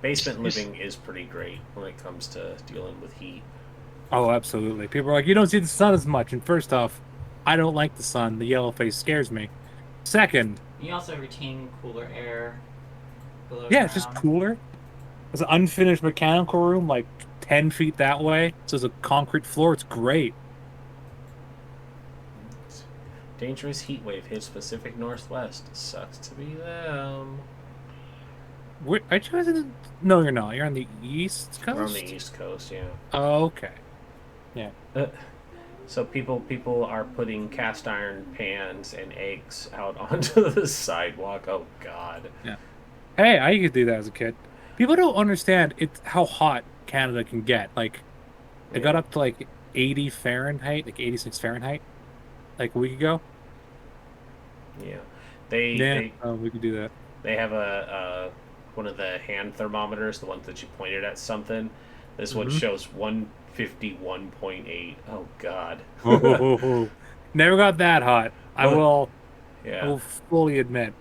basement living is pretty great when it comes to dealing with heat. Oh, absolutely. People are like, you don't see the sun as much. And first off, I don't like the sun. The yellow face scares me. Second, You also retain cooler air below yeah, it's just ground. cooler. It's an unfinished mechanical room, like 10 feet that way. So there's a concrete floor. It's great. Dangerous heat wave hits Pacific Northwest. Sucks to be them. Are you guys in? No, you're not. You're on the East We're on the Coast? East Coast, yeah. Oh, okay. Yeah. Uh, so people are putting cast iron pans and eggs out onto the sidewalk. Oh God. Yeah. Hey, I used to do that as a kid. People don't understand how hot Canada can get. Like, it got Yeah. up to like 80 Fahrenheit, like 86 Fahrenheit, like a week ago. Yeah. They Yeah, they we could do that. they have a one of the hand thermometers, the ones that you pointed at something. This one Hmm. shows 151.8. Oh God. Oh, never got that hot. I But will. I yeah. will fully admit.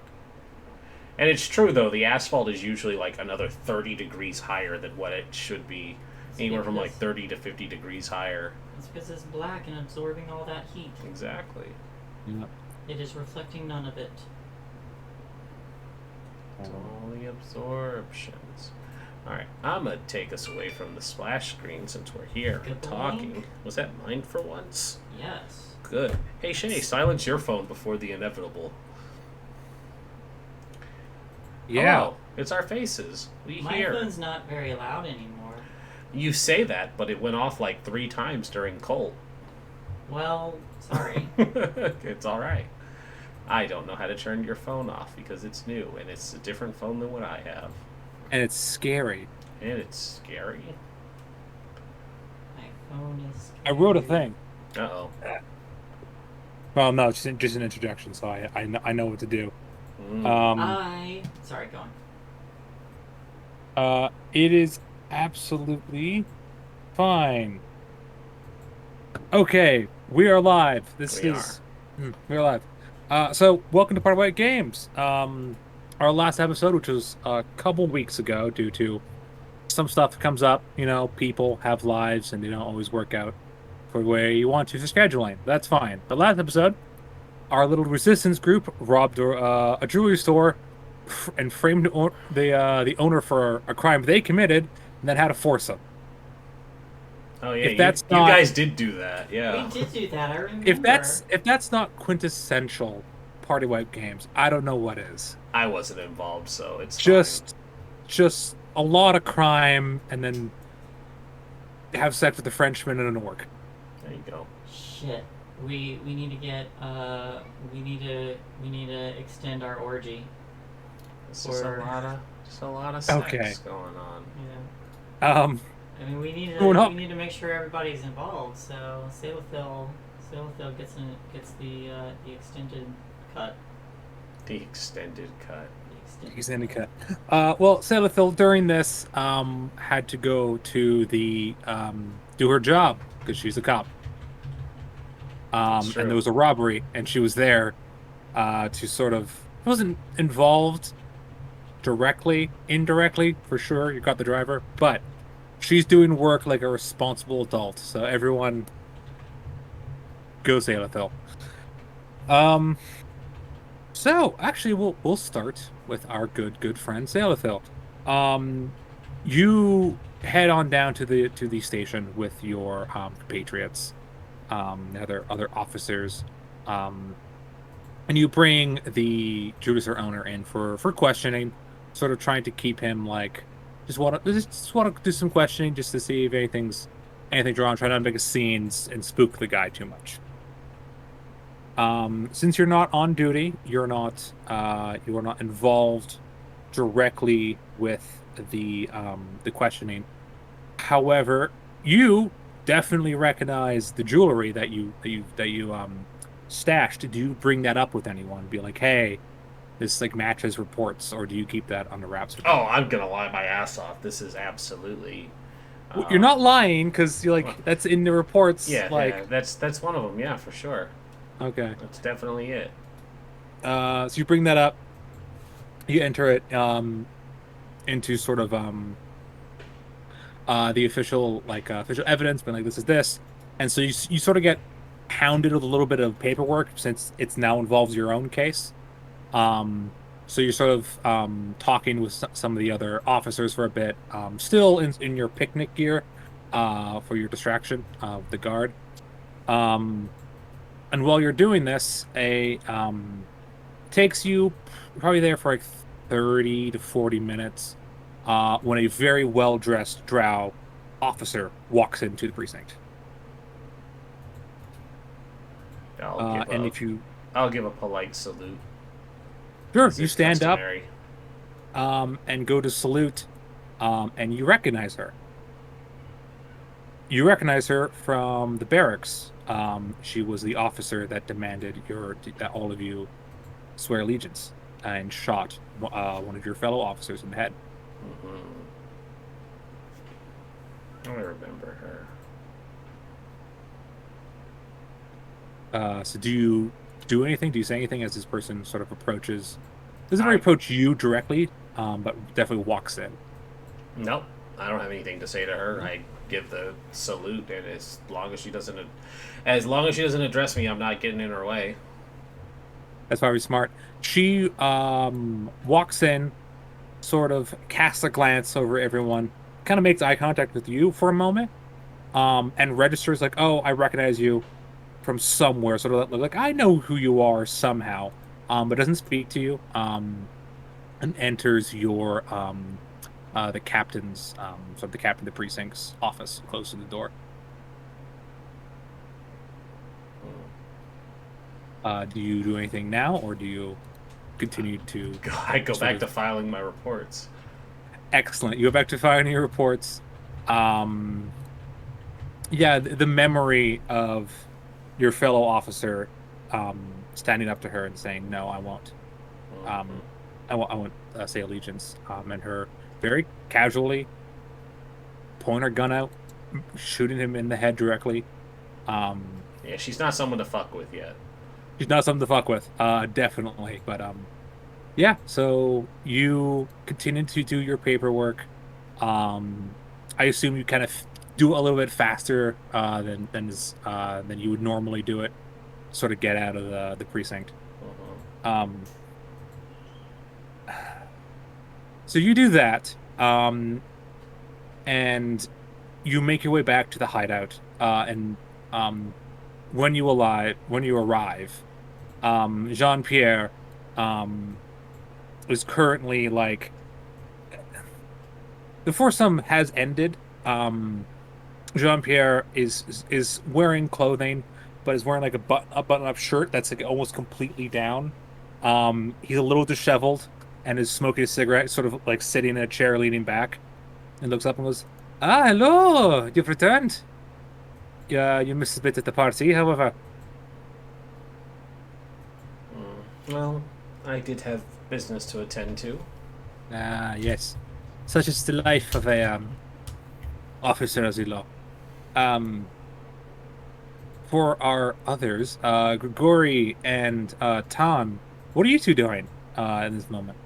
And it's true though, the asphalt is usually like another 30 degrees higher than what it should be. It's Anywhere from like because 30 to 50 degrees higher. it's because it's black and absorbing all that heat. Exactly. Yeah. It is reflecting none of it. It's all the absorptions. Alright, I'm gonna take us away from the splash screen since we're here Good talking. link. Was that mine for once? Yes. Good. Hey Shay, silence your phone before the inevitable. Yeah. Hello, it's our faces. We My here. phone's not very loud anymore. You say that, but it went off like 3 times during Colt. Well, sorry. It's alright. I don't know how to turn your phone off because it's new and it's a different phone than what I have. And it's scary. And it's scary. My phone is. I wrote a scary. thing. Uh oh. Well, no, it's just an introduction, so I know what to do. Mm. Sorry, go on. It is absolutely fine. Okay, we are live. This We are. is we're live. So welcome to Part White Games. Our last episode, which was a couple weeks ago, due to some stuff that comes up. You know, people have lives and they don't always work out for where you want to for scheduling. That's fine. The last episode, our little resistance group robbed a jewelry store and framed the owner for a crime they committed, and then had to force him. Oh yeah, If you that's you not guys did do that. We Yeah. did do that, I if remember. that's not quintessential party wipe games, I don't know what is. I wasn't involved, so it's fine. Just just a lot of crime and then have sex with a Frenchman and an orc. There you go. Shit. We need to get we need to extend our orgy. It's Or just a lot of Okay. sex going on. yeah. Um, I mean moving we up. need to make sure everybody's involved, so Sailthil gets the extended cut. The extended cut. The He's extended cut. Indica. Well, Sellathil during this had to go to the do her job because she's a cop. It's And there true. was a robbery, and she was there to sort of wasn't involved directly, indirectly for sure. You got the driver, but she's doing work like a responsible adult. So everyone go Sellathil. Um, so actually, we'll start with our good friend Sellathil. Um, you head on down to the station with your compatriots, other officers, um, and you bring the Judicer owner in for questioning, sort of trying to keep him like just want to do some questioning just to see if anything drawn, try not to make a scene and spook the guy too much. Since you're not on duty, you are not involved directly with the questioning. However, you definitely recognize the jewelry that you stashed. Do you bring that up with anyone? Be like, hey, this like matches reports, or do you keep that under wraps with them? Oh, I'm gonna lie my ass off. This is absolutely. Well, you're Uh, not lying because you're well, like that's in the reports. yeah, yeah. Like, That's one of them. Yeah, for sure. okay, That's definitely it. so you bring that up. You enter it. into sort of the official official evidence, but like this, and so you sort of get hounded with a little bit of paperwork since it's now involves your own case. Um, so you're sort of talking with some of the other officers for a bit, still in your picnic gear, for your distraction of the guard. Um, and while you're doing this, a takes you probably there for like 30 to 40 minutes, when a very well-dressed drow officer walks into the precinct. And if you I'll give a polite salute. sure, As you is stand up, customary. and go to salute, and you recognize her. You recognize her from the barracks. She was the officer that demanded that all of you swear allegiance and shot one of your fellow officers in the head. Mm-hmm. I remember her. So do you do anything? Do you say anything as this person sort of approaches? Doesn't really approach you directly, but definitely walks in. Nope. I don't have anything to say to her. I give the salute, and as long as she doesn't address me, I'm not getting in her way. That's probably smart. She walks in, sort of casts a glance over everyone, kind of makes eye contact with you for a moment, and registers like, "Oh, I recognize you from somewhere." Sort of like, "I know who you are somehow," but doesn't speak to you. And enters your the captain's sort of the captain of the precinct's office, close to the door. Do you do anything now, or do you continue to? I go back to filing my reports. Excellent. You go back to filing your reports. Yeah, the memory of your fellow officer standing up to her and saying, "No, I won't. I won't say allegiance." And her very casually pulling her gun out, shooting him in the head directly. Yeah, she's not someone to fuck with yet. She's not something to fuck with, definitely. But yeah. So you continue to do your paperwork. I assume you kind of do it a little bit faster than you would normally do it. Sort of get out of the precinct. So you do that, and you make your way back to the hideout. And when you arrive, Jean-Pierre is currently like the foursome has ended. Jean-Pierre is wearing clothing, but is wearing like a button-up shirt that's like almost completely down. He's a little disheveled and is smoking a cigarette, sort of like sitting in a chair, leaning back, and looks up and goes, "Ah, hello! You've returned. Yeah, you missed a bit at the party, however." Well, I did have business to attend to. Ah, yes. Such is the life of a officer as law. For our others, Grigori and Tan, what are you two doing in this moment?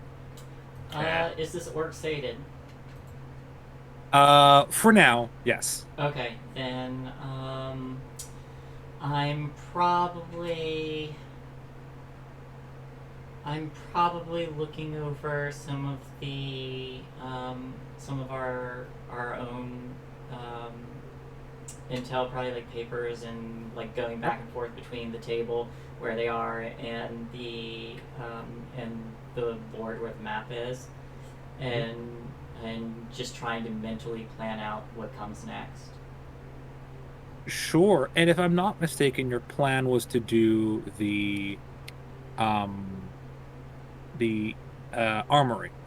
Is this orc sated? For now, yes. Okay, then I'm probably looking over some of our own intel, probably like papers, and like going back and forth between the table where they are and the board where the map is, and just trying to mentally plan out what comes next. Sure. And if I'm not mistaken, your plan was to do the armory,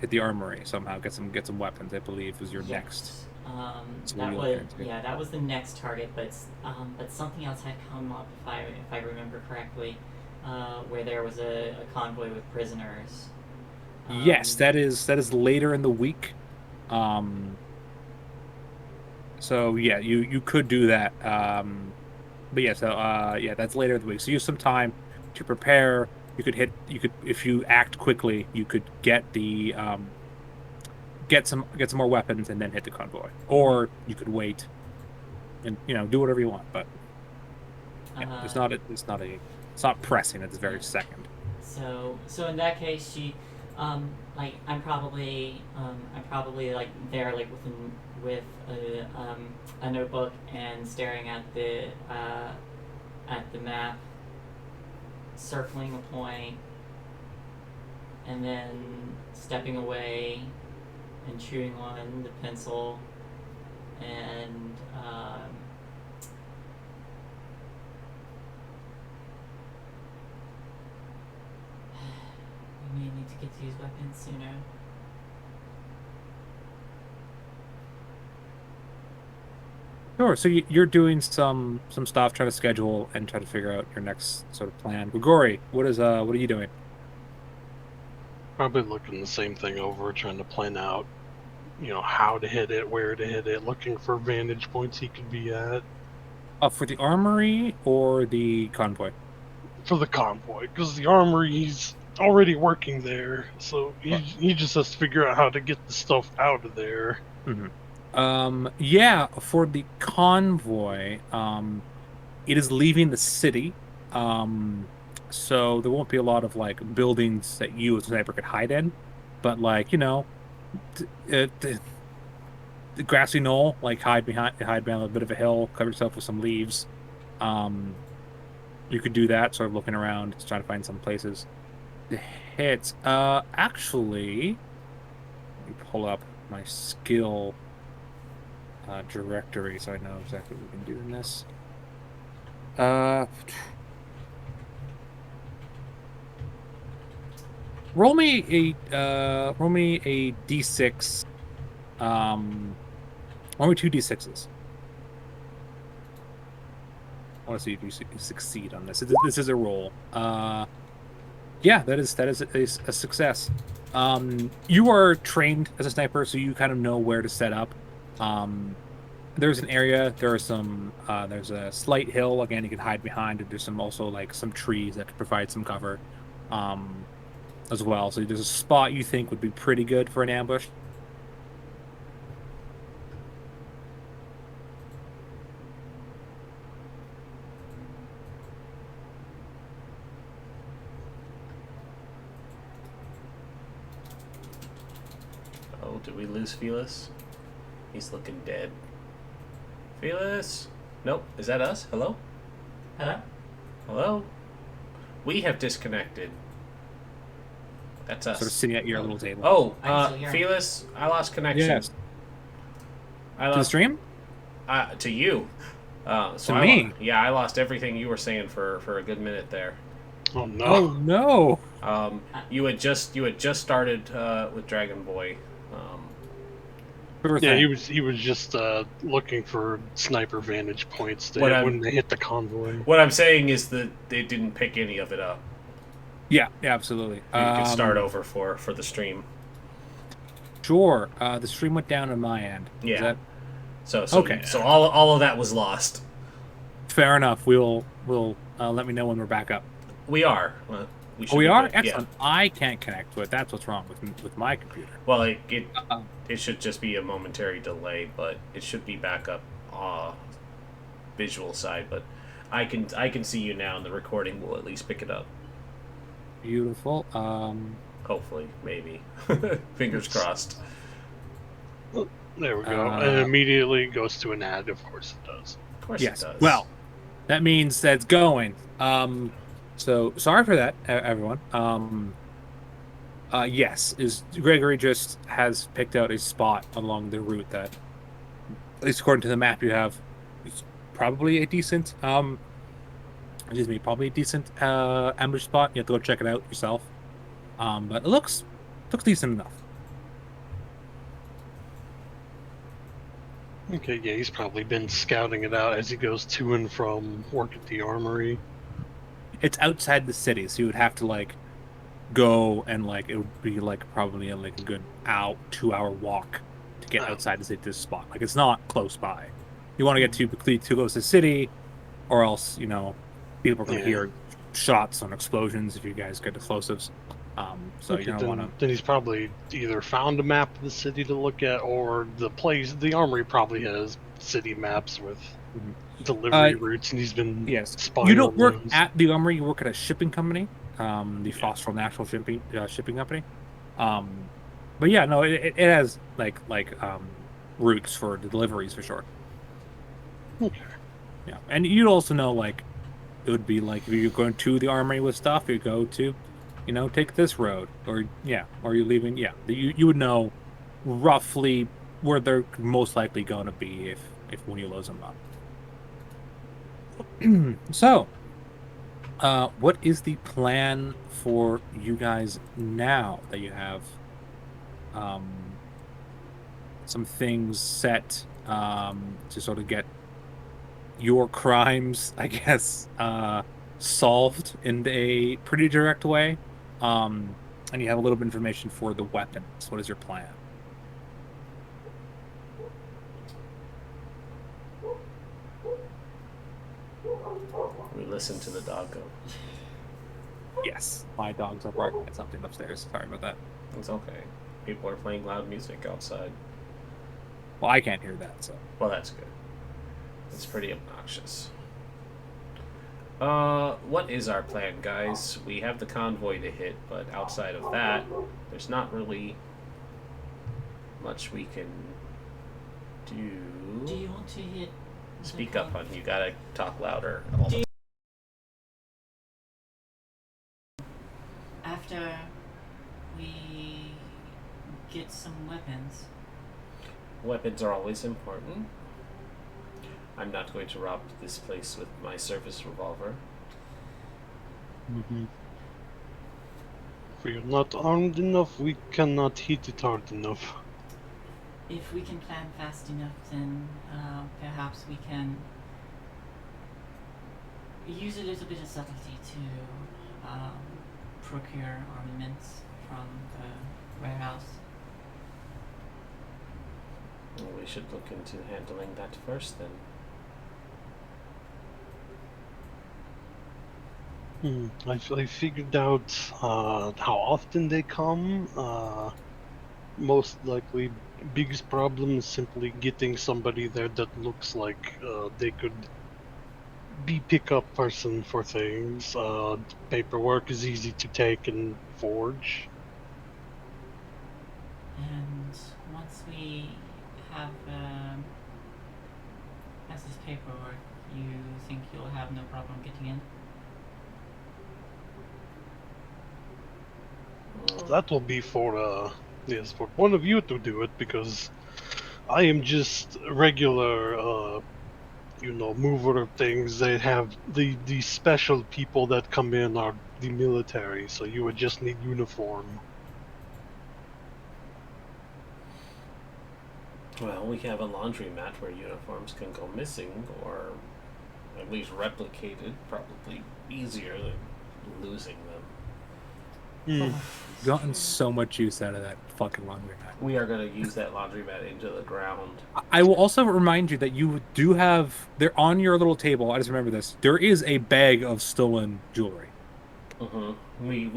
hit the armory somehow, get some weapons. I believe was your next. That was the next target, but something else had come up, if I remember correctly, where there was a convoy with prisoners. Yes, that is later in the week. So yeah, you could do that. But yeah, that's later in the week. So you have some time to prepare. You could if you act quickly, you could get get some more weapons and then hit the convoy, or you could wait and do whatever you want. But yeah, it's not pressing at this very second. So in that case, she, like I'm probably like there like with a notebook and staring at the map, circling a point, and then stepping away and chewing on the pencil, and we may need to get these weapons sooner. Sure. So you're doing some stuff, trying to schedule and try to figure out your next sort of plan. Grigori, what are you doing? Probably looking the same thing over, trying to plan out, how to hit it, where to hit it, looking for vantage points he could be at. For the armory or the convoy? For the convoy, because the armory, he's already working there, so he just has to figure out how to get the stuff out of there. Mm-hmm. Yeah, for the convoy, it is leaving the city, so there won't be a lot of like buildings that you as a sniper could hide in, but like the grassy knoll, like hide behind a bit of a hill, cover yourself with some leaves. You could do that, sort of looking around, trying to find some places to hit. Actually, let me pull up my skill directory so I know exactly what we can do in this. Roll me a d6. Roll me 2 d6s. I want to see if you succeed on this. This is a roll. Yeah, that is a success. You are trained as a sniper, so you kind of know where to set up. There's an area. There are some. There's a slight hill again you can hide behind. And there's also like some trees that could provide some cover, as well. So there's a spot you think would be pretty good for an ambush. Oh, did we lose Felis? He's looking dead. Felis? Nope. Is that us? Hello? Hello? Hello? We have disconnected. That's us. Sort of sitting at your little table. Oh, I'm still here. Felis, I lost connection. Yes. I To the lost stream? to you. So To me? I lost everything you were saying for a good minute there. Oh no! Oh no! You had just started with Dragon Boy. Sure Yeah, thing. he was just looking for sniper vantage points when they hit the convoy. What I'm saying is that they didn't pick any of it up. Yeah, absolutely. You can start over for the stream. Sure. The stream went down on my end. Yeah. Is that... So Okay. So all of that was lost. Fair enough. We'll let me know when we're back up. We are. We should We be are? good. Excellent. Yeah. I can't connect to it. That's what's wrong with my computer. Well, it should just be a momentary delay, but it should be back up visual side. But I can see you now, and the recording will at least pick it up. Beautiful. Hopefully, maybe. Fingers crossed. There we go. And immediately goes to an ad. Of course it does. Of course Yes. it does. Well, that means that's going. So sorry for that, everyone. Yes, Gregory just has picked out a spot along the route that, at least according to the map you have, is probably a decent ambush spot. You have to go check it out yourself. But it looks decent enough. Okay, yeah, he's probably been scouting it out as he goes to and from work at the armory. It's outside the city, so you would have to like go and like it would be like probably a good 2-hour walk to get outside the city to this spot. Like it's not close by. You want to get too close to the city, or else people are going to hear shots and explosions if you guys get explosives. So Okay, you're gonna want to. then he's probably either found a map of the city to look at, or the armory probably has city maps with Mhm. delivery routes, and he's been Yes, you spying don't on work those. at the armory. You work at a shipping company, the Yeah. Fossil National Shipping Company. But yeah, no, it has routes for the deliveries for sure. Okay. Yeah, and you'd also know like it would be like if you're going to the armory with stuff, you go to, take this road, or yeah, or you're leaving. Yeah, you would know roughly where they're most likely going to be if when you lose them up. So, what is the plan for you guys now that you have um some things set to sort of get your crimes, I guess, solved in a pretty direct way. And you have a little bit of information for the weapons. What is your plan? We listen to the dog go. Yes, my dogs are barking at something upstairs. Sorry about that. It's okay. People are playing loud music outside. Well, I can't hear that, so. Well, that's good. It's pretty obnoxious. What is our plan, guys? We have the convoy to hit, but outside of that, there's not really much we can do. Do you want to hit? Speak up, hon. You gotta talk louder. After we get some weapons. Weapons are always important. I'm not going to rob this place with my service revolver. Mm-hmm. If we are not armed enough, we cannot hit it hard enough. If we can plan fast enough, then perhaps we can use a little bit of subtlety to procure armaments from the warehouse. Well, we should look into handling that first, then. I figured out how often they come. Most likely, biggest problem is simply getting somebody there that looks like they could be pickup person for things. Paperwork is easy to take and forge. And once we have this paperwork, you think you'll have no problem getting in? That will be for one of you to do it, because I am just regular mover of things. They have the special people that come in are the military, so you would just need uniform. Well, we have a laundromat where uniforms can go missing, or at least replicated. Probably easier than losing them. Gotten so much use out of that fucking laundromat. We are going to use that laundromat into the ground. I will also remind you that you do have there on your little table. I just remember this. There is a bag of stolen jewelry. Mm-hmm.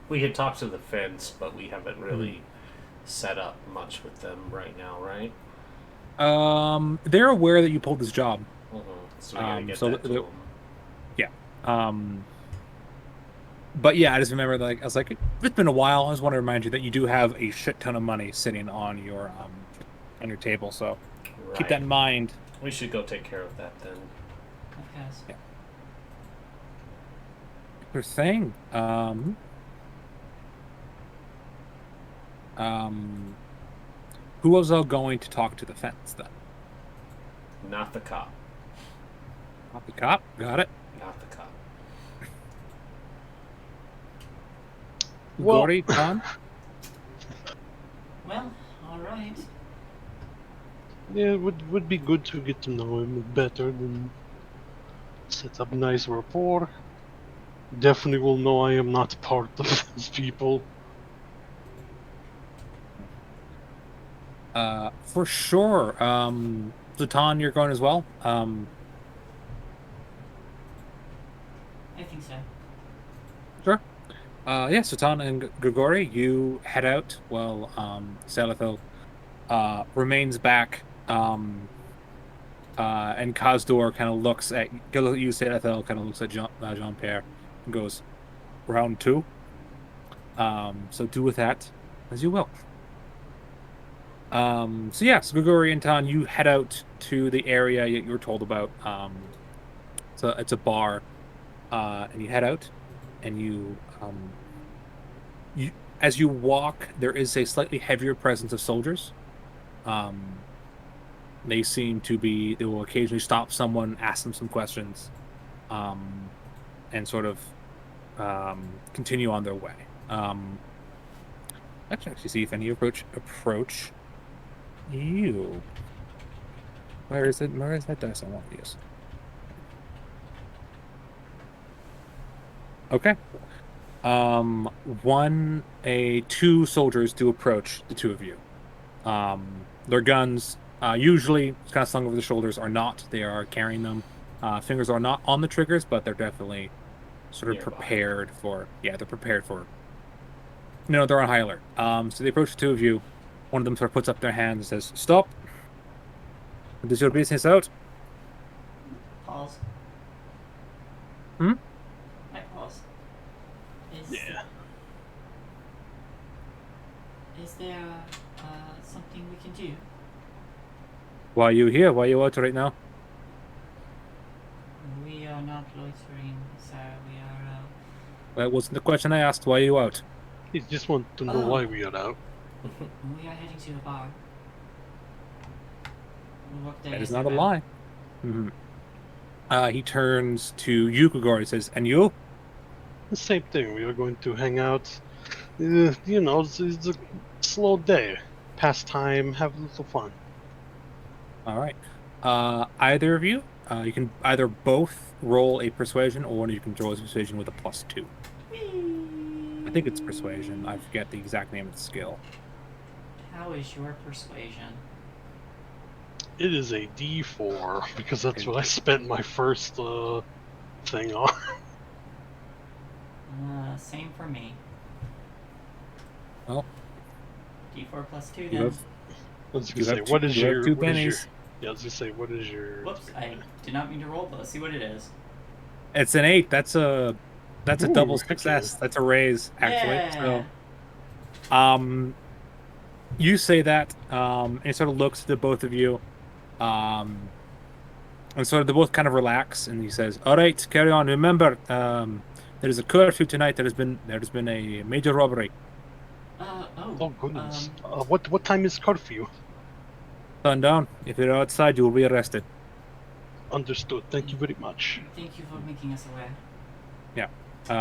We had talked to the fence, but we haven't really set up much with them right now, right? They're aware that you pulled this job. Mm-hmm. So we gotta get so that to them. Yeah. But yeah, I just remember I was like, it's been a while. I just want to remind you that you do have a shit ton of money sitting on your table. So keep that in mind. We should go take care of that then. Of course. Yeah. Good thing. Who was all going to talk to the fence then? Not the cop. Not the cop. Got it. Not the cop. Well- Gory, Don? Well, all right. Yeah, it would be good to get to know him better than set up nice rapport. Definitely will know I am not part of those people. For sure. Zatan, you're going as well. I think so. Sure. So Tan and Grigori, you head out while Selethil remains back. And Kazdor kind of looks at you, Selethil kind of looks at Jean-Pierre and goes, round two. So do with that as you will. So Grigori and Tan, you head out to the area you were told about. So it's a bar, and you head out, and you as you walk, there is a slightly heavier presence of soldiers. Um, they will occasionally stop someone, ask them some questions, um, and sort of continue on their way. Let's actually see if any approach you. Where is it? Where is that dice I want to use? Okay. Two soldiers do approach the two of you. Their guns, usually kind of slung over the shoulders, are not. They are carrying them. Fingers are not on the triggers, but they're definitely sort of Nearby. prepared for. Yeah, they're prepared for. No, they're on high alert. So they approach the two of you. One of them sort of puts up their hand and says, "Stop. Is your business out?" Pause. Hmm? I pause. Yeah. Is there something we can do? Why are you here? Why are you out right now? We are not loitering, sir. We are. That wasn't the question I asked. Why are you out? He just want to know why we are out. We are heading to a bar. What day That is it, not a ma'am? lie. He turns to you, Grigori, and says, "And you?" The same thing. We are going to hang out. It's a slow day. Pass time, have a little fun. All right. Either of you, you can either both roll a persuasion, or you can roll a persuasion with a +2. I think it's persuasion. I forget the exact name of the skill. How is your persuasion? It is a D4 because that's what I spent my first thing on. Same for me. Well, D4 plus 2 you then. have, I was you gonna say, have what is you have your two what is your pennies. yeah, I was gonna say, what is your Whoops, I did not mean to roll, but let's see what it is. It's an 8. That's a double Ooh, success. okay. That's a raise, actually. Yeah. So, you say that, and he sort of looks at the both of you, and sort of they both kind of relax, and he says, "All right, carry on. Remember, there is a curfew tonight. There has been a major robbery. Oh goodness. What time is curfew? Sundown. If you're outside, you will be arrested." Understood. Thank you very much. Thank you for making us aware. Yeah.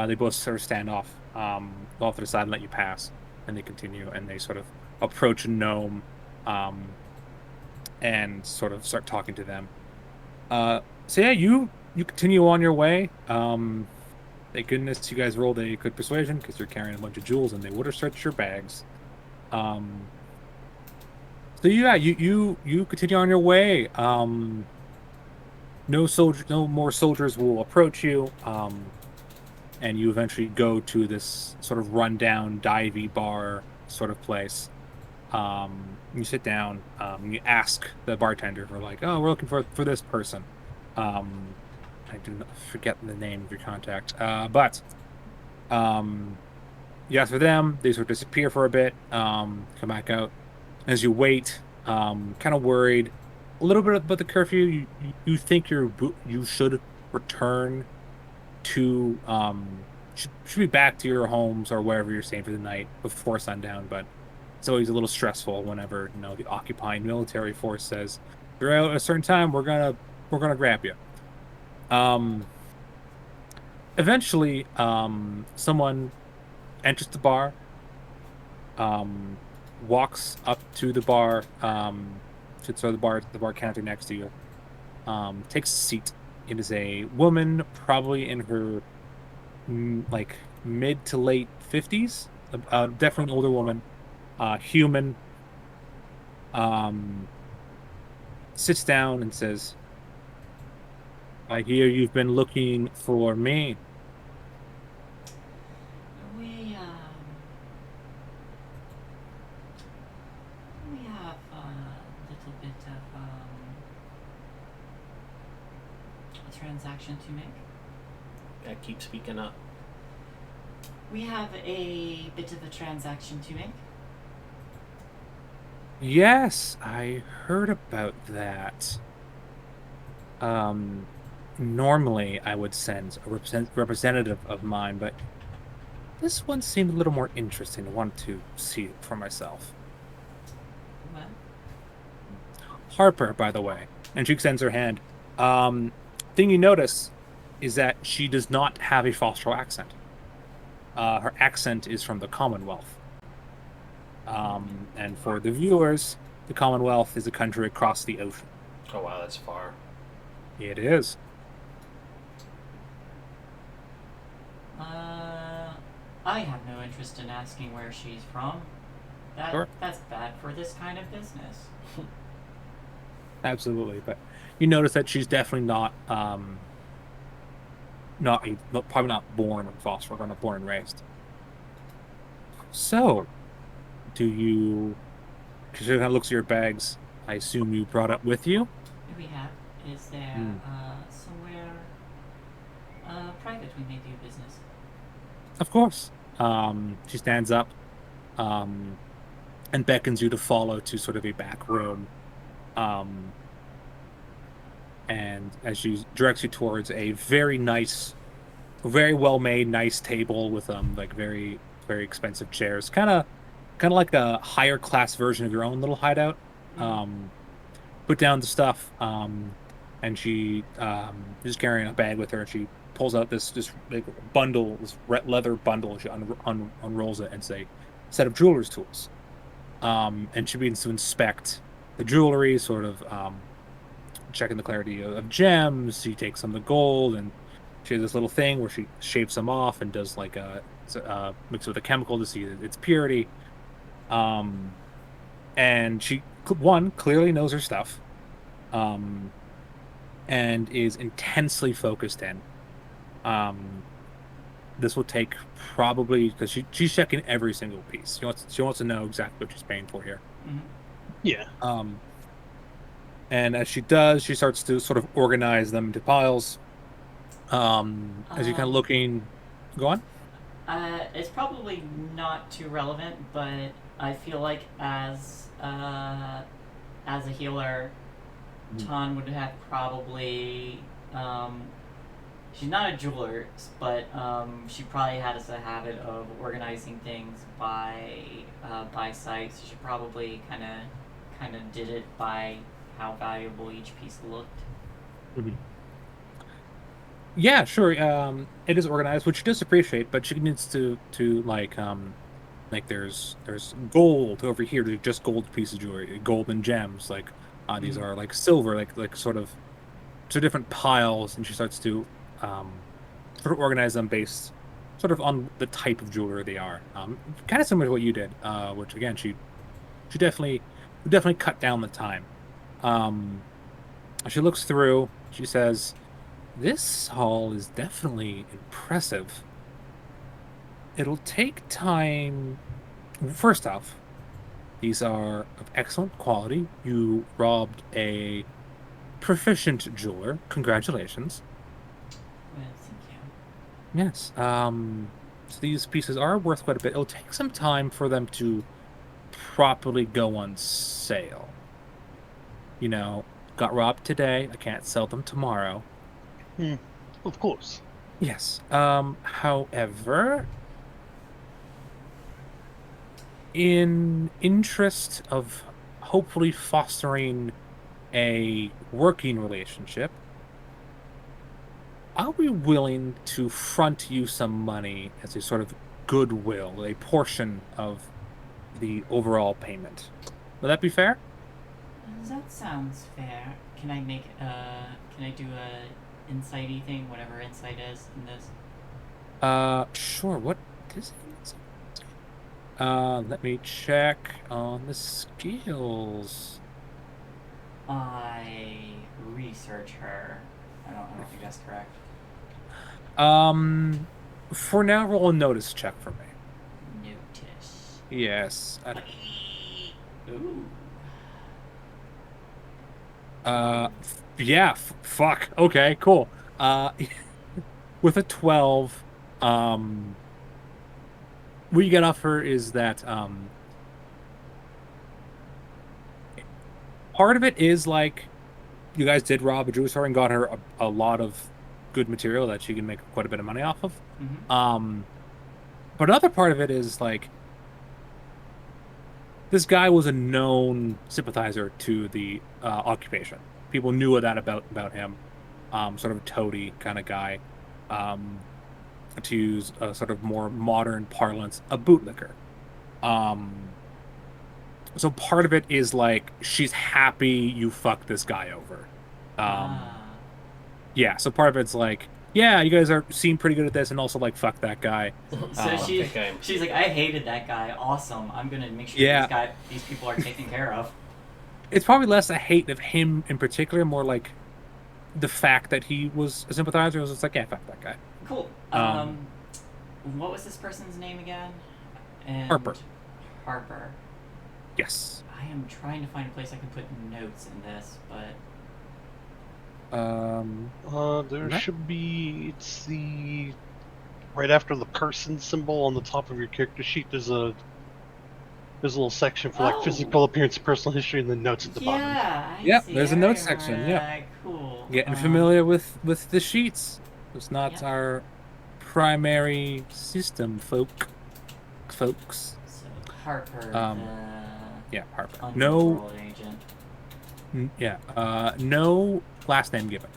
They both sort of stand off, off to the side and let you pass, and they continue, and they sort of approach a gnome, and sort of start talking to them. So yeah, you continue on your way. Thank goodness you guys rolled a good persuasion because you're carrying a bunch of jewels, and they would have searched your bags. So yeah, you continue on your way. No more soldiers will approach you. And you eventually go to this sort of rundown divey bar sort of place. You sit down. You ask the bartender for like, "Oh, we're looking for this person." I do not forget the name of your contact. But you ask for them. They sort of disappear for a bit. Come back out. As you wait, kind of worried, a little bit about the curfew. You think you should return to should be back to your homes or wherever you're staying for the night before sundown, but it's always a little stressful whenever the occupying military force says you're out at a certain time, we're gonna grab you. Eventually, someone enters the bar, walks up to the bar, sits at the bar counter next to you, takes a seat. It is a woman, probably in her like mid to late 50s, definitely an older woman, human. Sits down and says, "I hear you've been looking for me." We transaction to make? I keep speaking up. We have a bit of a transaction to make. Yes, I heard about that. Normally I would send a representative of mine, but this one seemed a little more interesting. I wanted to see it for myself. Well, Harper, by the way, and she extends her hand. Thing you notice is that she does not have a Fosterl accent. Her accent is from the Commonwealth. And for the viewers, the Commonwealth is a country across the ocean. Oh wow, that's far. It is. I have no interest in asking where she's from. Sure. That's bad for this kind of business. Absolutely, but you notice that she's definitely not probably not born in Fosterl, not born and raised. So, do you? Because she kind of looks at your bags. I assume you brought it with you. We have. Is there somewhere private we may do business? Of course. She stands up, and beckons you to follow to sort of a back room. And as she directs you towards a very nice, very well made, nice table with like very, very expensive chairs, kind of like a higher class version of your own little hideout. Put down the stuff, and she is carrying a bag with her. And she pulls out this like bundle, this leather bundle. She unrolls it, and it's a set of jeweler's tools. And she begins to inspect the jewelry, sort of checking the clarity of gems. She takes some of the gold, and she has this little thing where she shapes them off and does like mix it with a chemical to see its purity. And she clearly knows her stuff, and is intensely focused in. This will take probably, because she's checking every single piece. She wants to know exactly what she's paying for here. Mm-hmm. Yeah. And as she does, she starts to sort of organize them into piles. As you're kind of looking, go on. It's probably not too relevant, but I feel like as a healer, Tan would have probably she's not a jeweler, but she probably has a habit of organizing things by sight. So she probably kind of did it by how valuable each piece looked. Mm-hmm. Yeah, sure. It is organized, which she does appreciate, but she needs to like there's gold over here, just gold pieces of jewelry, gold and gems. Like these are like silver, like sort of different piles, and she starts to sort of organize them based sort of on the type of jewelry they are. Kind of similar to what you did, which again she definitely cut down the time. She looks through. She says, "This haul is definitely impressive. It'll take time. First off, these are of excellent quality. You robbed a proficient jeweler. Congratulations." Well, thank you. Yes. So these pieces are worth quite a bit. It'll take some time for them to properly go on sale. Got robbed today. I can't sell them tomorrow. Of course. Yes. However, in interest of hopefully fostering a working relationship, are we willing to front you some money as a sort of goodwill, a portion of the overall payment? Would that be fair? That sounds fair. Can I do a insight-y thing, whatever insight is in this? Sure. What is it? Let me check on the skills. I research her. I don't know if you guessed correct. For now, roll a notice check for me. Notice. Yes. Ooh. Yeah. Fuck. Okay. Cool. Uh, with a 12, what you get off her is that part of it is like you guys did rob a jewelry store and got her a lot of good material that she can make quite a bit of money off of. But another part of it is like this guy was a known sympathizer to the occupation. People knew that about him. Sort of a toady kind of guy. To use a sort of more modern parlance, a bootlicker. So part of it is like she's happy you fucked this guy over. Yeah, so part of it's like, yeah, you guys seem pretty good at this, and also like fuck that guy. So she's like, I hated that guy. Awesome. I'm gonna make sure these people are taken care of. It's probably less a hate of him in particular, more like the fact that he was a sympathizer. It was just like, yeah, fuck that guy. Cool. What was this person's name again? Harper. Harper. Yes. I am trying to find a place I can put notes in this, but there should be. It's the right after the person symbol on the top of your character sheet. There's a little section for like physical appearance, personal history, and then notes at the bottom. Yeah, there's a notes section. Yeah, cool. Getting familiar with the sheets. It's not our primary system, folks. So Harper, Harper. Underworld agent. No last name given.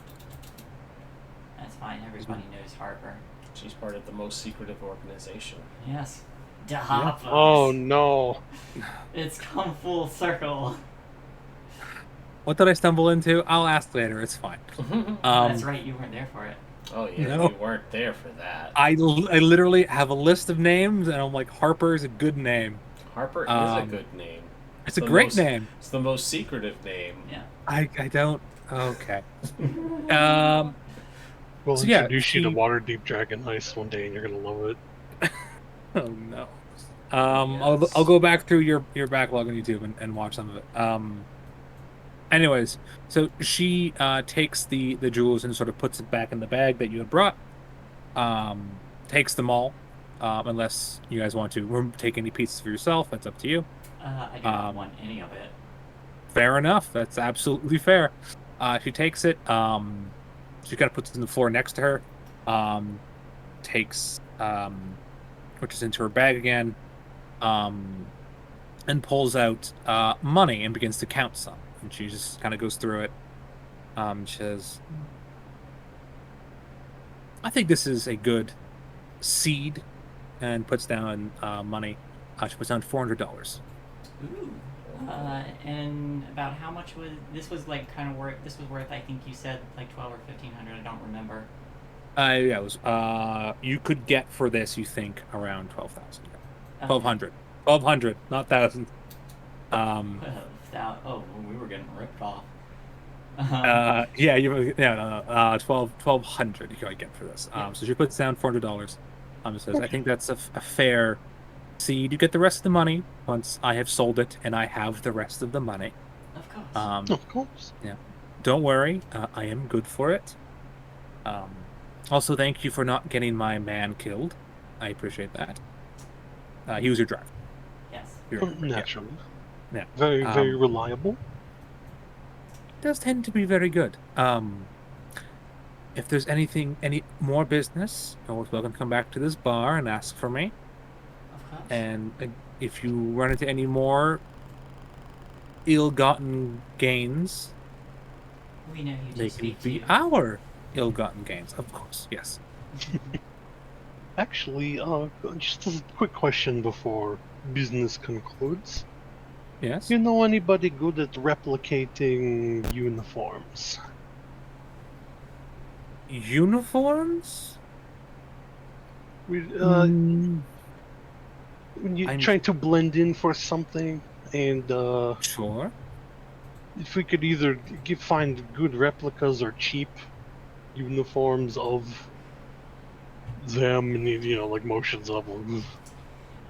That's fine. Everybody knows Harper. She's part of the most secretive organization. Yes. Davos. Oh no. It's come full circle. What did I stumble into? I'll ask later. It's fine. That's right. You weren't there for it. Oh yeah, No. you weren't there for that. I literally have a list of names, and I'm like, Harper is a good name. Harper is a good name. It's a great name. It's the most secretive name. Yeah. I don't. Okay. We'll So, introduce you to Waterdeep Dragon Ice one day, and you're gonna love it. Oh no. I'll go back through your backlog on YouTube and watch some of it. Anyways, so she takes the jewels and sort of puts it back in the bag that you had brought. Takes them all, unless you guys want to take any pieces for yourself. That's up to you. I do not want any of it. Fair enough. That's absolutely fair. She takes it. She kind of puts it on the floor next to her. Takes pushes into her bag again, and pulls out money and begins to count some. And she just kind of goes through it. She says, I think this is a good seed, and puts down money. She puts down $400. Ooh. And about how much was this? Was like kind of worth. This was worth. I think you said like 12 or 1,500. I don't remember. Yeah, it was. You could get for this, you think, around 12,000. 1,200. 1,200, not 1,000. We were getting ripped off. 1,200 you could get for this. So she puts down $400. Says, I think that's a fair seed. You get the rest of the money once I have sold it, and I have the rest of the money. Of course. Of course. Yeah. Don't worry, I am good for it. Also, thank you for not getting my man killed. I appreciate that. He was your driver. Yes. Naturally. Yeah. Very, very reliable. Does tend to be very good. If there's any more business, you're always welcome to come back to this bar and ask for me. Of course. And if you run into any more ill-gotten gains, We know you they just can speak to be you. our ill-gotten gains, of course. Yes. Actually, just a quick question before business concludes. Yes. You know anybody good at replicating uniforms? Uniforms? When you're trying to blend in for something, and Sure. if we could either find good replicas or cheap uniforms of them, and like motions of them.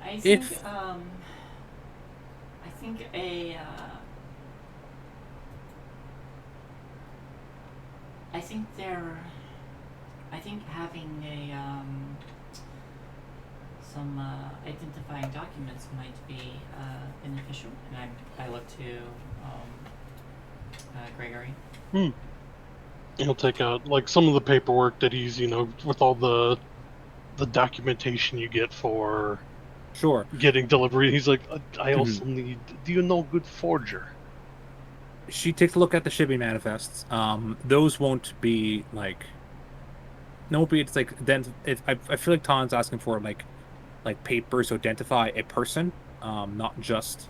I think If- I think a I think they're I think having some identifying documents might be beneficial, and I look to Gregory. He'll take out like some of the paperwork that he's, with all the documentation you get for Sure. getting delivery. He's like, I also need. Do you know good forger? She takes a look at the shipping manifests. Those won't be like. No, it's like then. I feel like Tan's asking for like papers to identify a person, not just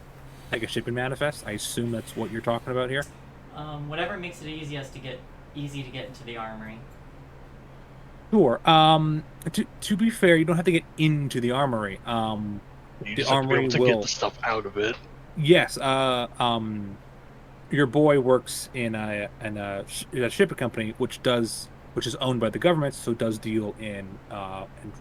like a shipping manifest. I assume that's what you're talking about here. Whatever makes it easy to get into the armory. Sure. To be fair, you don't have to get into the armory. You The just have to be armory able to will. get the stuff out of it. Yes. Your boy works in a shipping company, which is owned by the government, so does deal in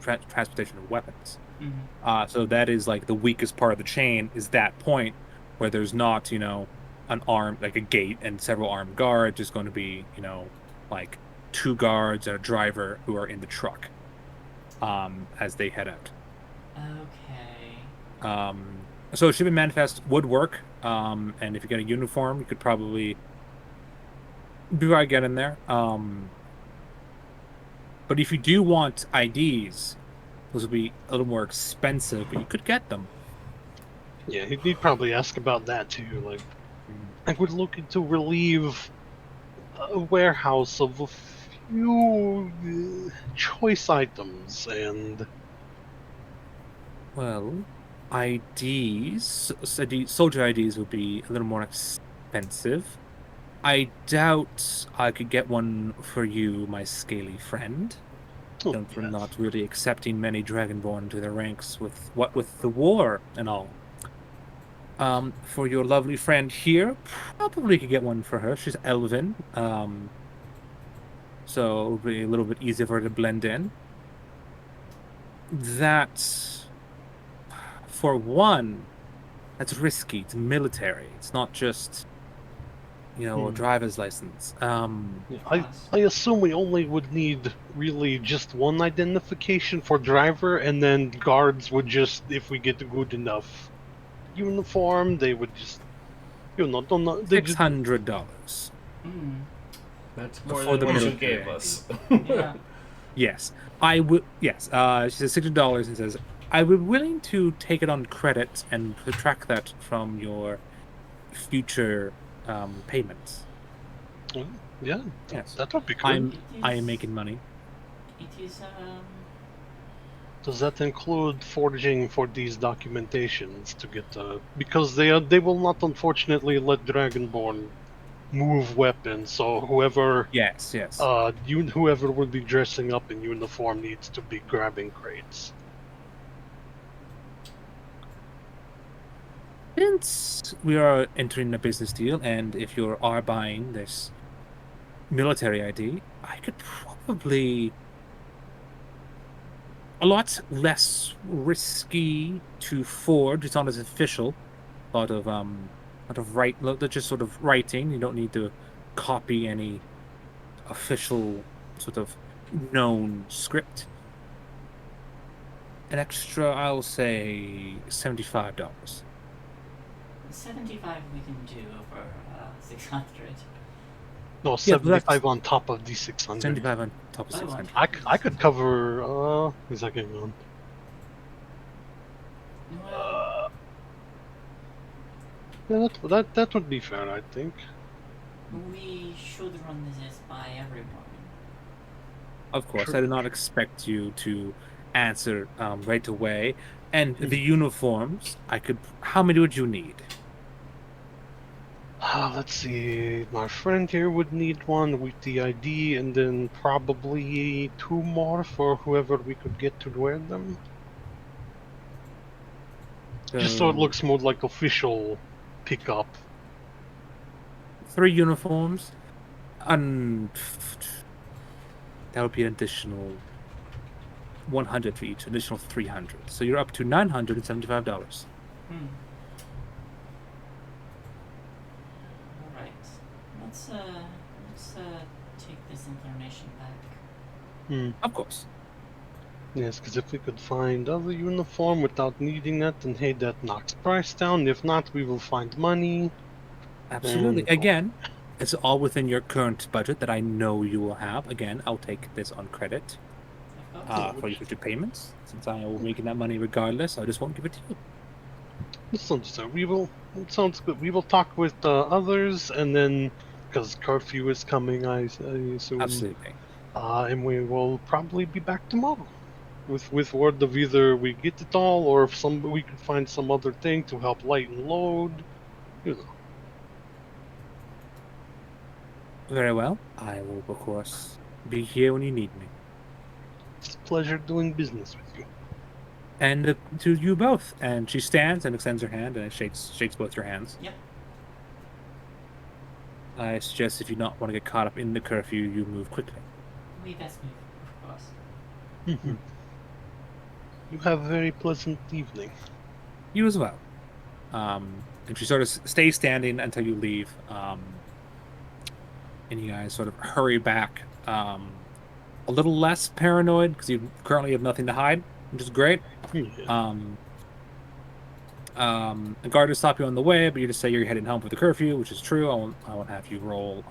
transportation of weapons. Mm-hmm. So that is like the weakest part of the chain is that point where there's not, an arm like a gate and several armed guards. There's going to be, like 2 guards and a driver who are in the truck, as they head out. Okay. So shipping manifest would work. And if you get a uniform, you could probably get in there. But if you do want IDs, those will be a little more expensive, but you could get them. Yeah, he'd probably ask about that too. Like we're looking to relieve a warehouse of a few choice items, and Well, IDs, soldier IDs would be a little more expensive. I doubt I could get one for you, my scaly friend. Since we're yes. not really accepting many Dragonborn to their ranks with the war and all. For your lovely friend here, probably could get one for her. She's elven, so it'll be a little bit easier for her to blend in. That, for one, that's risky. It's military. It's not just, a driver's license. I assume we only would need really just one identification for driver, and then guards would just, if we get a good enough uniform, they would just, don't they just $600. Mm. That's more For than the what you military. gave us. Yeah. Yes, I would. Yes, she says $600 and says, "I would be willing to take it on credit and subtract that from your future payments." Yeah, Yes, that would be good. I am making money. It is Does that include forging for these documentations to get because they will not unfortunately let Dragonborn move weapons, so whoever Yes. whoever would be dressing up in uniform needs to be grabbing crates. Since we are entering a business deal, and if you are buying this military ID, I could probably a lot less risky to forge. It's not as official. A lot of just sort of writing. You don't need to copy any official sort of known script. An extra, I'll say $75. 75 we can do for 600. No, Yeah, but 75 on top of the 600. 75 on top of Oh, 600. I could cover. Is that getting on? Well, Yeah, that would be fair, I think. we should run this by everyone. Of course, True. I do not expect you to answer right away. And the uniforms, how many would you need? Let's see. My friend here would need one with the ID, and then probably 2 more for whoever we could get to wear them. Just so it looks more like official pickup. 3 uniforms, and that would be an additional 100 for each, additional 300. So you're up to $975. Alright. Let's take this information back. Hmm. Of course. Yes, because if we could find other uniform without needing that, then hey, that knocks price down. If not, we will find money. Absolutely. And Again, it's all within your current budget that I know you will have. Again, I'll take this on credit Of course. for your future payments, since I will be making that money regardless. I just won't give it to you. this understood. We will. It sounds good. We will talk with others, and then because curfew is coming, I assume, Absolutely. and we will probably be back tomorrow with word of either we get it all, or if some we could find some other thing to help lighten load. You know, Very well. I will, of course, be here when you need me. it's a pleasure doing business with you. And to you both. And she stands and extends her hand and shakes both your hands. Yep. I suggest if you not want to get caught up in the curfew, you move quickly. We best move, of course. Mhm. You have a very pleasant evening. You as well. And she sort of stays standing until you leave. And you guys sort of hurry back. A little less paranoid because you currently have nothing to hide, which is great. Yeah. A guard will stop you on the way, but you just say you're heading home for the curfew, which is true. I won't have you roll.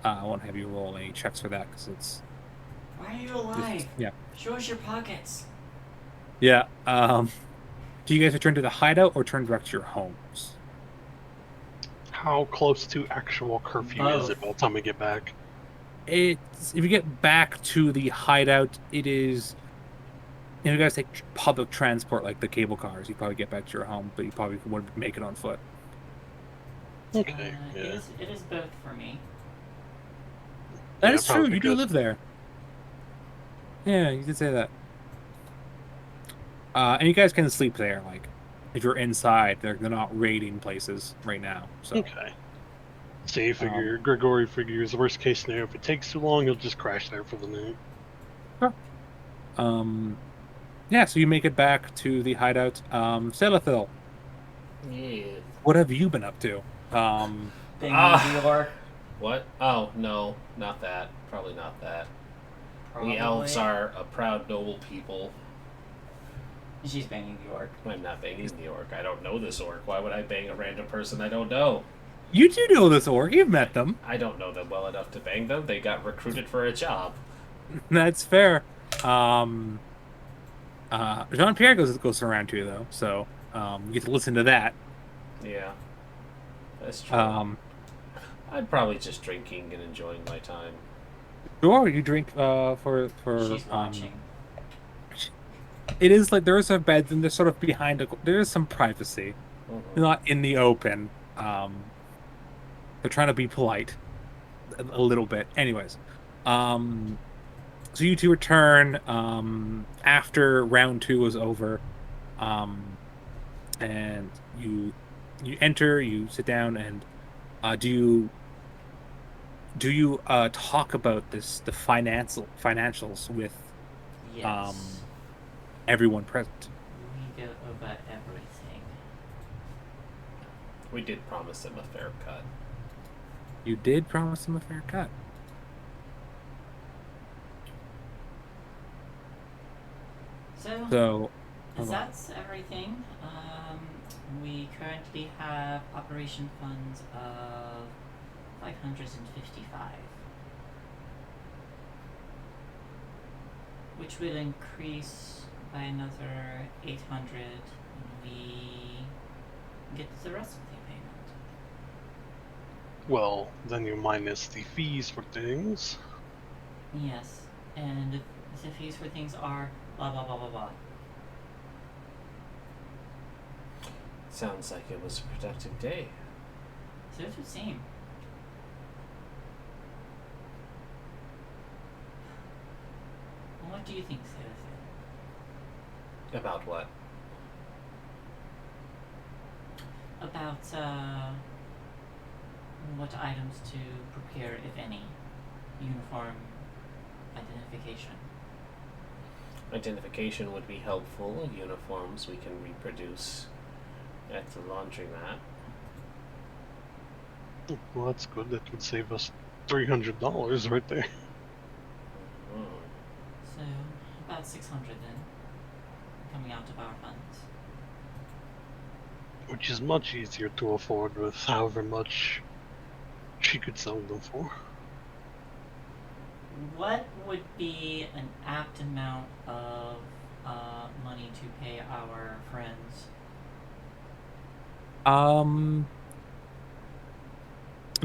I won't have you roll any checks for that because it's Why are you alive? yeah. Show us your pockets. Yeah. Do you guys return to the hideout or turn direct to your homes? How close to actual curfew is it Both. by the time we get back? It's if you get back to the hideout, it is. If you guys take public transport like the cable cars, you probably get back to your home, but you probably wouldn't make it on foot. Okay. Yeah. It is both for me. That Yeah, is true. probably You do because- live there. Yeah, you did say that. And you guys can sleep there. Like, if you're inside, they're not raiding places right now. So Okay. Say Gregory figures worst case scenario. If it takes too long, he'll just crash there for the night. yeah. So you make it back to the hideout. Selathil, Yeah. what have you been up to? Being Ah. New York. What? Oh, no. Not that. Probably not that. Probably. We elves are a proud, noble people. She's banging New York. I'm not banging New York. I don't know this orc. Why would I bang a random person I don't know? You do know this orc. You've met them. I don't know them well enough to bang them. They got recruited for a job. That's fair. Jean Pierre goes around too, though. So you get to listen to that. Yeah. That's true. I'm probably just drinking and enjoying my time. Sure, you drink for She's watching. It is like there is a bed and they're sort of behind there is some privacy, not in the open. They're trying to be polite a little bit. Anyways, so you two return after round 2 was over, and you enter, you sit down, and do you talk about the financials with Yes. everyone present? We go over everything. We did promise them a fair cut. You did promise them a fair cut. So That's everything. We currently have operation funds of 555, which would increase by another 800 when we get the rest of the payment. Well, then you minus the fees for things. Yes, and the fees for things are blah blah blah blah blah. Sounds like it was a productive day. So it would seem. Well, what do you think, Sarah? About what? About what items to prepare, if any, uniform identification. Identification would be helpful. Uniforms we can reproduce at the laundromat. Well, that's good. That would save us $300 right there. about 600 then, coming out of our funds. Which is much easier to afford with however much she could sell them for. What would be an apt amount of money to pay our friends?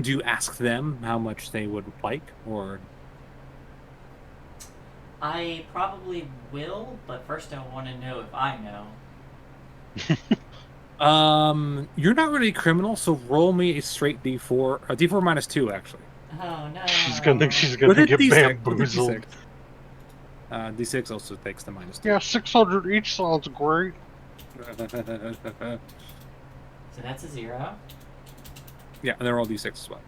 Do you ask them how much they would like, or? I probably will, but first I want to know if I know. You're not really a criminal, so roll me a straight D4, a D4 -2 actually. Oh no. She's gonna With a get D6, with a bamboozled. D6. D6 also takes the -2. Yeah, 600 each sounds great. So that's a 0. Yeah, and they're all D6 as well.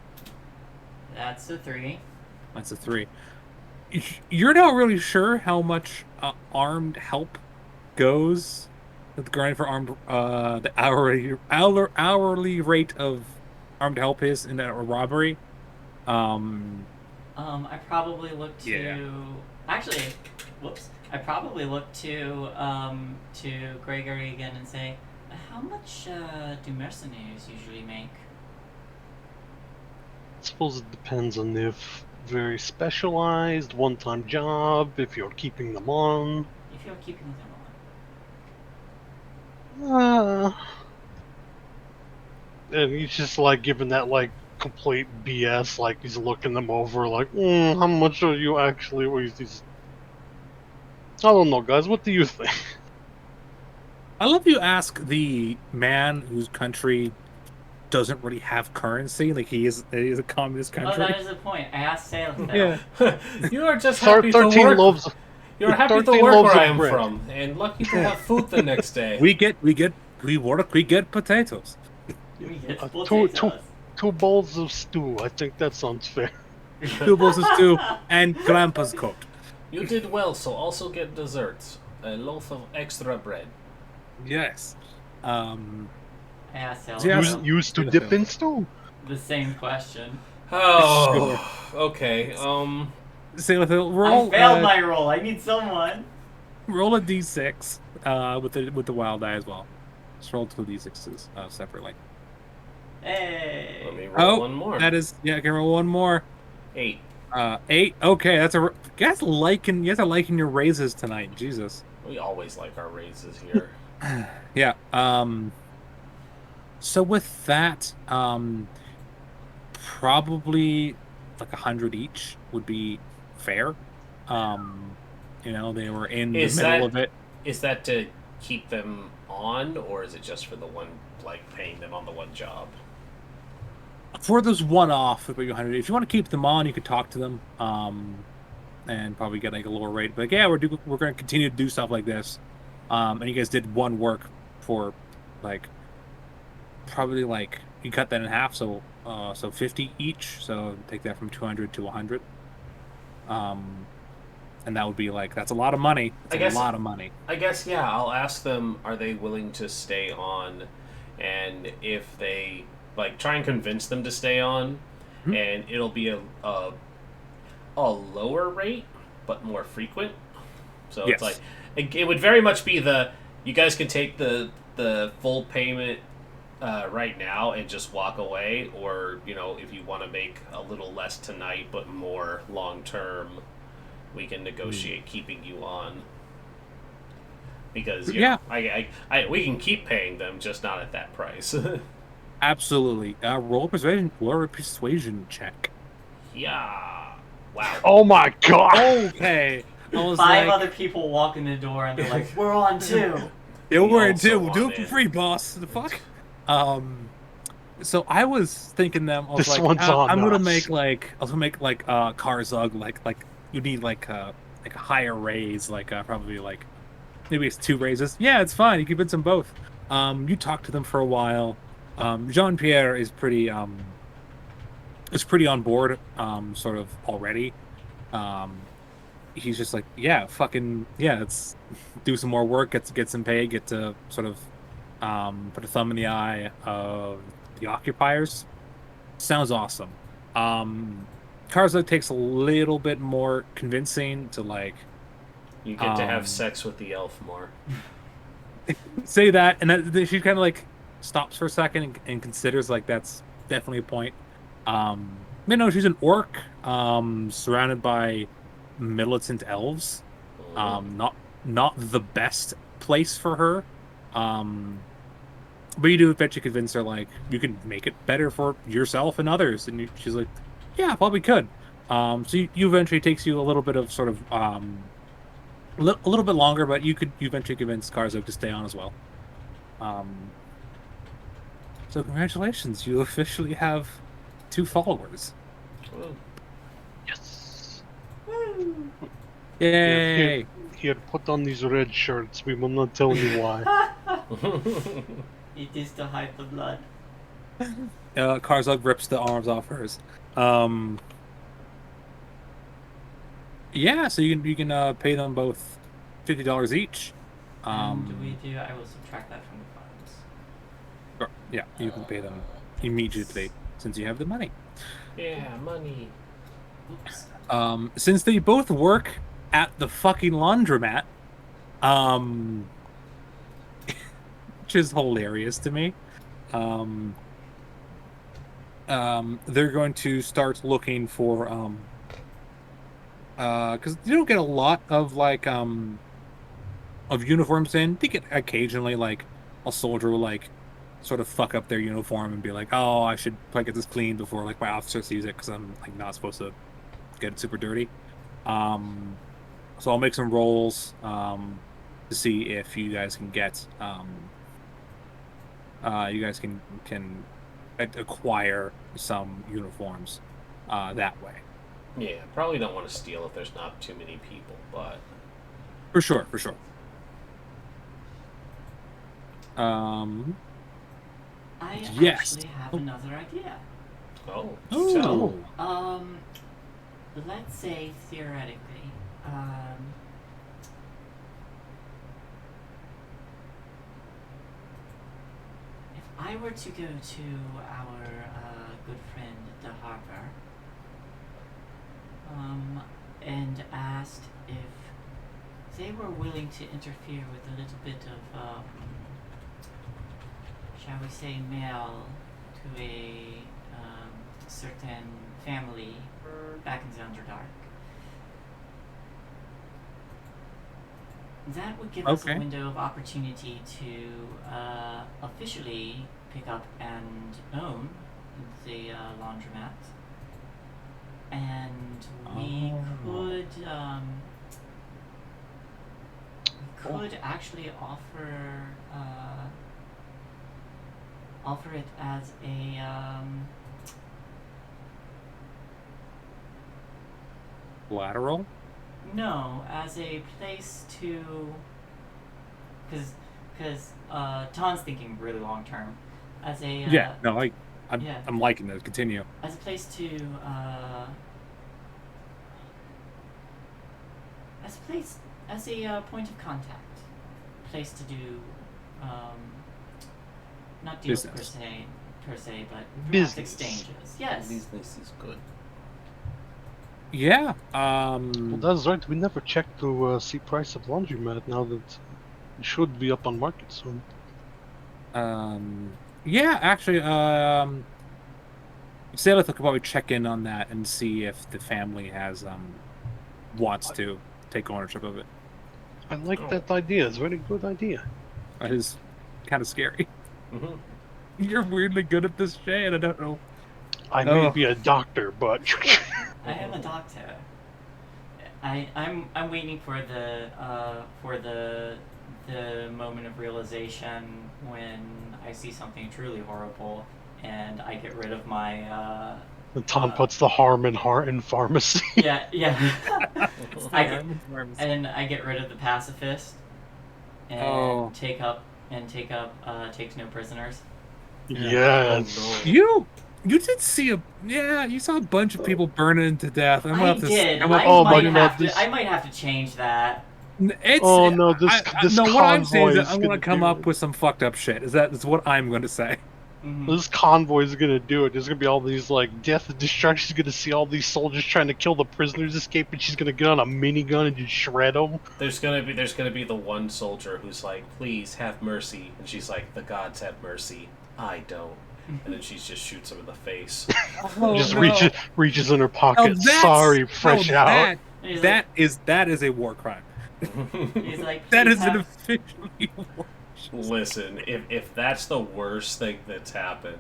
That's a 3. That's a 3. You're not really sure how much armed help goes. The grind for armed, the hourly rate of armed help is in a robbery. I probably look to Yeah. actually, whoops. I probably look to Gregory again and say, how much do mercenaries usually make? I suppose it depends on if very specialized, one-time job, if you're keeping them on. If you're keeping them on. And he's just like giving that like complete BS, like he's looking them over, like, how much are you actually? Or he's, I don't know, guys. What do you think? I love you ask the man whose country doesn't really have currency, like he is a communist Oh, country. that is the point. I asked Salem. Yeah. You are just happy to 13 work. loaves. You're happy to 13 work loaves where of I am bread. from, and lucky to have food the next day. We get potatoes. We get Two potatoes. bowls of stew. I think that sounds fair. 2 bowls of stew and grandpa's coat. You did well, so also get desserts. A loaf of extra bread. Yes. I asked Salem Yeah. Used to dip in stew. the same question. Oh, okay. Say with roll. I failed my roll. I need someone. Roll a d6 with the wild die as well. Just roll 2 d6s separately. Hey. Let me roll one more. That is, yeah, I can roll one more. 8. 8. Okay, that's you guys are liking your raises tonight. Jesus. We always like our raises here. Yeah. So with that, probably like 100 each would be fair. They were in the middle of it. Is that to keep them on, or is it just for the one, like paying them on the one job? For this one-off, it'd be 100. If you want to keep them on, you could talk to them, and probably get like a lower rate. But like, yeah, we're going to continue to do stuff like this. And you guys did one work for, like, probably like you cut that in half, so 50 each. So take that from 200 to 100. And that would be like, that's a lot of money. That's a lot of money. I guess, yeah, I'll ask them, are they willing to stay on? And if they, like, try and convince them to stay on, and it'll be a lower rate, but more frequent. So Yes. it's like, it would very much be you guys can take the full payment right now and just walk away, or, if you want to make a little less tonight, but more long-term, we can negotiate keeping you on. Because we can keep paying them, just not at that price. Absolutely. Roll a persuasion check. Yeah. Wow. Oh my god! Okay. I was 5 like, other people walk in the door and they're like, "We're on too." yeah, we're in also too. We'll do want it for in. free, boss. The fuck? So I was thinking I was This like, one's on I'm gonna us. make Karzug like you need like a higher raise, probably like maybe it's 2 raises. Yeah, it's fine. You can convince them both. You talk to them for a while. Jean Pierre is pretty on board, sort of already. He's just like, yeah, let's do some more work, get some pay, get to sort of put a thumb in the eye of the occupiers. Sounds awesome. Karzug takes a little bit more convincing to, like, You get to have sex with the elf more. Say that, and she kind of like stops for a second and considers like that's definitely a point. She's an orc, surrounded by militant elves. Not the best place for her. But you do eventually convince her like you can make it better for yourself and others, and she's like, yeah, probably could. So you eventually takes you a little bit of sort of a little bit longer, but you eventually convince Karzog to stay on as well. So congratulations, you officially have 2 followers. Well, Yes. Woo! Yay! Here, put on these red shirts. We will not tell you why. It is to hide the blood. Karzog rips the arms off hers. Yeah, so you can pay them both $50 each. And I will subtract that from the funds. Sure. Yeah, you can pay them immediately since you have the money. yeah, money. Oops. Since they both work at the fucking laundromat, which is hilarious to me, they're going to start looking for because you don't get a lot of like of uniforms in. You get occasionally like a soldier will like sort of fuck up their uniform and be like, oh, I should probably get this clean before like my officer sees it because I'm like not supposed to get it super dirty. So I'll make some rolls to see if you guys can get you guys can acquire some uniforms that way. Yeah, probably don't want to steal if there's not too many people, but For sure. I Yes. actually have another idea. oh, Ooh. so Let's say theoretically, if I were to go to our good friend the harbor, and asked if they were willing to interfere with a little bit of, shall we say, mail to a certain family back in the Underdark. That would give us a Okay. window of opportunity to officially pick up and own the laundromat. And we could actually offer it as a Lateral? no, as a place to, because Ton's thinking really long term, as a Yeah. No, I'm yeah. I'm liking it. Continue. as a place to as a point of contact, place to do not deals Business. per se, but perhaps Business. exchanges. Yes. business is good. Yeah. Well, that's right. We never checked to see price of laundromat. Now that it should be up on market soon. Yeah, actually, Salith could probably check in on that and see if the family has wants to take ownership of it. I like that idea. It's a very good idea. That is kind of scary. Mm-hmm. You're weirdly good at this, Shay, and I don't know. I may be a doctor, but I am a doctor. I'm waiting for the moment of realization when I see something truly horrible and I get rid of my and Tom puts the harm in pharmacy. yeah. I get rid of the pacifist and take up takes no prisoners. Yes. Oh, no. You did see you saw a bunch of people burning to death. I did. I'm gonna- I might have to change that. It's, Oh, no, this no, what I'm saying convoy is is I'm gonna gonna come do up it. with some fucked up shit. Is what I'm going to say. This convoy is gonna do it. There's gonna be all these like death and destruction. She's gonna see all these soldiers trying to kill the prisoners escape, and she's gonna get on a minigun and just shred them. There's gonna be the one soldier who's like, "Please have mercy," and she's like, "The gods have mercy, I don't." And then she just shoots him in the face. Just reaches in her pocket. Sorry, fresh out. That is a war crime. He's like, That is "Please an have-" officially war. Listen, if that's the worst thing that's happened,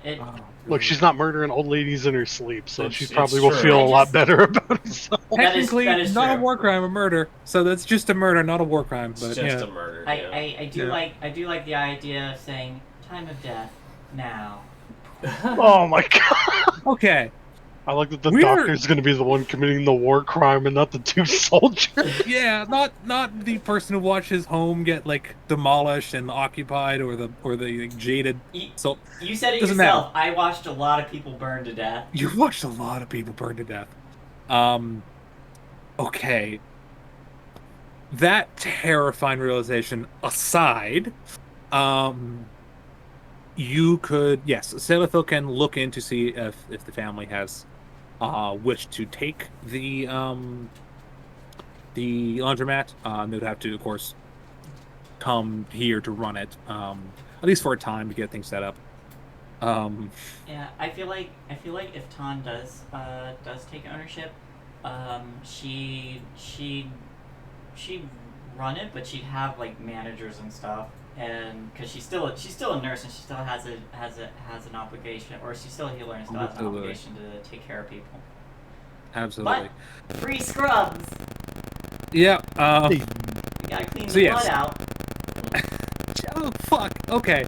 It, Look, she's not murdering old ladies in her sleep, so It's- she it's probably will true. feel I a lot just- better about herself. Technically, that is not a true. war crime, a murder. So that's just a murder, not a war crime. it's But just yeah. a murder. I do Yeah. like the idea of saying time of death now. Oh my god! Okay. I like that the We're- doctor's gonna be the one committing the war crime and not the two soldiers. Yeah, not the person who watched his home get like demolished and occupied, or the like, jaded. You, So you said it Doesn't yourself. I watched a lot of people burn to death. you watched a lot of people burn to death. Okay. That terrifying realization aside, you could, yes, Selathil can look in to see if the family has wish to take the laundromat. They'd have to, of course, come here to run it, at least for a time to get things set up. Yeah, I feel like if Tan does take ownership, she'd run it, but she'd have like managers and stuff, and because she's still a nurse and she still has an obligation, or she's still a healer and still has an Absolutely. obligation to take care of people. Absolutely. But free scrubs, Yeah. you gotta clean So the yes. blood out. Oh fuck. Okay.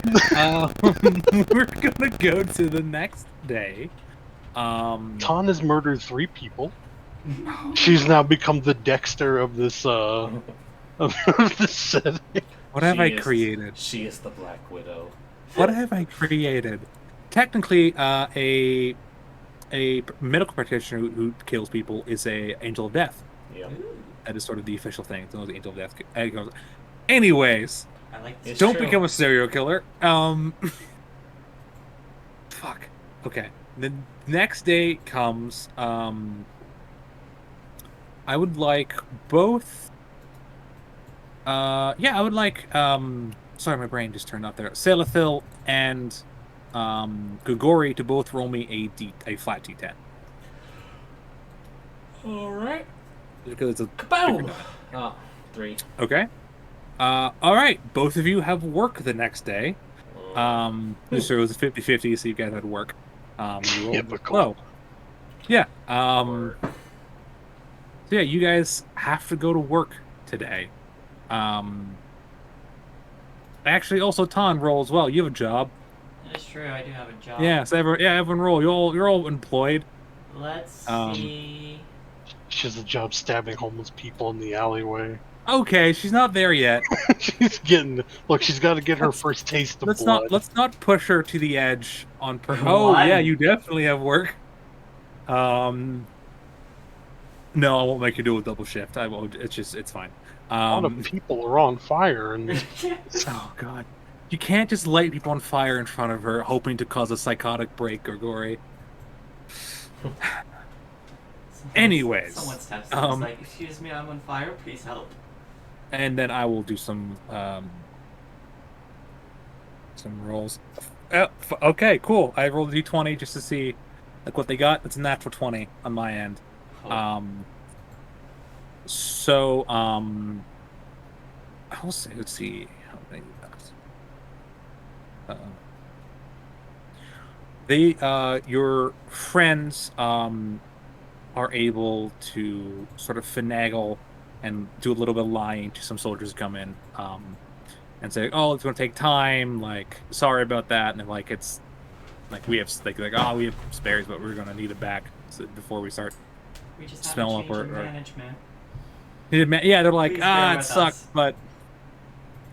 We're gonna go to the next day. Tan has murdered 3 people. She's now become the Dexter of this of this setting. What have She I is- created? She is the Black Widow. What have I created? Technically, a medical practitioner who kills people is a angel of death. Yeah. That is sort of the official thing. It's known as the angel of death. Anyways, I like It's this. don't true. become a serial killer. Fuck. Okay. The next day comes. I would like both. Yeah, I would like. Sorry, my brain just turned off there. Selathil and Gugori to both roll me a flat D10 All right. because it's a Kaboom! Oh, 3. okay. All right, both of you have work the next day. So it was a 50-50, so you guys had work. You rolled Typical. low. Yeah. So yeah, you guys have to go to work today. Actually, also Tan roll as well. You have a job. That's true. I do have a job. Yeah. So everyone roll. You're all employed. Let's Um, see. She has a job stabbing homeless people in the alleyway. Okay, she's not there yet. She's getting look. She's got to get her Let's- first taste of Let's blood. let's not push her to the edge on Oh Why? yeah, you definitely have work. No, I won't make you do a double shift. I won't. It's fine. A lot of people are on fire, and Oh god, you can't just light people on fire in front of her, hoping to cause a psychotic break, Grigori. Anyways, Someone steps in. It's like, excuse me, I'm on fire. Please help. And then I will do some rolls. Okay, cool. I rolled a d20 just to see like what they got. It's a natural 20 on my end. Oh. So I'll say, let's see how many your friends are able to sort of finagle and do a little bit of lying to some soldiers who come in and say, oh, it's going to take time, like sorry about that, and they're like, it's like we have we have spares, but we're going to need it back before we start. We just smell have up a change or- in management. Yeah, they're like, Please bear it with sucks, us. but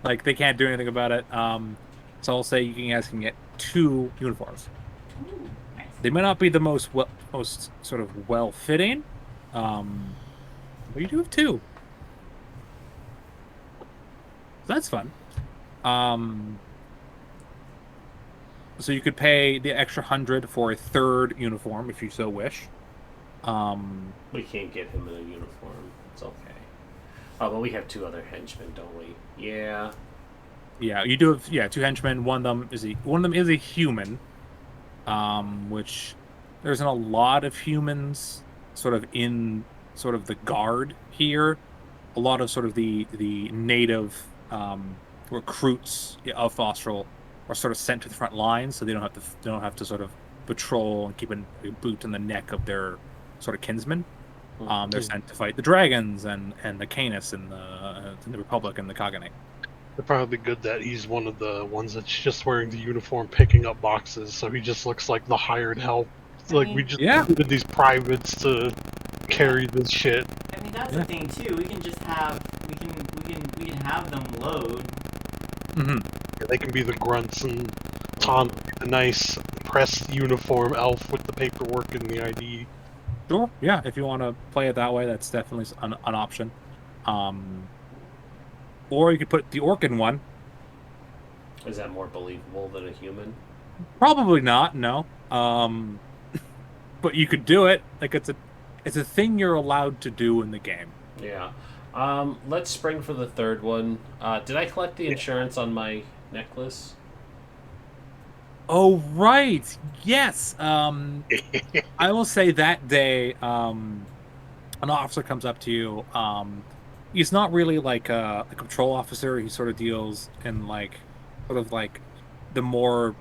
like they can't do anything about it. So I'll say you guys can get 2 uniforms. Ooh, nice. They may not be the most sort of well fitting, but you do have 2. So that's fun. So you could pay the extra 100 for a third uniform if you so wish. We can't get him in a uniform. It's okay. Oh, but we have 2 other henchmen, don't we? Yeah. Yeah, you do have 2 henchmen. One of them is a human. Which there isn't a lot of humans sort of in sort of the guard here. A lot of sort of the native recruits of Fostral are sort of sent to the front lines, so they don't have to sort of patrol and keep a boot in the neck of their sort of kinsmen. They're sent to fight the dragons and the Canis and the Republic and the Kagane. It's probably good that he's one of the ones that's just wearing the uniform, picking up boxes, so he just looks like the hired help. It's like we just needed these privates to carry this shit. I mean, that's the thing too. We can just have we can have them load. Mm-hmm. Yeah, they can be the grunts, and Tom, the nice pressed uniform elf with the paperwork and the ID. Sure. Yeah, if you want to play it that way, that's definitely an option. Or you could put the orc in one. Is that more believable than a human? Probably not. No. But you could do it. Like it's a thing you're allowed to do in the game. Yeah. Let's spring for the third one. Did I collect the insurance on my necklace? Oh right. Yes. I will say that day, an officer comes up to you. He's not really like a control officer. He sort of deals in sort of the more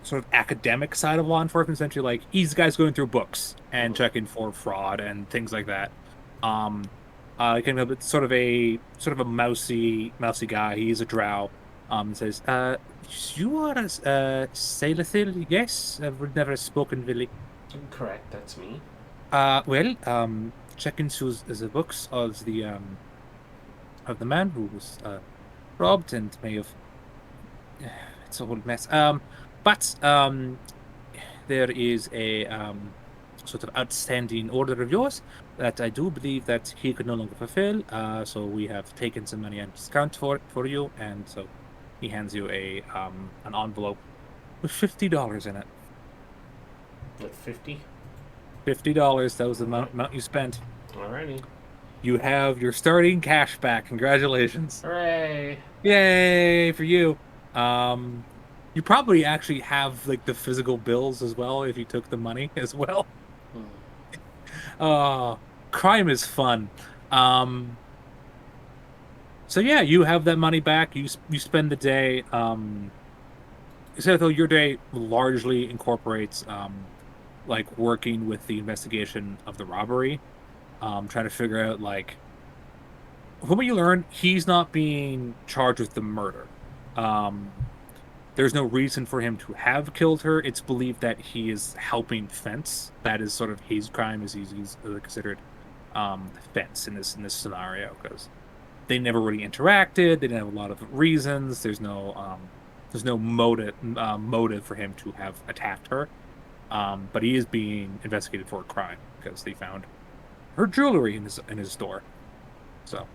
sort of academic side of law enforcement. Essentially, like he's guys going through books and checking for fraud and things like that. Kind of sort of a mousy guy. He's a drow. Says, you are a Sailor, yes? I've never spoken Villy. Correct, that's me. Well, checking through the books of the man who was robbed and may have. It's a whole mess. But there is a sort of outstanding order of yours that I do believe that he could no longer fulfill. So we have taken some money and discount for you, and so he hands you an envelope with $50 in it. With 50? $50. That was the amount you spent. Alrighty. You have your starting cash back. Congratulations. Hooray! Yay for you. You probably actually have like the physical bills as well if you took the money as well. Crime is fun. So yeah, you have that money back. You spend the day. So though your day largely incorporates like working with the investigation of the robbery, trying to figure out like. From what you learn, he's not being charged with the murder. There's no reason for him to have killed her. It's believed that he is helping Fence. That is sort of his crime, is he's considered Fence in this scenario, because they never really interacted. They didn't have a lot of reasons. There's no motive for him to have attacked her. But he is being investigated for a crime because they found her jewelry in his store. So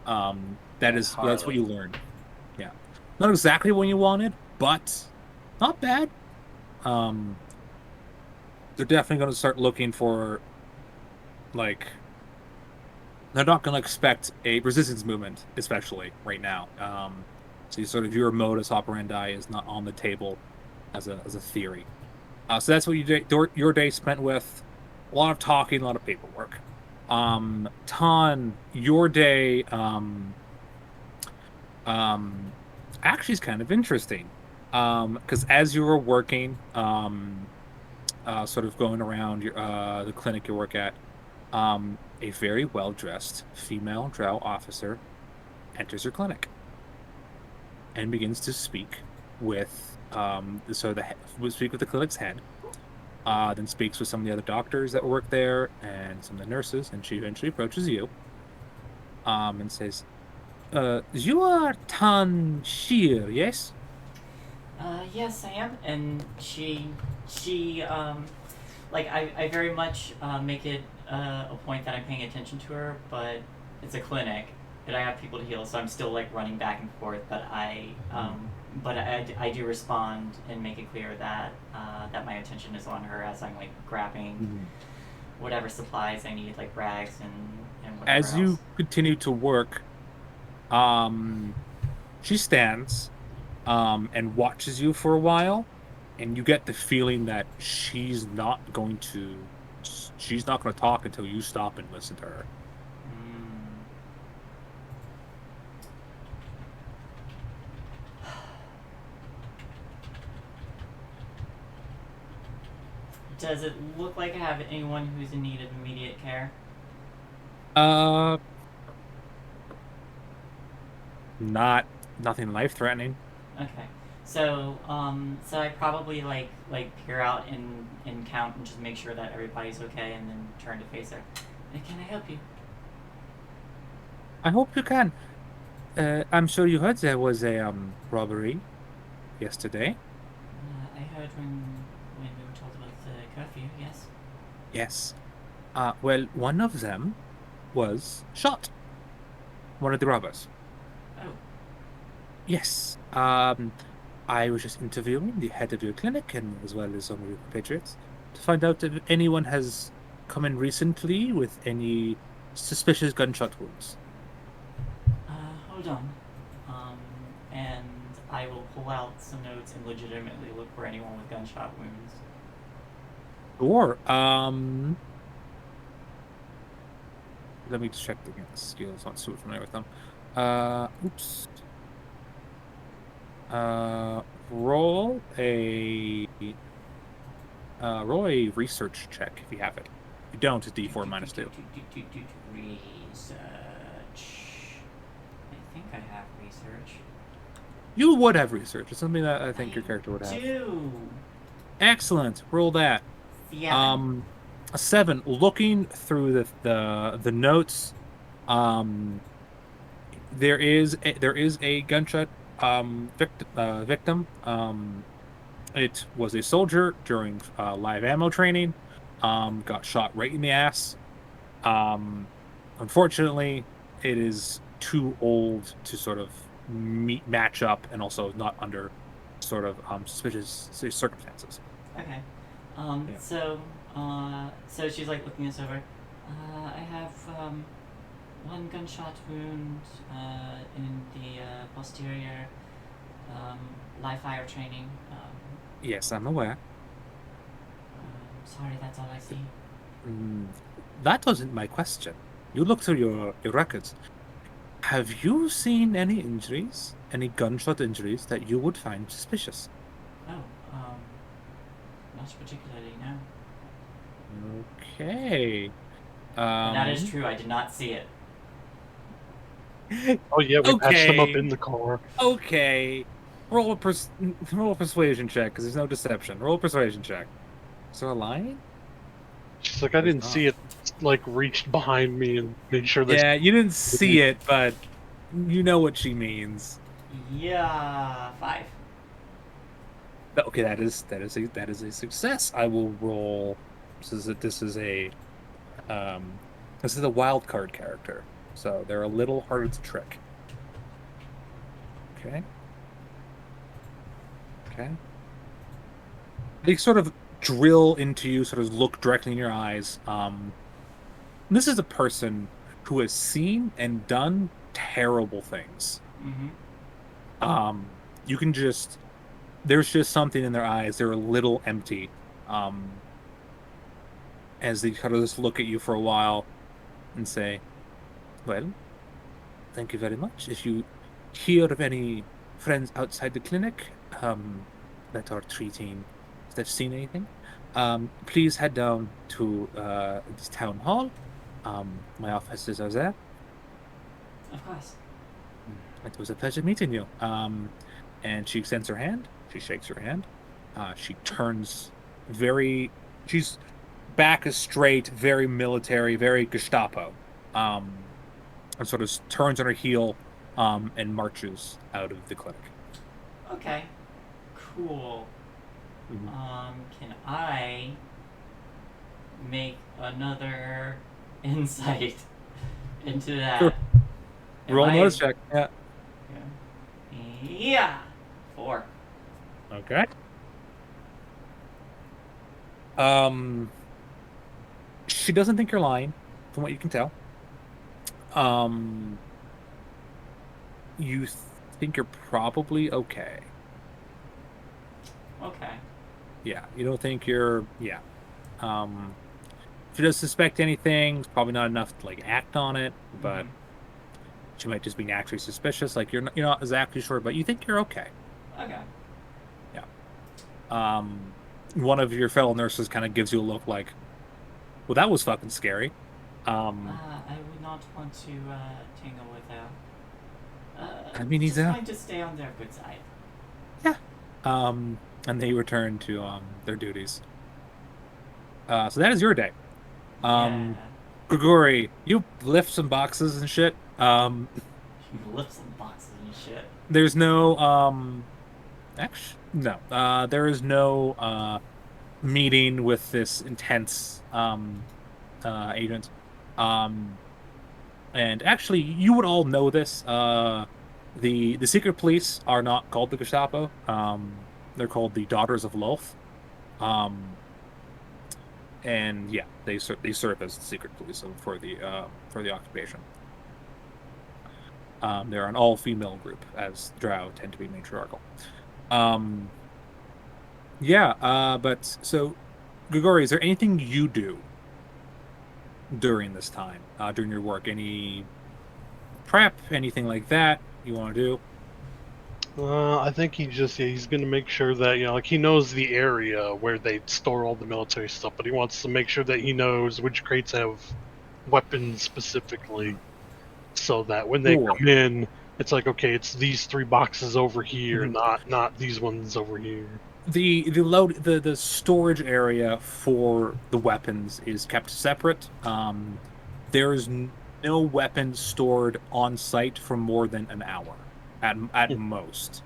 that's what you learned. Yeah. Not exactly what you wanted, but not bad. They're definitely going to start looking for, like, they're not going to expect a resistance movement, especially right now. So sort of your modus operandi is not on the table as a theory. So that's what your day spent with. A lot of talking, a lot of paperwork. Ton, your day actually is kind of interesting, because as you were working, sort of going around the clinic you work at, a very well-dressed female drow officer enters your clinic and begins to speak with speak with the clinic's head, then speaks with some of the other doctors that work there and some of the nurses, and she eventually approaches you and says, you are Tan Shir, yes? Yes, I am. And she, like, I very much make it a point that I'm paying attention to her, but it's a clinic, and I have people to heal, so I'm still, like, running back and forth, but I but I do respond and make it clear that that my attention is on her as I'm like grabbing whatever supplies I need, like rags and whatever As else. you continue to work, she stands and watches you for a while, and you get the feeling that she's not going to talk until you stop and listen to her. Does it look like I have anyone who's in need of immediate care? Nothing life-threatening. Okay. So I probably like peer out and count and just make sure that everybody's okay, and then turn to face her. Can I help you? I hope you can. I'm sure you heard there was a robbery yesterday. I heard when we were told about the curfew. Yes. Yes. Well, one of them was shot. One of the robbers. Oh. Yes. I was just interviewing the head of your clinic, and as well as some of your compatriots, to find out if anyone has come in recently with any suspicious gunshot wounds. Hold on. And I will pull out some notes and legitimately look for anyone with gunshot wounds. Sure. Let me just check the skills. Not super familiar with them. Oops. Roll a research check if you have it. If you don't, it's D4 minus 2. Research. I think I have research. You would have research. It's something that I think your character would have. Do. Excellent. Roll that. Yeah. A 7. Looking through the notes, there is a gunshot victim. It was a soldier during live ammo training. Got shot right in the ass. Unfortunately, it is too old to sort of match up, and also not under sort of suspicious circumstances. Okay. Yeah. So she's like looking this over. I have one gunshot wound in the posterior live fire training. Yes, I'm aware. Sorry, that's all I see. That wasn't my question. You look through your records. Have you seen any injuries, any gunshot injuries that you would find suspicious? Oh, not particularly, no. Okay. And that is true. I did not see it. Oh yeah, we patched them up in the car. Okay. Roll a persuasion check, because there's no deception. Roll a persuasion check. Is there a line? She's like, I didn't see it. Like reached behind me and made sure that. Yeah, you didn't see it, but you know what she means. Yeah, 5. Okay, that is a success. I will roll. This is a wild card character, so they're a little harder to trick. Okay. They sort of drill into you, sort of look directly in your eyes. This is a person who has seen and done terrible things. Mm-hmm. You can just... There's just something in their eyes. They're a little empty. As they kind of just look at you for a while and say, well, thank you very much. If you hear of any friends outside the clinic that are treating, that have seen anything, please head down to this town hall. My offices are there. Of course. It was a pleasure meeting you. And she extends her hand. She shakes her hand. She turns she's back is straight, very military, very Gestapo. And sort of turns on her heel and marches out of the clinic. Okay. Cool. Can I make another insight into that? Sure. Roll a notice check. Yeah. Yeah. 4. Okay. She doesn't think you're lying, from what you can tell. You think you're probably okay. Okay. Yeah, you don't think you're. Yeah. Um, if she does suspect anything, it's probably not enough to like act on it, but she might just be naturally suspicious. Like you're not exactly sure, but you think you're okay. Okay. Yeah. One of your fellow nurses kind of gives you a look like, well, that was fucking scary. I would not want to tangle with her. I mean, he's just a going to stay on their good side. yeah. And they return to their duties. So that is your day. Yeah. Grigori, you lift some boxes and shit. You lift some boxes and shit. There's no actually no. There is no meeting with this intense agent. And actually, you would all know this. The secret police are not called the Gestapo. They're called the Daughters of Lolth. And yeah, they serve as the secret police for the occupation. They're an all-female group, as Drow tend to be matriarchal. But so, Grigori, is there anything you do during this time, during your work? Any prep, anything like that you want to do? I think he's gonna make sure that like he knows the area where they store all the military stuff, but he wants to make sure that he knows which crates have weapons specifically, so that when they Sure. come in, it's like okay, it's these 3 boxes over here, Mhm. not these ones over here. The storage area for the weapons is kept separate. There's no weapons stored on site for more than an hour at most.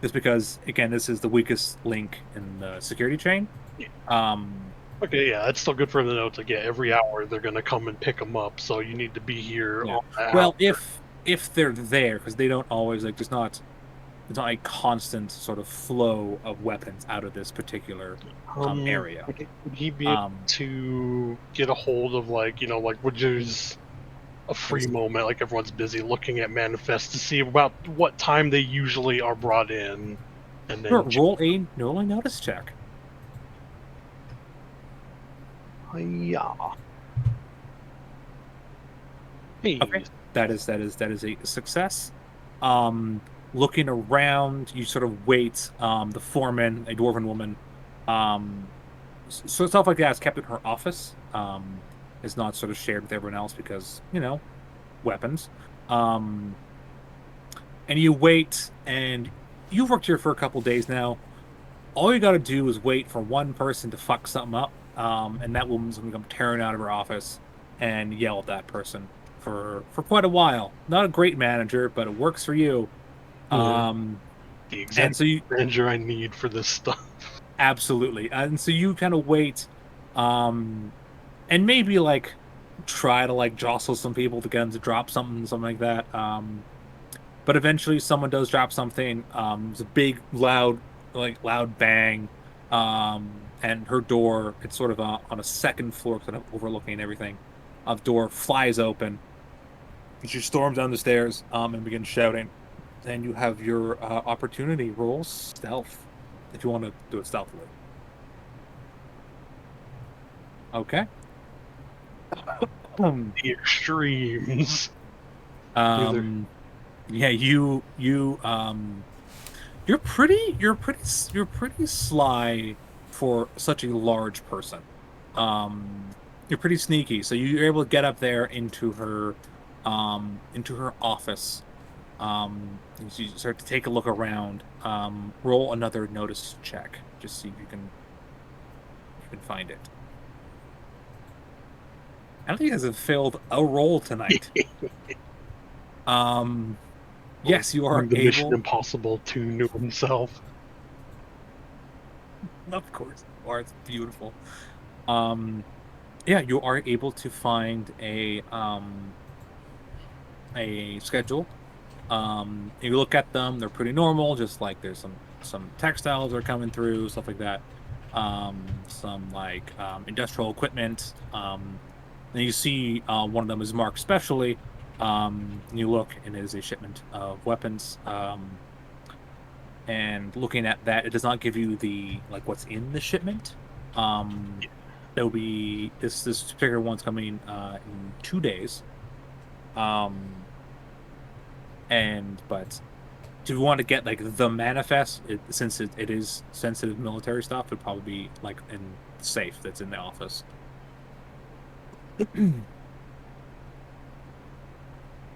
Just because again, this is the weakest link in the security chain. Yeah. Um, Okay, yeah, that's still good for the note to get. Every hour they're gonna come and pick them up, so you need to be here yeah. on that Well, hour. if they're there, because they don't always like, it's not a constant sort of flow of weapons out of this particular area. Would he be able Um, to get a hold of like when there's a free moment, like everyone's busy looking at manifest to see about what time they usually are brought in, and sure, then roll a notice check. yeah. Hey, Okay. That is a success. Looking around, you sort of wait. The foreman, a dwarven woman, um, so stuff like that is kept in her office. Is not sort of shared with everyone else because weapons. Um, and you wait, and you've worked here for a couple days now. All you got to do is wait for one person to fuck something up, and that woman's gonna come tearing out of her office and yell at that person for quite a while. Not a great manager, but it works for you. yeah, Um, the and exact so you manager I need for this stuff. absolutely, and so you kind of wait, and maybe like try to like jostle some people to get them to drop something like that. But eventually someone does drop something. There's a big, loud bang. And her door, it's sort of on a second floor, kind of overlooking everything. The door flies open. And she storms down the stairs and begins shouting. And you have your opportunity. Roll stealth if you want to do it stealthily. Okay. The extremes. Um, yeah, you're pretty sly for such a large person. You're pretty sneaky, so you're able to get up there into her office. And you start to take a look around. Roll another notice check, just see if you can find it. I don't think you guys have failed a roll tonight. Yes, you are The Mission able. Impossible 2 knew himself. Of course, you are. It's beautiful. Yeah, you are able to find a schedule You look at them; they're pretty normal. Just like there's some textiles are coming through, stuff like that. Some like industrial equipment. And you see one of them is marked specially. And you look, and it is a shipment of weapons. And looking at that, it does not give you the like what's in the shipment. There'll be this particular one's coming in 2 days. But if you want to get like the manifest, since it is sensitive military stuff, it'd probably be like in the safe that's in the office.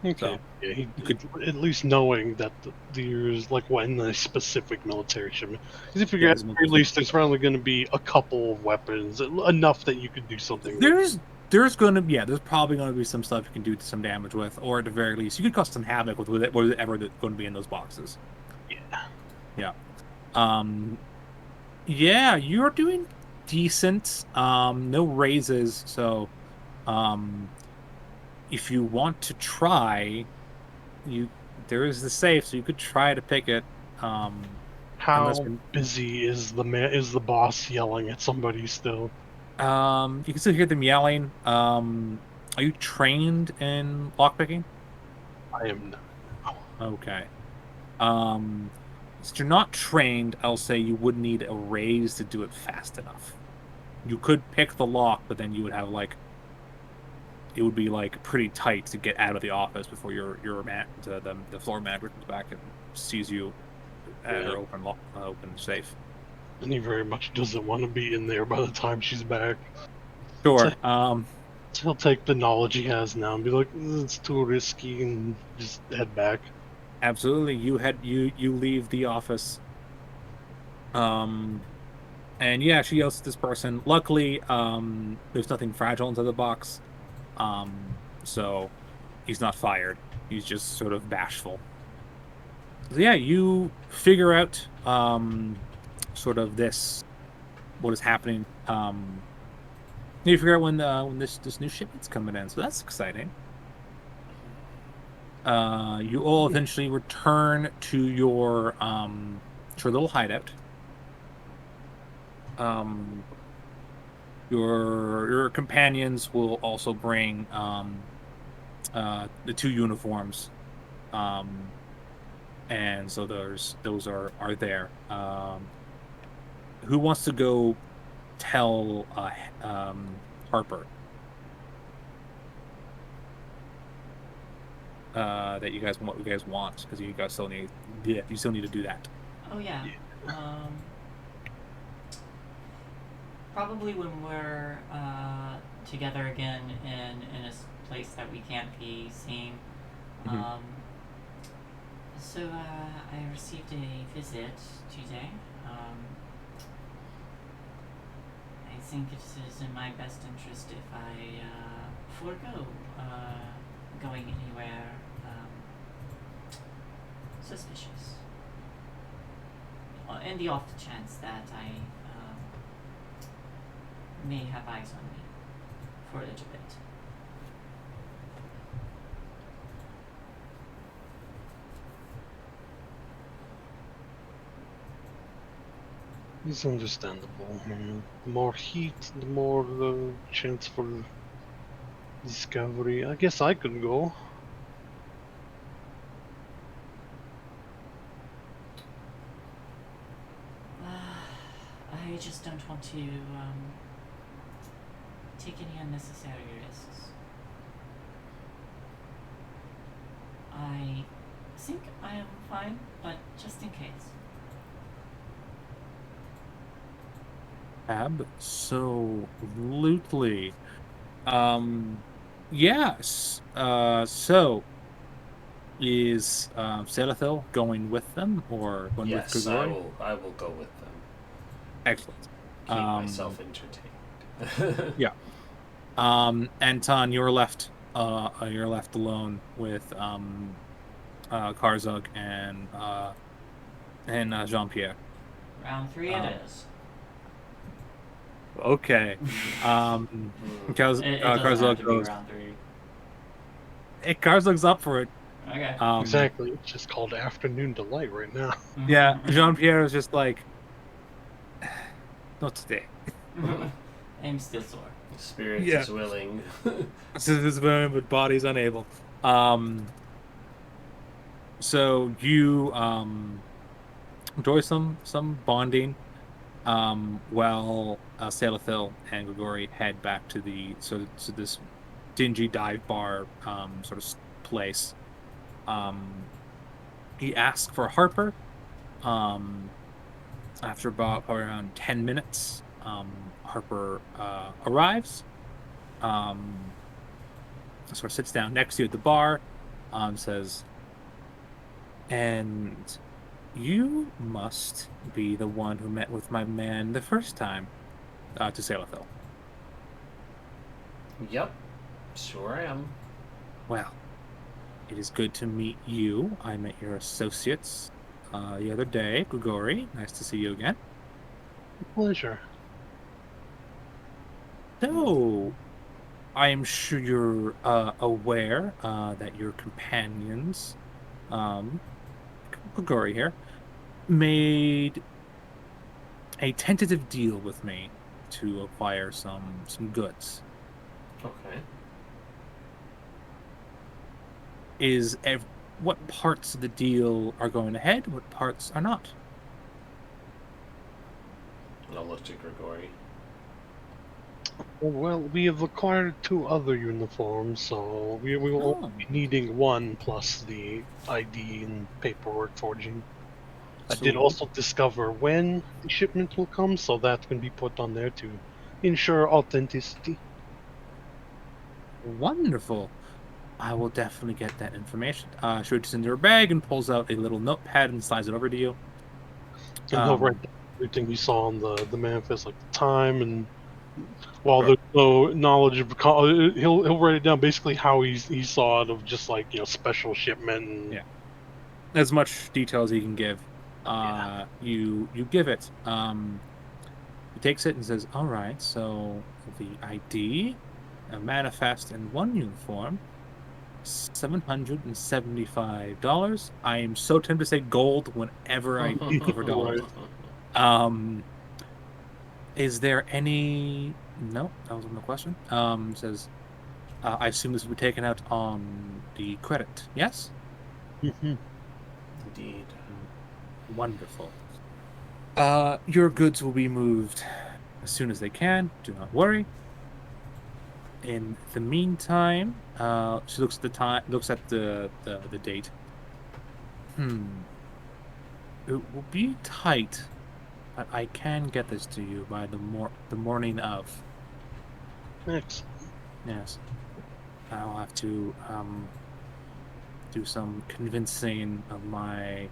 Okay. So, yeah, he you could- at least knowing that there's like when the specific military shipment. Because if you Yeah, get there's at military- least there's probably going to be a couple of weapons, enough that you could do something. there's probably gonna be some stuff you can do some damage with, or at the very least, you could cause some havoc with whatever that's going to be in those boxes. Yeah. Yeah, you're doing decent. No raises, so if you want to try, there is the safe, so you could try to pick it. How busy is the boss yelling at somebody still? You can still hear them yelling. Are you trained in lockpicking? I am not. Okay. Since you're not trained, I'll say you would need a raise to do it fast enough. You could pick the lock, but then you would have like it would be like pretty tight to get out of the office before your the floor manager comes back and sees you at her open safe. And he very much doesn't want to be in there by the time she's back. Sure. He'll take the knowledge he has now and be like, it's too risky, and just head back. Absolutely. You leave the office. And yeah, she yells at this person. Luckily, there's nothing fragile inside the box. So he's not fired. He's just sort of bashful. So yeah, you figure out sort of what is happening. You figure out when this new shipment's coming in, so that's exciting. You all eventually return to your little hideout. Your companions will also bring the 2 uniforms, and so those are there. Who wants to go tell Harper that you guys want because you guys still need to do that. Oh yeah. Probably when we're together again in a place that we can't be seen. Mhm. So I received a visit today. I think it is in my best interest if I forego going anywhere suspicious. In the off chance that I may have eyes on me for a little bit. It's understandable. The more heat, the more chance for discovery. I guess I could go. I just don't want to take any unnecessary risks. I think I am fine, but just in case. Absolutely. Yes. So is Serathil going with them or going with Yes, Grigori? I will go with them. Excellent. Keep myself entertained. Yeah. Anton, you're left alone with Karzug and Jean-Pierre. Round 3 it is. Okay. It doesn't have Karzug to be goes. round 3. Hey, Karzug's up for it. Okay. Exactly. It's just called afternoon delight right now. Yeah, Jean-Pierre is just like, not today. I'm still sore. Spirit Yeah. is willing. This is very, but body's unable. So you enjoy some bonding, while Salathiel and Grigori head back to this dingy dive bar sort of place. He asks for Harper. After about probably around 10 minutes, Harper arrives. Sort of sits down next to you at the bar. Says, "And you must be the one who met with my man the first time." To Salathiel. Yep, sure I am. Well, it is good to meet you. I met your associates the other day, Grigori. Nice to see you again. Pleasure. So, I am sure you're aware that your companions, Grigori here, made a tentative deal with me to acquire some goods. Okay. What parts of the deal are going ahead? What parts are not? I'll look to Grigori. Well, we have acquired 2 other uniforms, so we will Oh. be needing 1 plus the ID and paperwork forging. I So did also discover when the shipment will come, so that can be put on there to ensure authenticity. wonderful. I will definitely get that information. She reaches into her bag and pulls out a little notepad and slides it over to you. And he'll write down everything he saw on the manifest, like the time, and while Sure. there's no knowledge of, he'll write it down basically how he saw it, of just like special shipment. And, Yeah. As much detail as he can give. You give it. He takes it and says, "All right, so the ID, a manifest, and 1 uniform, $775. I am so tempted to say gold whenever I think over dollars. Is there any? No, that wasn't the question. Says, I assume this will be taken out on the credit. Yes. Mhm. Indeed. Wonderful. Your goods will be moved as soon as they can. Do not worry. In the meantime, she looks at the time, looks at the date. It will be tight, but I can get this to you by the morning of. Excellent. Yes. I'll have to do some convincing of my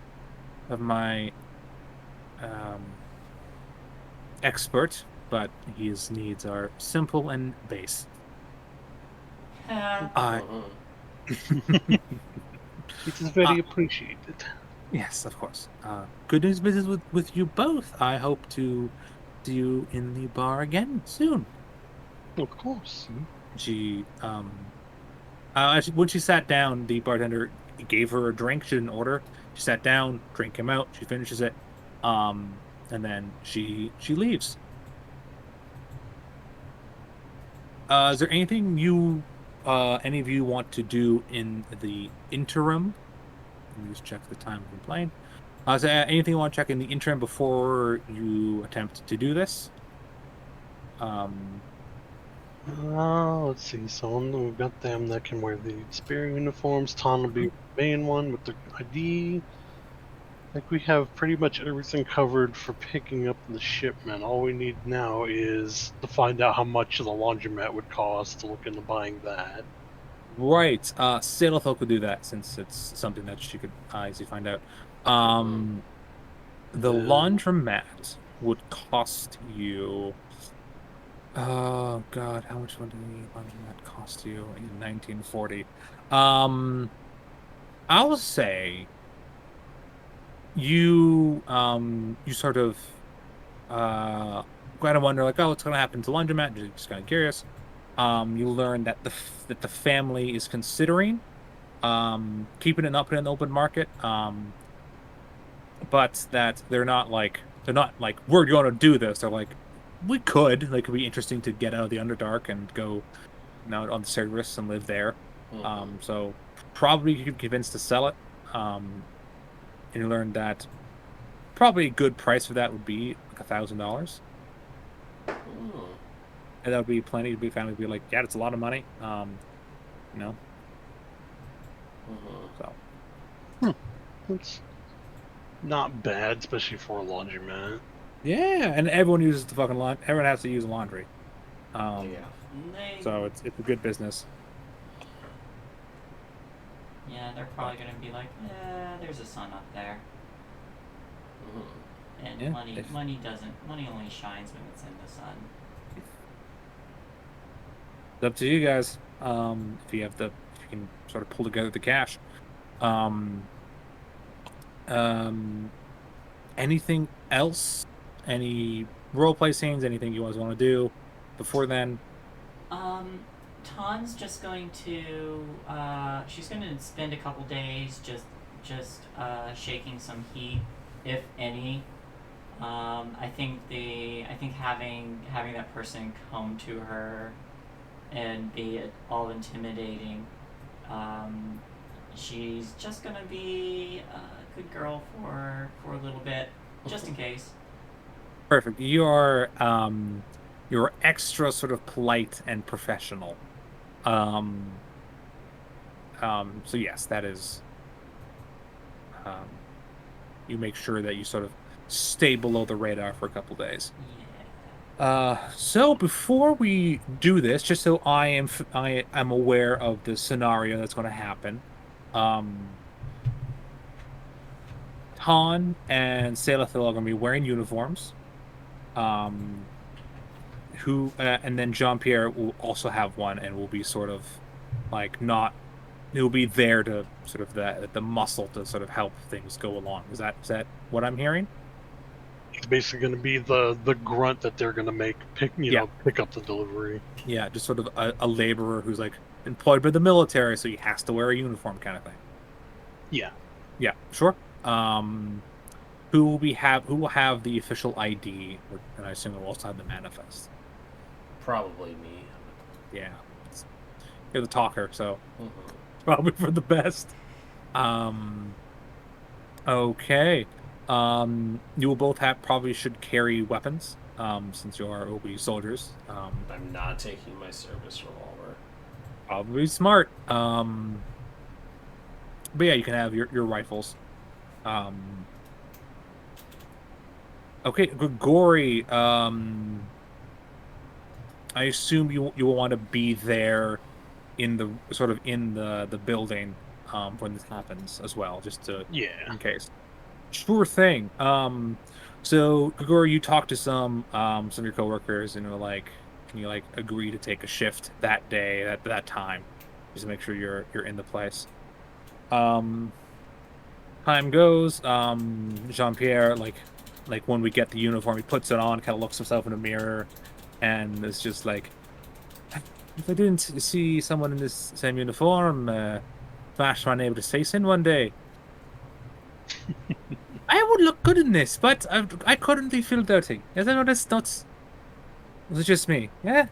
expert, but his needs are simple and base. I Uh-huh. It is very appreciated. Yes, of course. Good news business with you both. I hope to see you in the bar again soon. Of course. She when she sat down, the bartender gave her a drink. She didn't order. She sat down, drink came out. She finishes it, and then she leaves. Is there anything any of you want to do in the interim? Let me just check the time of the plane. Is there anything you want to check in the interim before you attempt to do this? Let's see. So we've got them that can wear the spear uniforms. Ton will be the main one with the ID. I think we have pretty much everything covered for picking up the shipment. All we need now is to find out how much the laundromat would cost to look into buying that. Right. Sailthel could do that since it's something that she could easily find out. The Then- laundromat would cost you. Oh God, how much would the laundromat cost you in 1940? I'll say you sort of kind of wonder like, oh, what's gonna happen to laundromat? You're just kind of curious. You learn that the family is considering keeping it up in an open market. But that they're not like we're going to do this. They're like, we could. Like, it'd be interesting to get out of the Underdark and go on the Cerberus and live there. So probably you could convince to sell it. And you learn that probably a good price for that would be like $1,000. And that would be plenty to be family to be like, yeah, it's a lot of money. You know. So That's not bad, especially for a laundromat. yeah, and everyone uses the fucking laundry. Everyone has to use laundry. Yeah. So it's a good business. Yeah, they're probably gonna be like, there's a sun up there. And Yeah, money only shines when it's in the sun. It's up to you guys. If you can sort of pull together the cash. Anything else? Any roleplay scenes? Anything you guys want to do before then? Tan's just going to she's going to spend a couple days just shaking some heat, if any. I think having that person come to her and be all intimidating, she's just gonna be a good girl for a little bit, just in case. Perfect. You're extra sort of polite and professional. So yes, that is. You make sure that you sort of stay below the radar for a couple days. Yeah. So before we do this, just so I am aware of the scenario that's going to happen, Han and Saelathil are going to be wearing uniforms. And then Jean-Pierre will also have one and will be sort of like not. He'll be there to sort of the muscle to sort of help things go along. Is that what I'm hearing? It's basically going to be the grunt that they're going to make pick up the delivery. Yeah, just sort of a laborer who's like employed by the military, so he has to wear a uniform kind of thing. Yeah. Yeah, sure. Who will have the official ID? And I assume it will also have the manifest. Probably me. Yeah, you're the talker, so probably for the best. Okay. You will both probably should carry weapons, since you are OB soldiers. I'm not taking my service revolver. Probably smart. But yeah, you can have your rifles. Okay, Grigori, I assume you will want to be there in the building when this happens as well, just to in case. Sure thing. So Grigori, you talked to some of your coworkers and were like, can you like agree to take a shift that day at that time, just to make sure you're in the place. Time goes. Jean-Pierre, like when we get the uniform, he puts it on, kind of looks himself in a mirror, and it's just like, if I didn't see someone in this same uniform, Flash might able to say so one day. I would look good in this, but I couldn't feel dirty. Is that that's not? Was it just me? Yeah.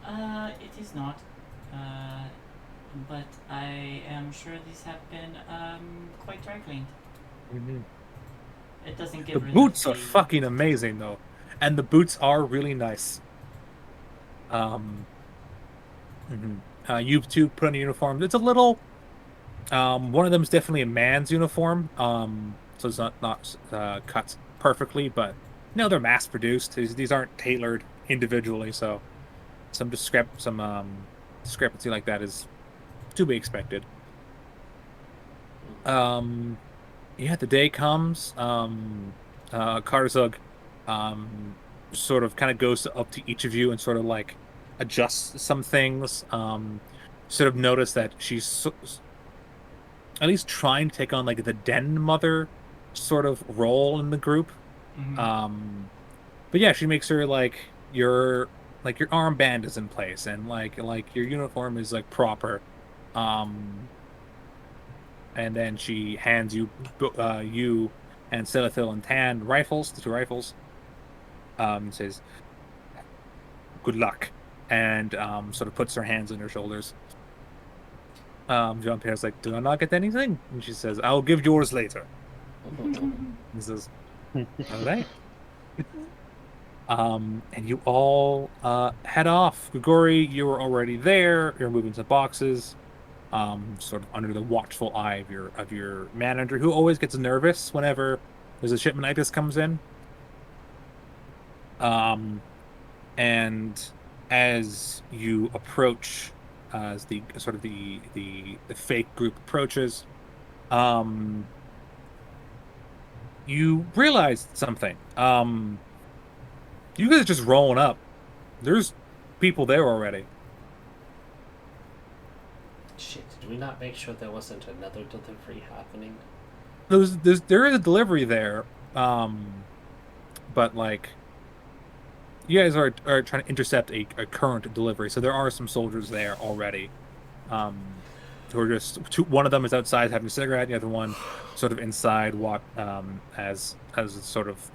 It is not. But I am sure these have been quite dry cleaned. It doesn't give the boots are fucking amazing though, and the boots are really nice. You two put on a uniform. It's a little. One of them is definitely a man's uniform. So it's not cut perfectly, but they're mass produced. These aren't tailored individually, so some discrepancy like that is to be expected. Yeah, the day comes. Karzug sort of kind of goes up to each of you and sort of like adjusts some things. Sort of notice that she's at least trying to take on like the den mother sort of role in the group. But yeah, she makes sure like your armband is in place and like your uniform is like proper. and then she hands you you and Silithil and Tan rifles, the 2 rifles. Says, "Good luck," and sort of puts her hands on her shoulders. Jean Pierre's like, "Do I not get anything?" And she says, "I'll give yours later." He says, "All right." And you all head off. Grigori, you were already there. You're moving some boxes, sort of under the watchful eye of your manager, who always gets nervous whenever there's a shipment like this comes in. And as you approach, as the sort of the fake group approaches, you realize something. You guys are just rolling up. There's people there already. Shit, did we not make sure there wasn't another delivery happening? There is a delivery there, but like, you guys are trying to intercept a current delivery, so there are some soldiers there already. Who are just one of them is outside having a cigarette, the other one sort of inside, as sort of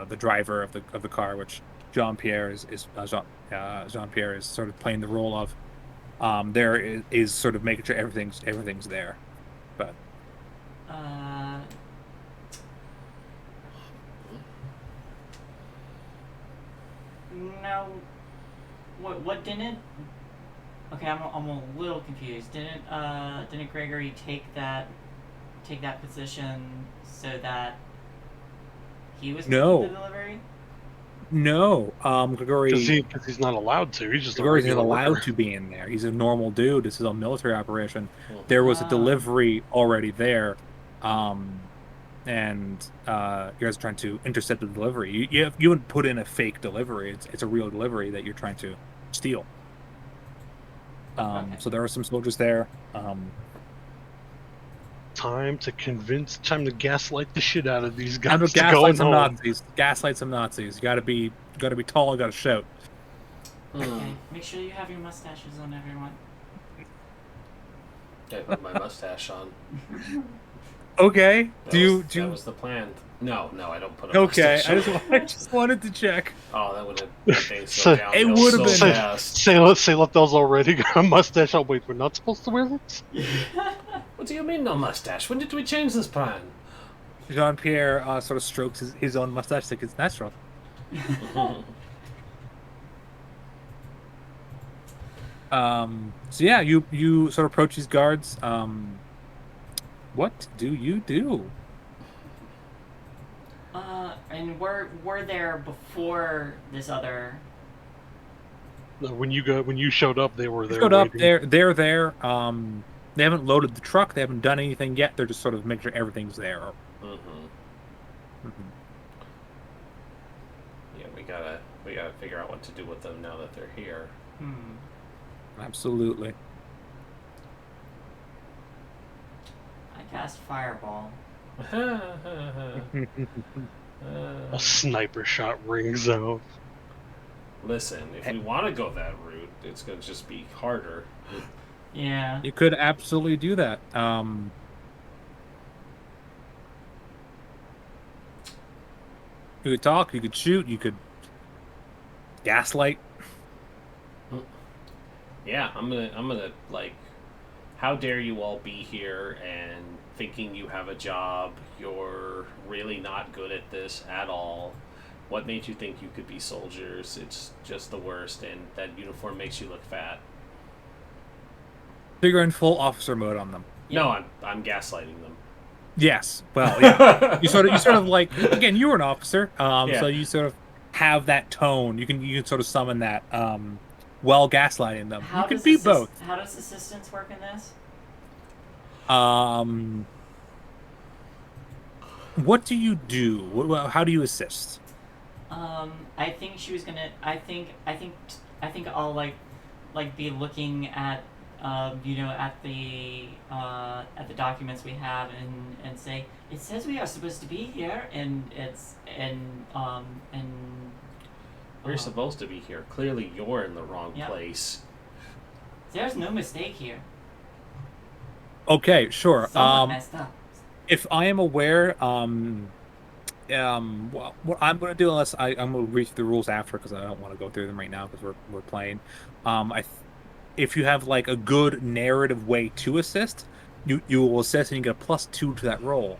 the driver of the car, which Jean Pierre is Jean Pierre is sort of playing the role of. There is sort of making sure everything's there, but no. What didn't? Okay, I'm a little confused. Didn't Gregory take that position so that he was No. the delivery? No, Grigori. Because he's not allowed to. He's just Grigori's not a allowed worker. to be in there. He's a normal dude. This is a military operation. There was a delivery already there, and you guys are trying to intercept the delivery. You haven't put in a fake delivery. It's a real delivery that you're trying to steal. Okay. So there are some soldiers there. Time to gaslight the shit out of these guys. I'm gonna to go gaslight some home. Nazis. Gaslight some Nazis. You gotta be tall. You gotta shout. Okay, make sure you have your mustaches on, everyone. I put my mustache on. Okay. That was the plan. No, I don't put a Okay, mustache on. I just wanted to check. Oh, that would have made things So- go down. It would have so been- fast. Say Latel's already got a mustache. Oh wait, we're not supposed to wear this? What do you mean no mustache? When did we change this plan? Jean Pierre sort of strokes his own mustache like it's natural. So yeah, you sort of approach these guards. What do you do? And we're there before this other. When you showed up, they were there. Showed up. waiting. They're there. They haven't loaded the truck. They haven't done anything yet. They're just sort of making sure everything's there. Mm-hmm. Yeah, we gotta figure out what to do with them now that they're here. Absolutely. I cast Fireball. A sniper shot rings out. Listen, if we want to go that route, it's gonna just be harder. Yeah. You could absolutely do that. You could talk. You could shoot. You could gaslight. Yeah, I'm gonna like, how dare you all be here and thinking you have a job? You're really not good at this at all. What made you think you could be soldiers? It's just the worst, and that uniform makes you look fat. So you're in full officer mode on them. No, I'm gaslighting them. Yes. Well, yeah. you sort of like, again, you were an officer, Yeah. so you sort of have that tone. You can sort of summon that while gaslighting them. You can be both. How does assistance work in this? What do you do? How do you assist? I think she was gonna. I think I'll like be looking at at the documents we have and say it says we are supposed to be here and We're supposed to be here. Clearly, you're in the wrong Yep. place. there's no mistake here. Okay, sure. Somewhat messed up. If I am aware, well, what I'm going to do, unless I'm going to read through the rules after, because I don't want to go through them right now because we're playing. If you have like a good narrative way to assist, you will assist and you get a +2 to that roll.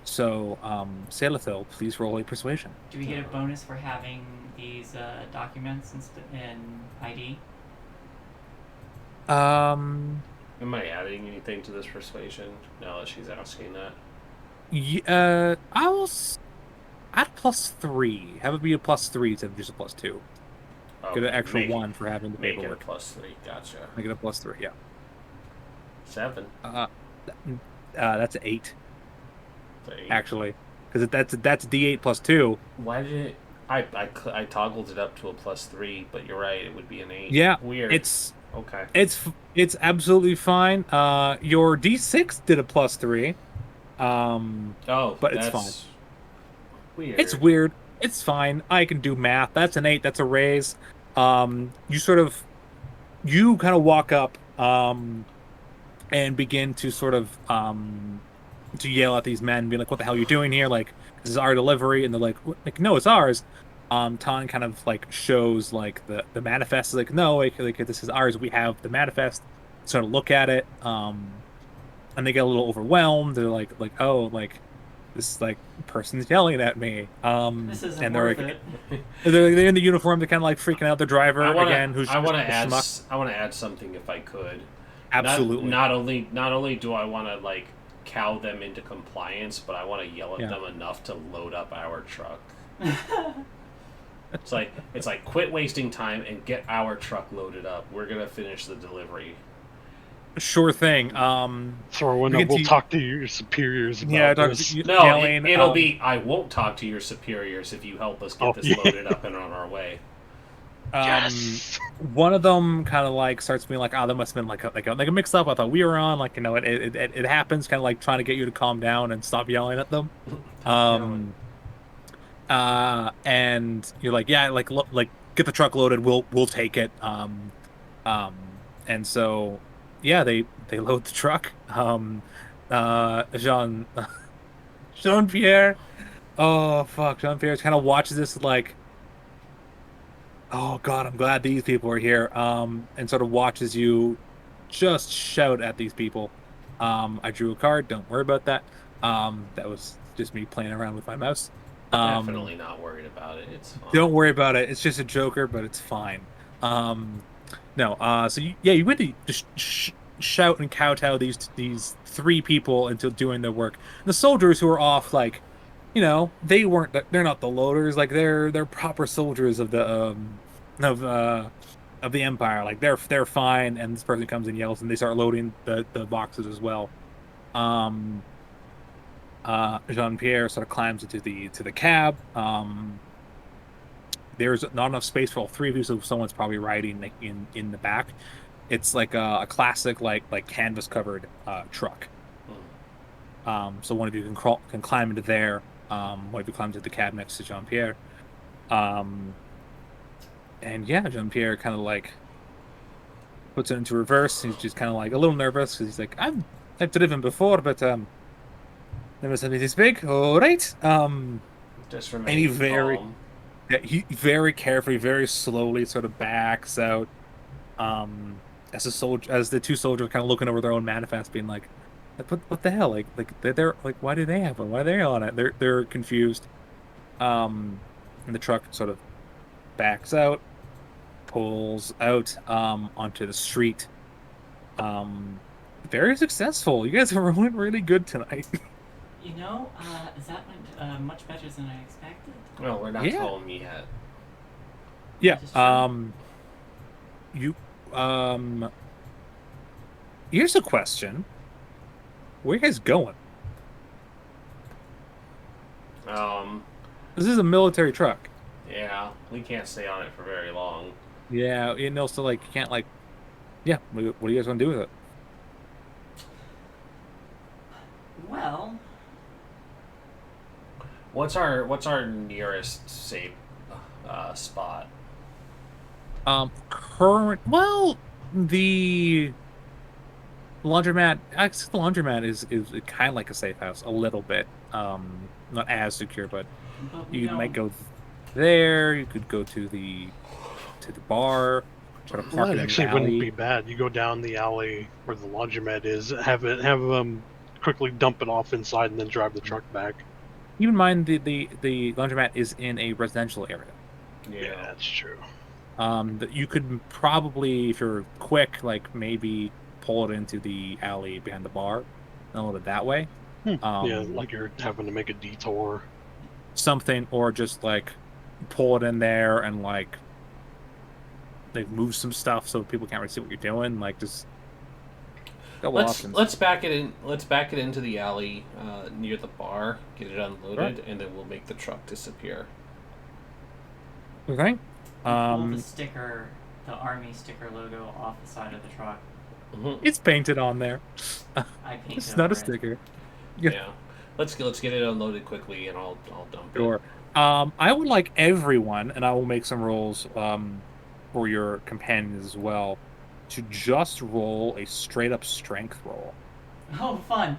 Salathiel, please roll a persuasion. Do we get a bonus for having these documents in ID? Am I adding anything to this persuasion? No, she's asking that. Add +3. Have it be a +3 instead of just a +2. Okay, Get an extra 1 for having the make paperwork. it a +3. Gotcha. Make it a +3. Yeah. 7. That's an 8. It's 8. Actually, because that's D8 +2. Why did it? I toggled it up to a +3, but you're right. It would be an 8. Yeah, Weird. It's okay. It's absolutely fine. Your D6 did a +3. But it's fine. Weird. It's weird. It's fine. I can do math. That's an 8. That's a raise. You kind of walk up, and begin to sort of, to yell at these men, be like, "What the hell are you doing here? Like, this is our delivery." And they're like, "No, it's ours." Tan kind of like shows like the manifest. Like, "No, like this is ours. We have the manifest." Sort of look at it, and they get a little overwhelmed. They're like, "Oh, like this like person's yelling at me." This isn't and worth they're it. they're in the uniform. They're kind of like freaking out. The driver I want again, who's I want to just a add. schmuck. I want to add something if I could. Absolutely. Not only do I want to like cow them into compliance, but I want to yell at them enough to load up our truck. It's like quit wasting time and get our truck loaded up. We're gonna finish the delivery. Sure thing. Throw in we'll talk to your superiors about this. No, yelling, it'll be I won't talk to your superiors if you help us get this loaded up and on our way. Yes. One of them kind of like starts being like, "Oh, that must have been like a mix up. I thought we were on. Like, it happens." Kind of like trying to get you to calm down and stop yelling at them. And you're like, "Yeah, like get the truck loaded. We'll take it." And so, yeah, they load the truck. Jean-Pierre. Oh fuck, Jean-Pierre kind of watches this like, "Oh God, I'm glad these people are here." And sort of watches you just shout at these people. I drew a card. Don't worry about that. That was just me playing around with my mouse. Definitely not worried about it. It's fine. Don't worry about it. It's just a joker, but it's fine. No. So you went to just shout and kowtow these 3 people into doing their work. The soldiers who are off, like, they're not the loaders. Like they're proper soldiers of the Empire. Like they're fine. And this person comes and yells, and they start loading the boxes as well. Jean-Pierre sort of climbs into the cab. There's not enough space for all 3 of you, so someone's probably riding in the back. It's like a classic like canvas covered truck. So one of you can climb into there. One of you climbs into the cab next to Jean-Pierre. And yeah, Jean-Pierre kind of like puts it into reverse. He's just kind of like a little nervous because he's like, I've driven before, but never something this big. All right. Just and he calm. he very carefully, very slowly sort of backs out. As the 2 soldiers kind of looking over their own manifest, being like, what the hell? Like they're like, why do they have one? Why are they on it? They're confused. And the truck sort of backs out, pulls out onto the street. Very successful. You guys are rolling really good tonight. That went much better than I expected. Well, we're not home yet. Yeah. Here's a question. Where are you guys going? This is a military truck. Yeah, we can't stay on it for very long. Yeah, so like you can't like. Yeah, what do you guys want to do with it? Well, what's our nearest safe spot? The The laundromat. Actually, the laundromat is kind of like a safe house, a little bit. Not as secure, but But we you might don't. go there. You could go to the bar, try to Well, park that it in the actually wouldn't be alley. bad. You go down the alley where the laundromat is, have them quickly dump it off inside, and then drive the truck back. Keep in mind the laundromat is in a residential area. Yeah, Yeah. that's true. That you could probably, if you're quick, like maybe pull it into the alley behind the bar and load it that way. Yeah, like you're having to make a detour. Something, or just like pull it in there and like move some stuff so people can't really see what you're doing. Like just couple options. Let's back it in. Let's back it into the alley near the bar. Get it unloaded, and then we'll make the truck disappear. Okay. Pull the sticker, the army sticker logo off the side of the truck. It's painted on there. I painted It's not a over it. sticker. Yeah. Let's get it unloaded quickly, and I'll dump it. Sure. I would like everyone, and I will make some rolls for your companions as well, to just roll a straight up strength roll. Oh, fun.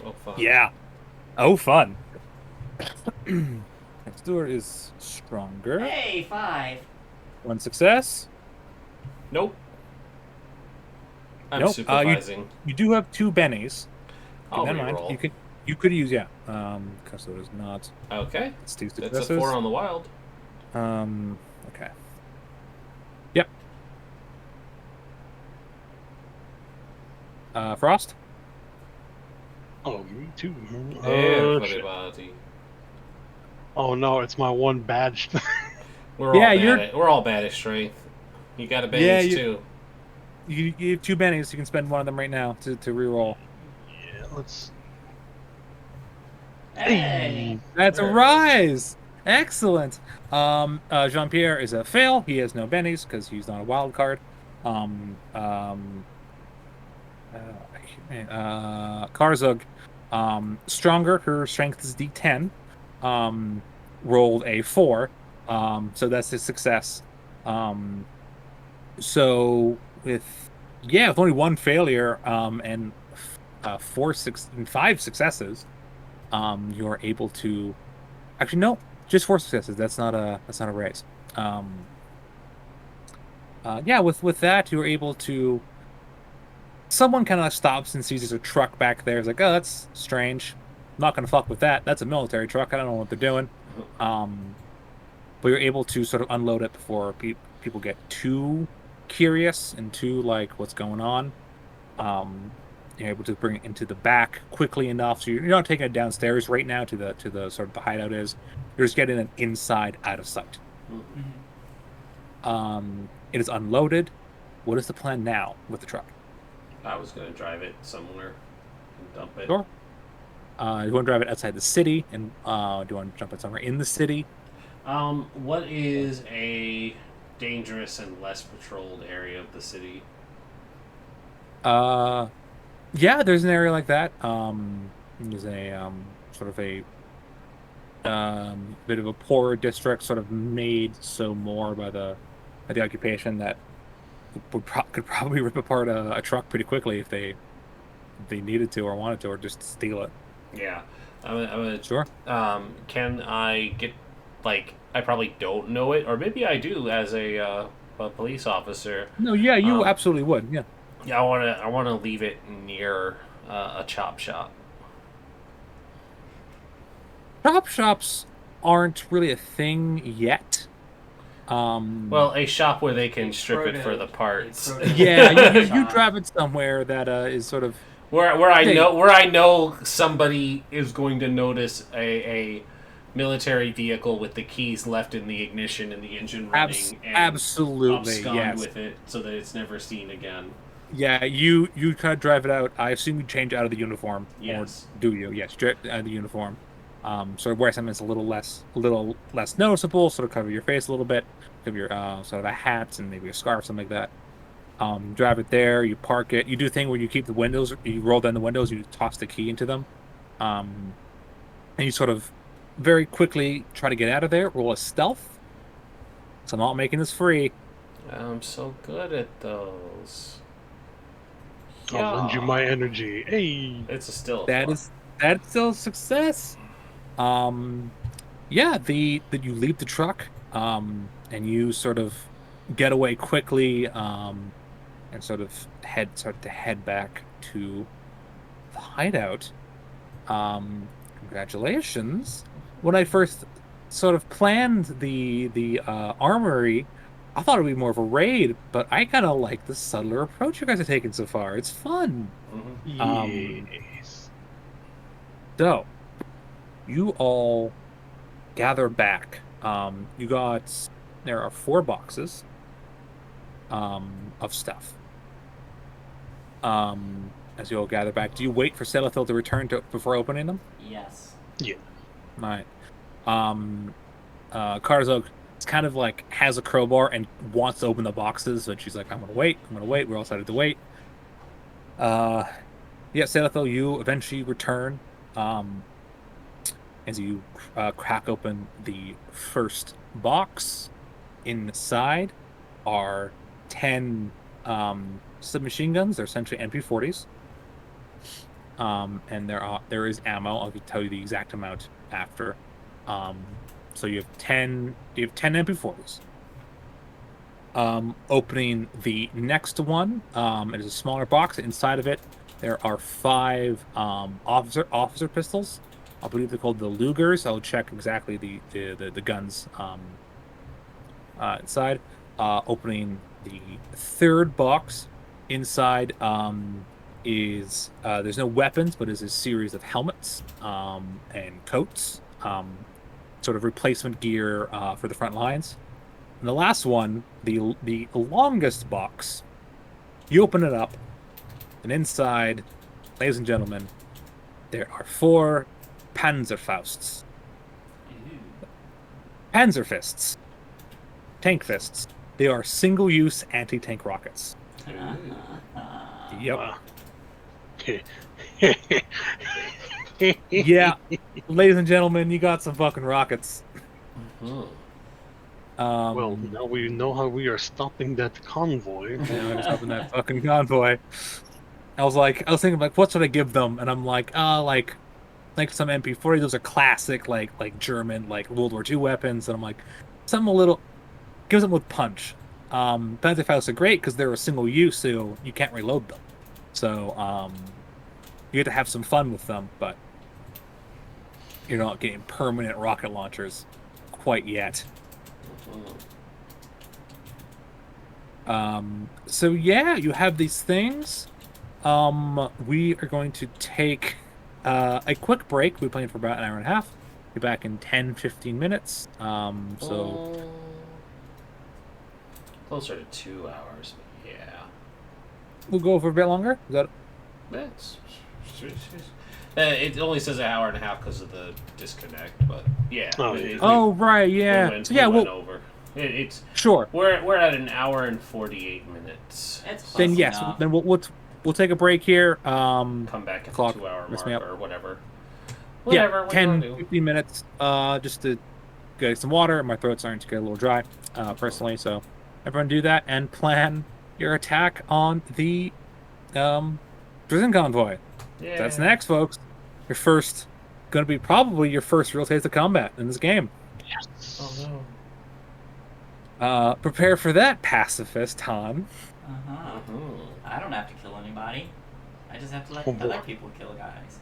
Oh, fun. Yeah. Oh, fun. Next door is stronger. Hey, 5. One success. Nope. I'm Nope. supervising. You do have 2 bennies. I'll Keep that in mind. reroll. You could use because it is not. Okay. It's 2 That's successes. a 4 on the wild. Okay. Yep. Frost. Oh, me too. Everybody. Oh no, it's my one badge. We're all bad at strength. You got a bennies too. You have 2 bennies. You can spend one of them right now to reroll. Yeah, let's. Hey. That's a There it rise. Excellent. Jean-Pierre is a fail. He has no bennies because he's not a wild card. Karzug, stronger. Her strength is D10. Rolled a 4. So that's a success. So with only 1 failure, and 5 successes, you're able to. Actually, no, just 4 successes. That's not a raise. With that, you're able to. Someone kind of stops and sees there's a truck back there. It's like, oh, that's strange. I'm not gonna fuck with that. That's a military truck. I don't know what they're doing. But you're able to sort of unload it before people get too curious and too like what's going on. You're able to bring it into the back quickly enough, so you're not taking it downstairs right now to the sort of the hideout is. You're just getting it inside, out of sight. It is unloaded. What is the plan now with the truck? I was gonna drive it somewhere and dump it. Sure. You want to drive it outside the city, and do you want to jump it somewhere in the city? What is a dangerous and less patrolled area of the city? Yeah, there's an area like that. There's a sort of a bit of a poorer district, sort of made so more by the occupation that could probably rip apart a truck pretty quickly if they needed to or wanted to, or just steal it. Yeah, I'm Sure. Can I get I probably don't know it, or maybe I do as a police officer. No, yeah, you absolutely would. Yeah. Yeah, I wanna leave it near a chop shop. Chop shops aren't really a thing yet. Well, a shop where they can strip it for the parts. Yeah, you drive it somewhere that is sort of where I know somebody is going to notice a military vehicle with the keys left in the ignition and the engine running, and absolutely abscond yes. with it so that it's never seen again. Yeah, you kind of drive it out. I assume you change out of the uniform. Yes. Or do you? Yes, out of the uniform. Sort of wear something that's a little less noticeable. Sort of cover your face a little bit. Cover your sort of a hat and maybe a scarf, something like that. Drive it there. You park it. You do a thing where you keep the windows. You roll down the windows. You toss the key into them, and you sort of very quickly try to get out of there. Roll a stealth. So I'm not making this free. I'm so good at those. I'll lend you my energy. Hey. It's a still. That's still a success. Yeah, that you leave the truck, and you sort of get away quickly, and start to head back to the hideout. Congratulations. When I first sort of planned the armory, I thought it'd be more of a raid, but I kind of like the subtler approach you guys are taking so far. It's fun. Yes. So, you all gather back. There are 4 boxes of stuff. As you all gather back, do you wait for Selethil to return before opening them? Yes. Yeah. All right. Karzog kind of like has a crowbar and wants to open the boxes, but she's like, I'm gonna wait. We're all decided to wait. Yeah, Selethil, you eventually return. As you crack open the first box, inside are 10 submachine guns. They're essentially MP40s. And there is ammo. I'll tell you the exact amount after. So you have 10 MP40s. Opening the next one, it is a smaller box. Inside of it, there are 5 officer pistols. I believe they're called the Lugers. I'll check exactly the guns inside. Opening the third box. Inside is there's no weapons, but is a series of helmets and coats, sort of replacement gear for the front lines. And the last one, the longest box, you open it up, and inside, ladies and gentlemen, there are 4 Panzerfausts. Panzerfists. Tank fists. They are single-use anti-tank rockets. Yep. Yeah, ladies and gentlemen, you got some fucking rockets. Well, now we know how we are stopping that convoy. Yeah, we're stopping that fucking convoy. I was thinking like, what should I give them? And I'm like, like some MP40. Those are classic, like German, like World War II weapons. And I'm like, something a little gives them with punch. Panzerfausts are great because they're a single use, so you can't reload them. So you get to have some fun with them, but you're not getting permanent rocket launchers quite yet. So yeah, you have these things. We are going to take a quick break. We're playing for about an hour and a half. Be back in 10-15 minutes. So closer to 2 hours, but yeah. We'll go for a bit longer. Is that? It only says an hour and a half because of the disconnect, but yeah. Right, yeah. We went over. It's sure. We're at an hour and 48 minutes. Then yes. Enough. Then we'll take a break here. Come back at the 2 hour mark or whatever. Whatever. Yeah, 10-15 minutes. Just to get some water. My throat's starting to get a little dry, personally. So everyone do that and plan your attack on the prison convoy. Yeah. That's next, folks. Going to be probably your first real taste of combat in this game. Yes. Oh no. Prepare for that, pacifist Han. I don't have to kill anybody. I just have to let other people kill guys.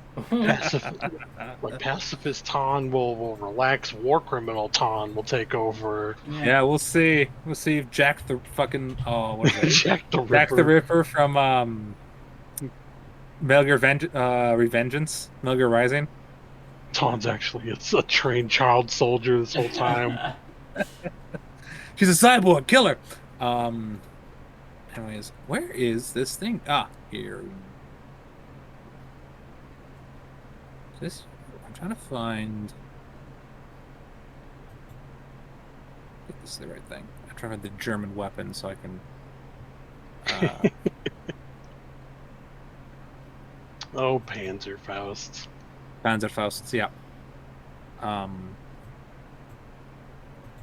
Pacifist Tan will relax. War criminal Tan will take over. Yeah, we'll see. We'll see if Jack the fucking what is it? Jack the Ripper. Jack the Ripper from Metal Gear Revengeance, Metal Gear Rising. Tan's actually a trained child soldier this whole time. She's a cyborg killer. Anyways, where is this thing? Here. I'm trying to find. I think this is the right thing. I'm trying to find the German weapon so I can. Oh, Panzerfausts. Panzerfausts, yeah.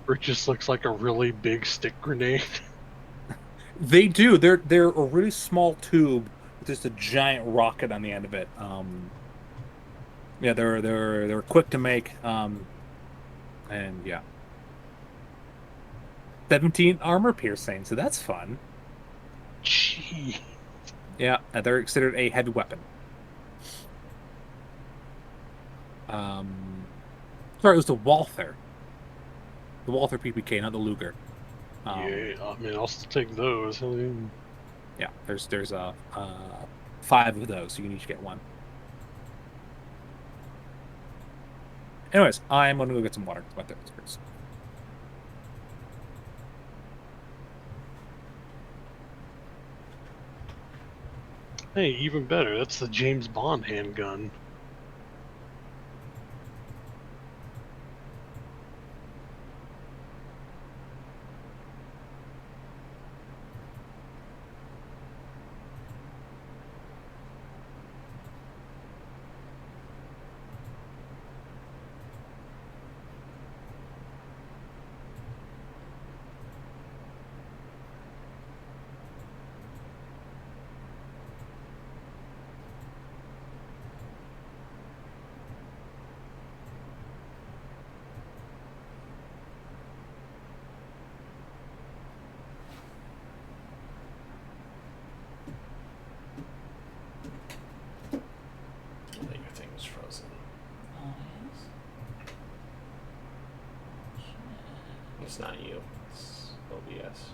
It just looks like a really big stick grenade. They do. They're a really small tube just a giant rocket on the end of it. Yeah, they're quick to make. And yeah, 17 armor piercing, so that's fun. Gee. Yeah, they're considered a heavy weapon. Sorry, it was the Walther. The Walther PPK, not the Luger. Yeah, I mean, I'll still take those. I mean, Yeah, there's 5 of those, so you can each get one. Anyways, I'm gonna go get some water. What the- hey, even better. That's the James Bond handgun. That your thing is frozen. Oh, it is? Shit. It's not you. It's OBS.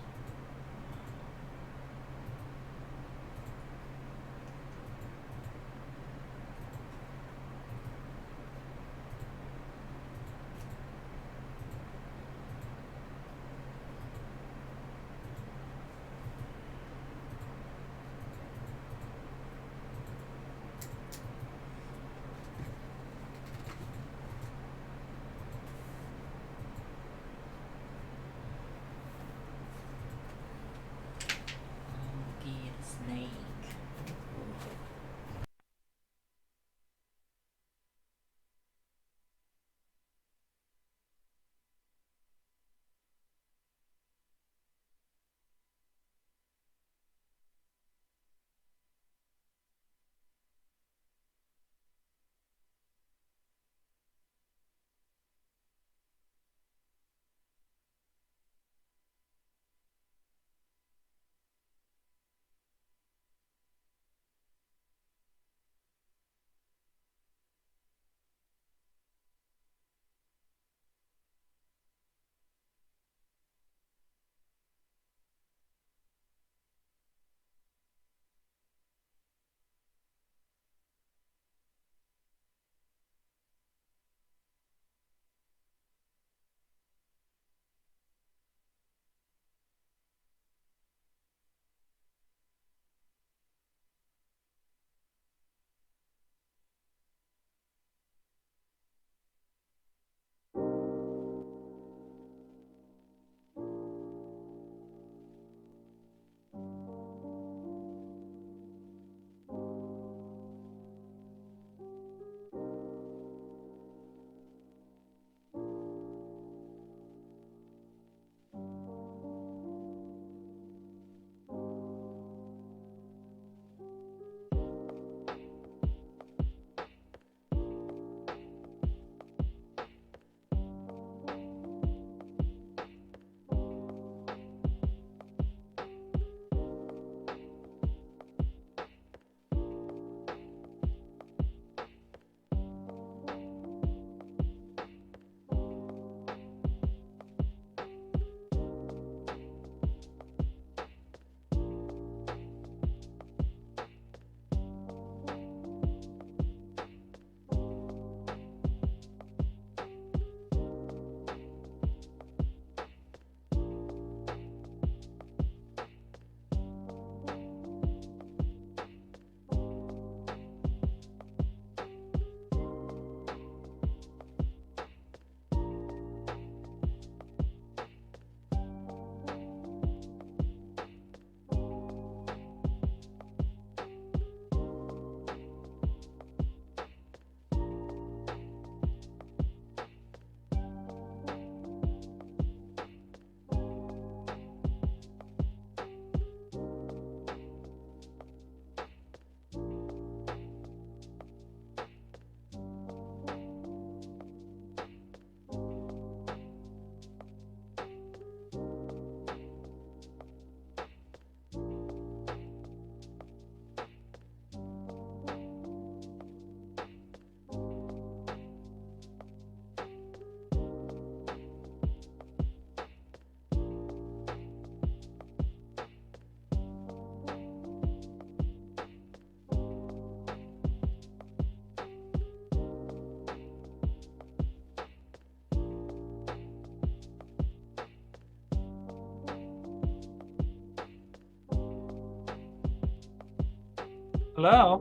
Hello?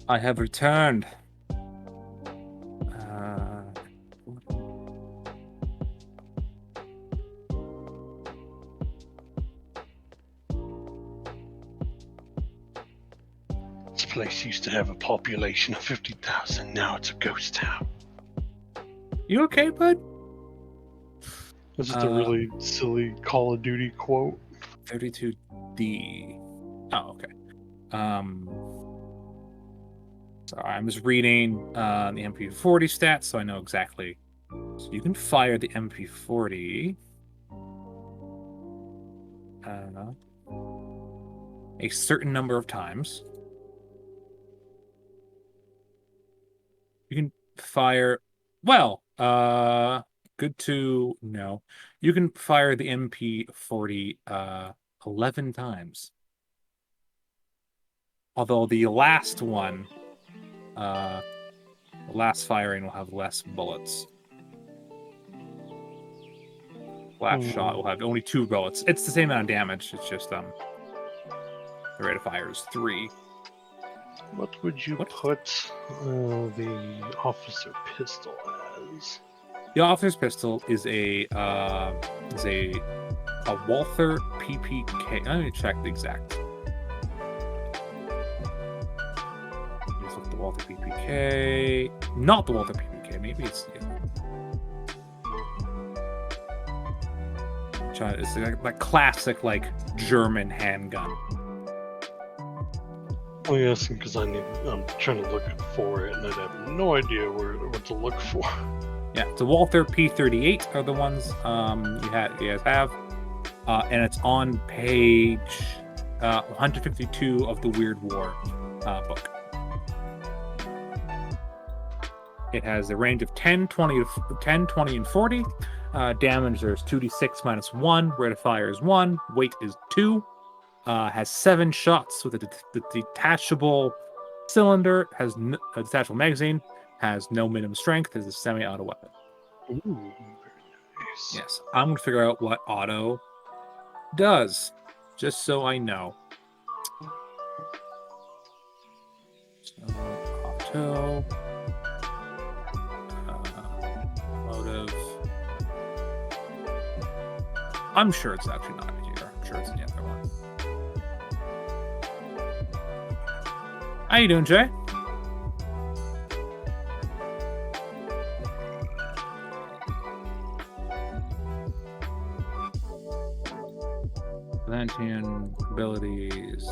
I have returned. This place used to have a population of 50,000. Now it's a ghost town. You okay, bud? This is a really silly Call of Duty quote. 32D. Oh, okay. Sorry, I'm just reading the MP40 stats, so I know exactly. So you can fire the MP40 a certain number of times. You can fire, well, good to know. You can fire the MP40 11 times. Although the last one, the last firing will have less bullets. Last shot will have only 2 bullets. It's the same amount of damage. It's just the rate of fire is 3. What would you put the officer pistol as? The officer's pistol is a Walther PPK. Let me check the exact. Let's look at the Walther PPK. Not the Walther PPK. Maybe it's it's like classic like German handgun. Oh yes, because I'm trying to look for it, and I have no idea what to look for. Yeah, the Walther P38 are the ones you guys have, and it's on page 152 of the Weird War book. It has a range of 10, 20, and 40. Damage, there's 2d6 minus 1. Rate of fire is 1. Weight is 2. Has 7 shots with a detachable cylinder. Has a detachable magazine. Has no minimum strength. Is a semi-auto weapon. Ooh, very nice. Yes, I'm gonna figure out what auto does, just so I know. So, auto. Motive. I'm sure it's actually not here. I'm sure it's the other one. How you doing, Jay? Atlantean abilities.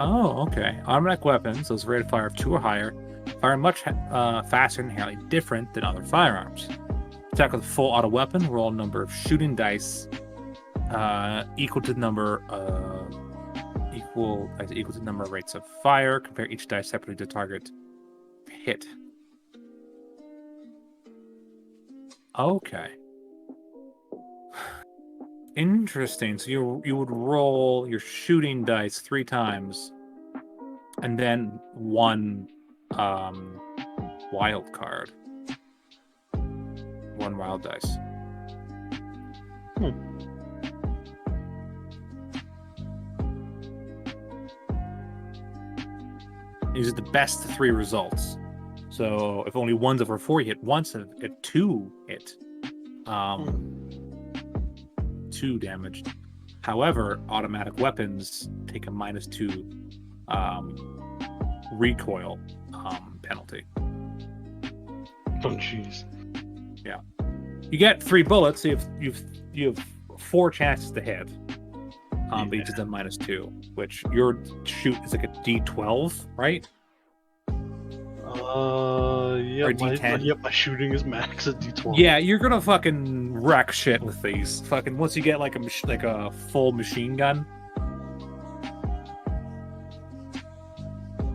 Oh, okay. Automatic weapons, those rate of fire of 2 or higher, fire much faster and inherently different than other firearms. Attack with a full auto weapon, roll a number of shooting dice equal to the number equal to the number of rates of fire. Compare each dice separately to target hit. Okay. Interesting. So you would roll your shooting dice 3 times, and then 1 wild card. 1 wild dice. These are the best 3 results. So if only one's over 4, you hit once. If 2 hit, 2 damage. However, automatic weapons take a -2 recoil penalty. Oh jeez. Yeah, you get 3 bullets. So you have 4 chances to hit. But each is a -2, which your shoot is like a D12, right? Yeah, Or D10. My shooting is max at D12. Yeah, you're gonna fucking wreck shit with these. Fucking once you get like a full machine gun.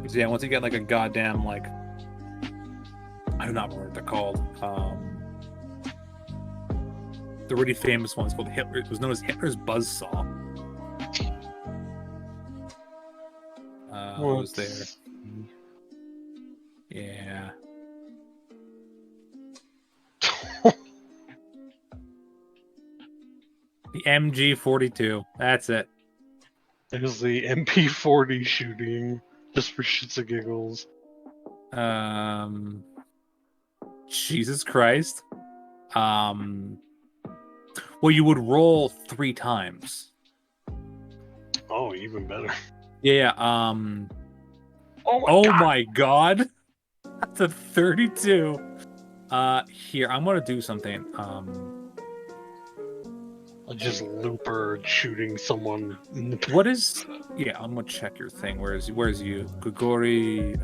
Yeah, once you get like a goddamn like, I do not remember what they're called. The really famous one is called Hitler. It was known as Hitler's buzzsaw. What was there? Yeah. The MG42. That's it. There's the MP40 shooting, just for shits and giggles. Jesus Christ. Well, you would roll 3 times. Oh, even better. Yeah. Oh my god. That's a 32. Here, I'm gonna do something. I'll just looper shooting someone. What is? Yeah, I'm gonna check your thing. Where's you? Grigori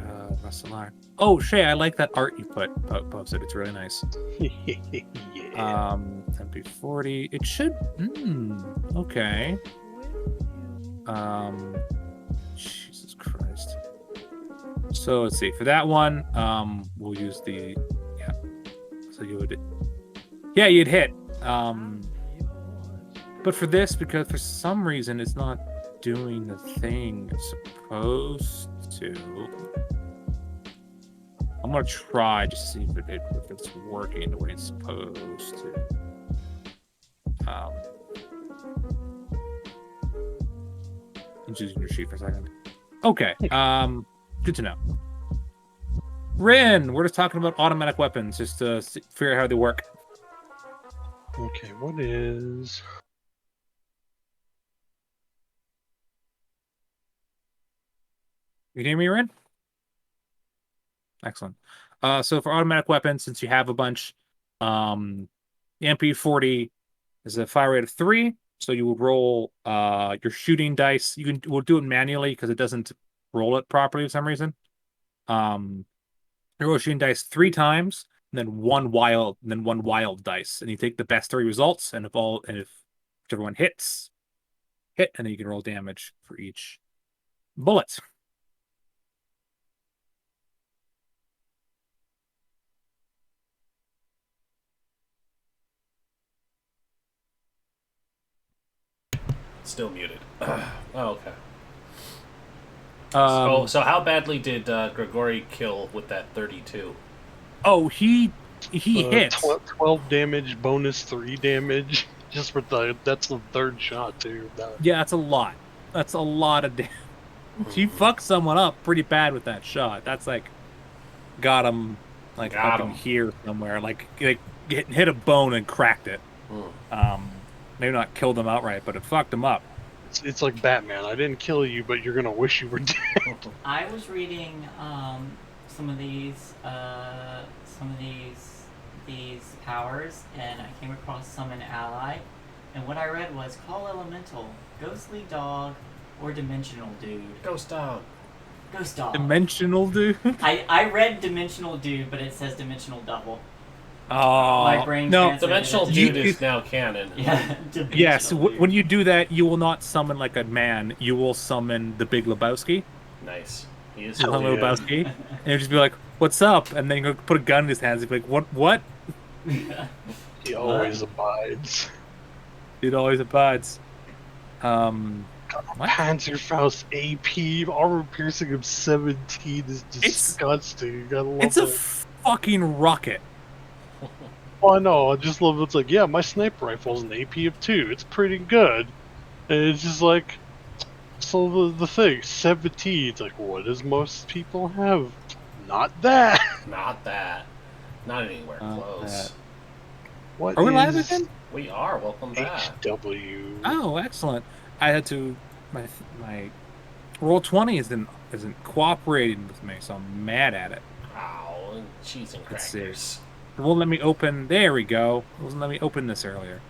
Vassilar. Oh, Shay, I like that art you posted. It's really nice. Yeah. MP40. It should. Okay. Jesus Christ. So let's see. For that one, we'll use the. Yeah. So you would. Yeah, you'd hit. But for this, because for some reason it's not doing the thing it's supposed to. I'm gonna try just to see if it's working the way it's supposed to. I'm just using your sheet for a second. Okay. Good to know. Rin, we're just talking about automatic weapons, just to figure out how they work. Okay, what is? You hear me, Rin? Excellent. So for automatic weapons, since you have a bunch, the MP40 is a fire rate of 3. So you will roll your shooting dice. We'll do it manually because it doesn't roll it properly for some reason. You roll shooting dice 3 times, and then one wild dice, and you take the best 3 results. And if whichever one hit, and then you can roll damage for each bullet. Still muted. Oh, okay. So how badly did Grigori kill with that 32? Oh, he hits 12 damage, bonus 3 damage. Just for that's the 3rd shot too. Yeah, that's a lot. That's a lot of damage. He fucked someone up pretty bad with that shot. That's like got him like up in here somewhere. Like hit a bone and cracked it. Maybe not killed him outright, but it fucked him up. It's like Batman. I didn't kill you, but you're gonna wish you were dead. I was reading some of these powers, and I came across Summon Ally, and what I read was Call Elemental, Ghostly Dog, or Dimensional Dude. Ghost Dog. Ghost Dog. Dimensional Dude? I read Dimensional Dude, but it says Dimensional Double. Oh, My brain no. translated Dimensional it. dude is now canon. Yeah. Yes, dimensional when you do that, you will not summon like a man. You will summon the Big Lebowski, Nice. He is Hell Lon cool. yeah. Lebowski, and you'll just be like, "What's up?" And then you put a gun in his hands and be like, "What? What?" He What? always abides. It always abides. What? Panzerfaust AP armor piercing of 17 is disgusting. I love It's a it. fucking rocket. Oh, I know. I just love it's like, yeah, my sniper rifle's an AP of 2. It's pretty good. And it's just like, so the thing, 17. It's like, what does most people have? Not that. Not that. Not anywhere close. What Are we live is again? We are. Welcome back. HW? Oh, excellent. I had to my roll 20 isn't cooperating with me, so I'm mad at it. Ow, cheese and Let's see. crackers. It won't let me open. There we go. It wasn't let me open this earlier.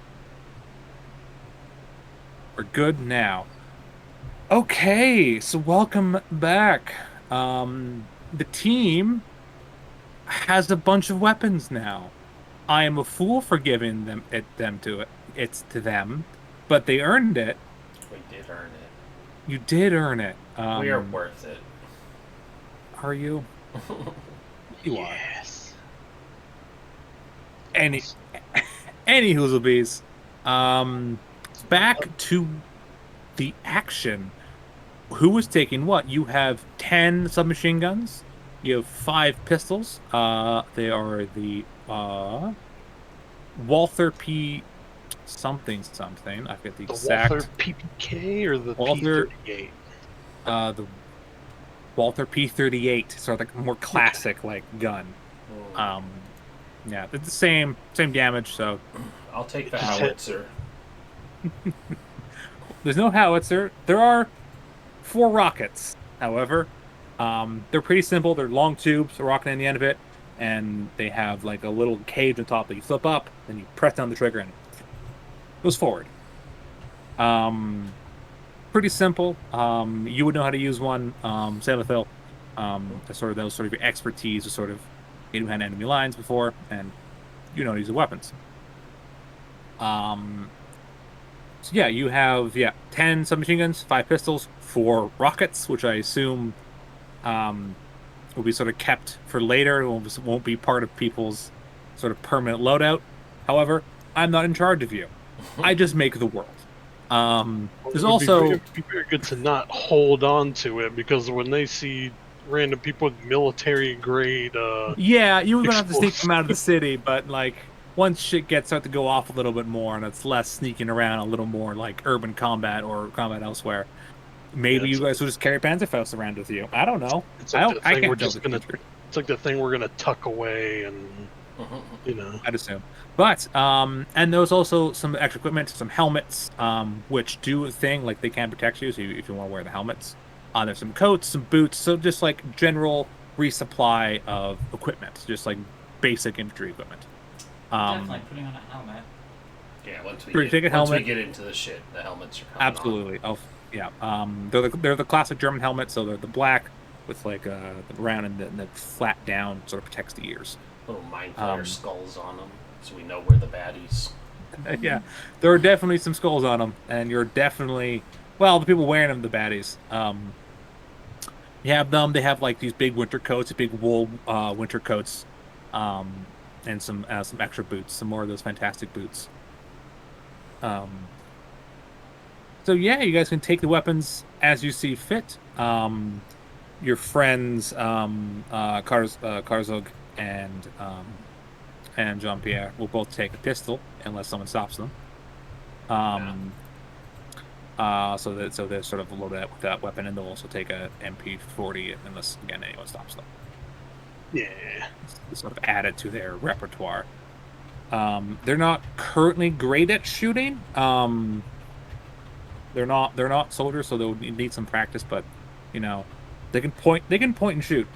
We're good now. Okay, so welcome back. The team has a bunch of weapons now. I am a fool for giving it's to them, but they earned it. We did earn it. You did earn it. We are worth it. Are you? You are. Yes. Any hoozlebees. Back to the action. Who was taking what? You have 10 submachine guns. You have 5 pistols. They are the Walther P. something. I forget the The exact. Walther PPK or the Walther- P38? The Walther P38, sort of like more classic like gun. Yeah, it's the same damage. So I'll take the Just hit- howitzer. there's no howitzer. There are 4 rockets, however. They're pretty simple. They're long tubes, a rocket in the end of it, and they have like a little cage on top that you flip up, then you press down the trigger and it goes forward. Pretty simple. You would know how to use one. Same with Phil. That sort of your expertise was sort of getting behind enemy lines before, and you know how to use the weapons. So yeah, you have 10 submachine guns, 5 pistols, 4 rockets, which I assume will be sort of kept for later. It won't be part of people's sort of permanent loadout. However, I'm not in charge of you. I just make the world. There's also it'd be very good to not hold on to it, because when they see random people with military grade you were gonna have to sneak explosives. them out of the city, but like once shit gets start to go off a little bit more and it's less sneaking around, a little more like urban combat or combat elsewhere, maybe you guys will just carry Panzerfaust around with you. I don't know. It's like the I thing can't we're tell just the gonna. future. It's like the thing we're gonna tuck away, and you know. I'd assume. But and there's also some extra equipment, some helmets, which do a thing like they can protect you, so if you want to wear the helmets. There's some coats, some boots, so just like general resupply of equipment, just like basic infantry equipment. Definitely putting on a helmet. Yeah, once we Take a once we helmet. get into the shit, the helmets are coming Absolutely. Oh, yeah. They're the classic German helmet, so they're the black with like the round and the flat down sort of protects the ears. on. Little mind flayer skulls on them, so we know we're the baddies. Yeah, there are definitely some skulls on them, and you're definitely the people wearing them, the baddies. You have them. They have like these big winter coats, big wool winter coats, and some extra boots, some more of those fantastic boots. So yeah, you guys can take the weapons as you see fit. Your friends Karzog and Jean-Pierre will both take a pistol unless someone stops them. So they're sort of loaded up with that weapon, and they'll also take a MP40 unless again anyone stops them. Yeah. It's sort of added to their repertoire. They're not currently great at shooting. They're not soldiers, so they'll need some practice, but you know, they can point and shoot.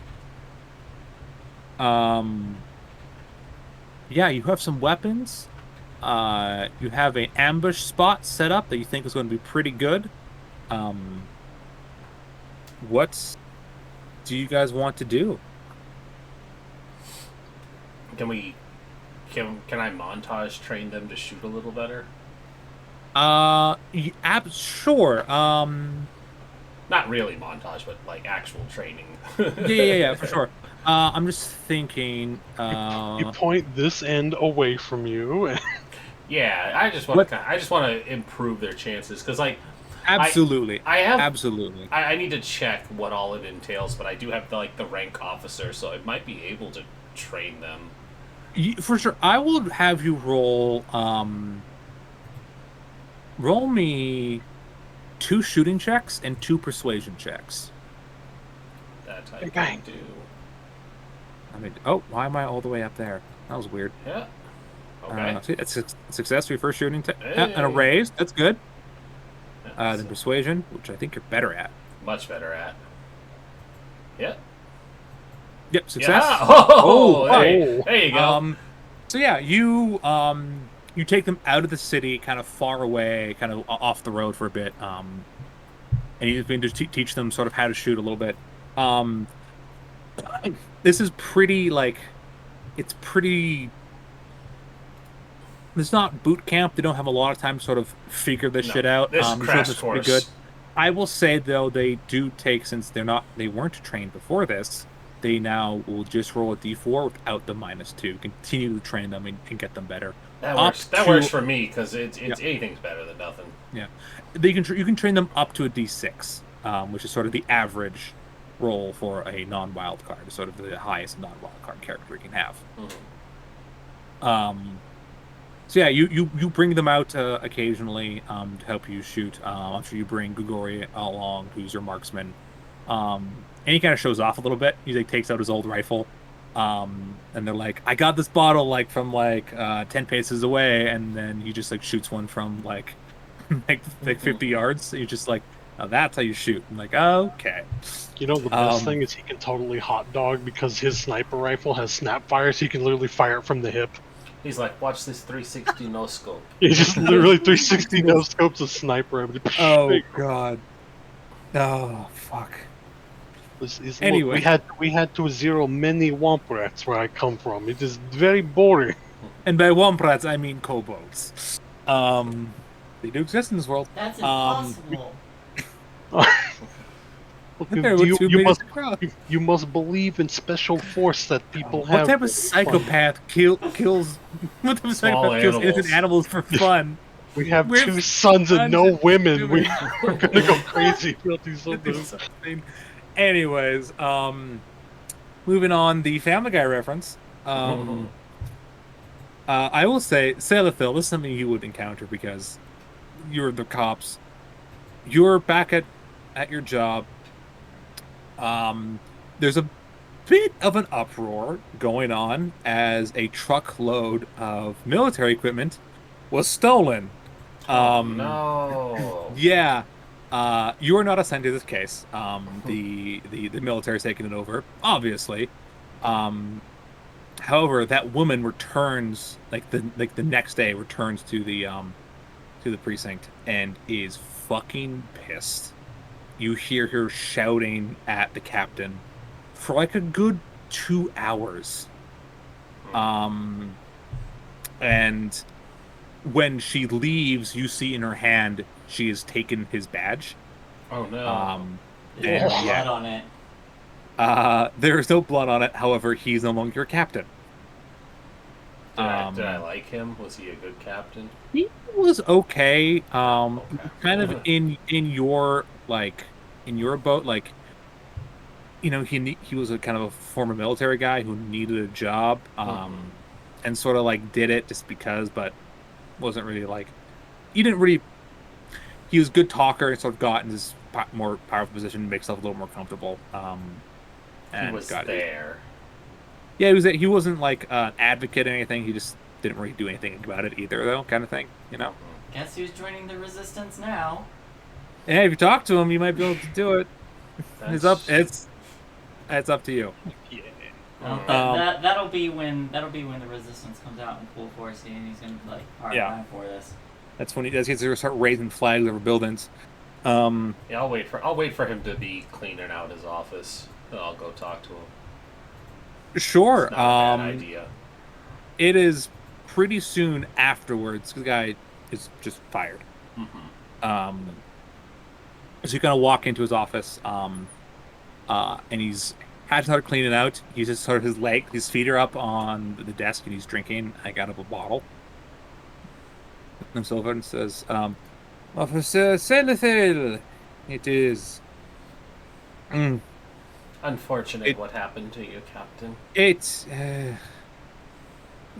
Yeah, you have some weapons. You have an ambush spot set up that you think is going to be pretty good. What do you guys want to do? Can we can I montage train them to shoot a little better? Sure. Not really montage, but like actual training. Yeah, for sure. I'm just thinking. You point this end away from you. And Yeah, I just want to. I just want to improve their chances because, like, Absolutely. I have. Absolutely. I need to check what all it entails, but I do have the rank officer, so I might be able to train them. For sure. I will have you roll. Roll me 2 shooting checks and 2 persuasion checks. That I Bang. can do. I mean, oh, why am I all the way up there? That was weird. Yeah. Okay. See, it's a success for your first shooting and a Hey. raise. That's good. Yeah, Then persuasion, which I think you're better at. much better at. Yeah. Yep, success. Yeah. Oh, fuck. hey, there you go. So yeah, you take them out of the city, kind of far away, kind of off the road for a bit, and you've been to teach them sort of how to shoot a little bit. This is pretty it's pretty. It's not boot camp. They don't have a lot of time to sort of figure this shit out. This crash is course. pretty good. I will say though, they do take, since they weren't trained before this, they now will just roll a d4 without the -2. Continue to train them and get them better. That works. That works for me because it's anything's better than nothing. Yeah, you can train them up to a d6, which is sort of the average roll for a non-wild card, sort of the highest non-wild card character you can have. Mm-hmm. So yeah, you bring them out occasionally to help you shoot. I'm sure you bring Grigori along, who's your marksman. And he kind of shows off a little bit. He takes out his old rifle, and they're like, "I got this bottle from 10 paces away," and then he just shoots one from like 50 yards. So you're just like, "Oh, that's how you shoot." I'm like, "Oh, okay." you know the best thing is he can totally hot dog because his sniper rifle has snap fire, so he can literally fire it from the hip. He's like, watch this 360 no scope. He just literally 360 no scopes a sniper. Oh god. Oh fuck. Anyway, look, we had to zero many womp rats where I come from. It is very boring. And by womp rats, I mean kobolds. They do exist in this world. That's impossible. You must believe in special force that people have. What type of psychopath kills? What type of psychopath kills innocent animals for fun? We have 2 sons and no women. We're gonna go crazy. We'll do something. Anyways, moving on, the Family Guy reference. I will say, Phil, this is something you would encounter because you're the cops. You're back at your job. There's a bit of an uproar going on as a truckload of military equipment was stolen. No. Yeah. You are not assigned to this case. The military's taking it over, obviously. However, that woman returns the next day returns to the precinct and is fucking pissed. You hear her shouting at the captain for a good 2 hours. And when she leaves, you see in her hand she has taken his badge. Oh no. There's blood on it. There is no blood on it. However, he's no longer your captain. Did I like him? Was he a good captain? He was okay. Kind of in your in your boat, he was a kind of a former military guy who needed a job, and sort of did it just because, but wasn't really he didn't really. He was a good talker and sort of got in this more powerful position to make himself a little more comfortable. And he was there. Yeah, he wasn't an advocate or anything. He just didn't really do anything about it either, though, kind of thing, Guess who's joining the resistance now? Yeah, if you talk to him, you might be able to do it. It's up to you. Yeah. Well, that'll be when the resistance comes out in full force, and he's gonna be like, "Alright, I'm for this." That's when he does. He's gonna start raising flags over buildings. Yeah, I'll wait for him to be cleaning out his office, and I'll go talk to him. Sure. It's not a bad idea. It is pretty soon afterwards, the guy is just fired. Mm-hmm. So you kind of walk into his office, and he's had to start cleaning out. He's just sort of his feet are up on the desk, and he's drinking like out of a bottle. Comes over and says, "Officer Sellathil, it is. Mm, Unfortunate it what happened to you, Captain. it's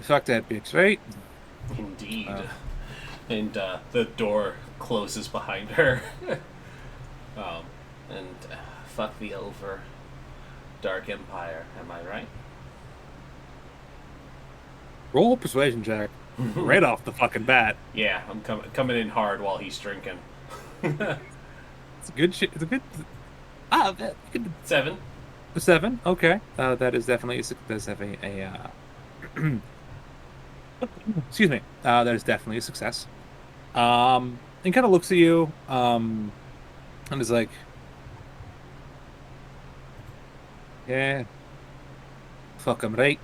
fuck that bitch, right?" Indeed. And the door closes behind her. And fuck the over Dark Empire, am I right? Roll a persuasion check right off the fucking bat. Yeah, I'm coming in hard while he's drinking. It's a good shit. It's a good. Good. 7. 7. Okay, that is definitely does have a excuse me. That is definitely a success. And kind of looks at you, and is like, "Yeah, fuck him, right."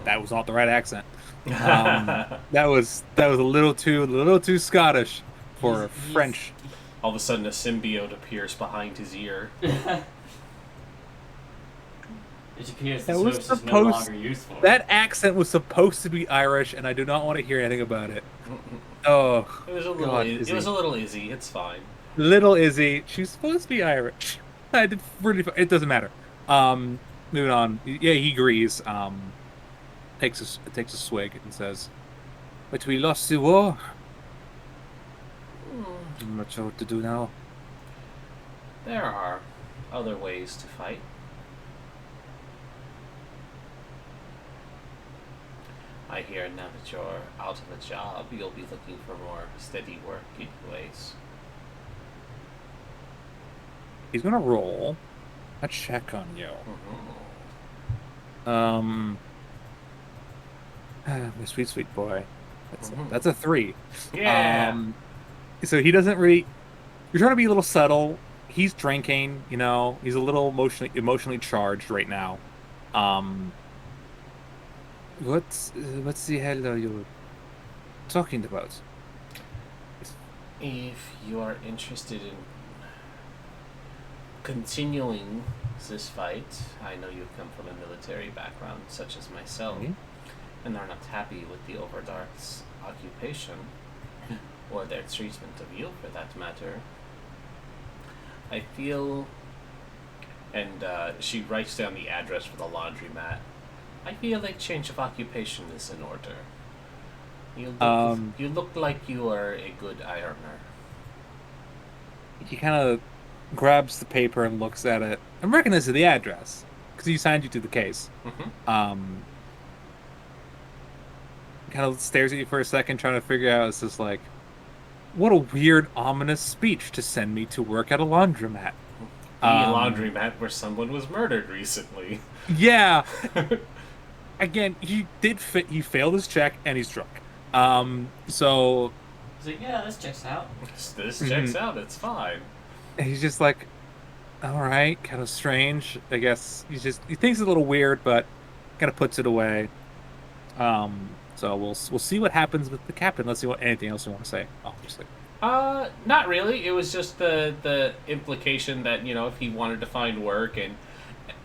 That was not the right accent. That was a little too Scottish for French. All of a sudden, a symbiote appears behind his ear. It appears the That was source is no longer useful. That accent was supposed to be Irish, and I do not want to hear anything about it. Oh, It was a little. God, It was a little Izzy. It's fine. little Izzy. She's supposed to be Irish. I did really. It doesn't matter. Moving on. Yeah, he agrees. Takes a swig and says, "But we lost the war. I'm not sure what to do now." There are other ways to fight. I hear now that you're out of a job, you'll be looking for more steady work anyways. He's gonna roll a check on you. Mm-hmm. My sweet boy. Mhm. That's a 3. Yeah. So he doesn't really. You're trying to be a little subtle. He's drinking, you know. He's a little emotionally charged right now. What the hell are you talking about? If you are interested in continuing this fight, I know you come from a military background, such as myself, and are not happy with the Overdark's occupation, or their treatment of you, for that matter. I feel, and she writes down the address for the laundromat. I feel like change of occupation is in order. You look like you are a good ironer. He kind of grabs the paper and looks at it and recognizes the address because he signed you to the case. Mm-hmm. Kind of stares at you for a second, trying to figure out. It's just like, what a weird, ominous speech to send me to work at a laundromat. The laundromat where someone was murdered recently. Yeah. Again, he failed his check and he's drunk. So He's like, yeah, this checks out. This checks out. It's fine. he's just like, all right, kind of strange. I guess he thinks it's a little weird, but kind of puts it away. So we'll see what happens with the captain. Let's see what anything else you want to say. Obviously. Not really. It was just the implication that, you know, if he wanted to find work, and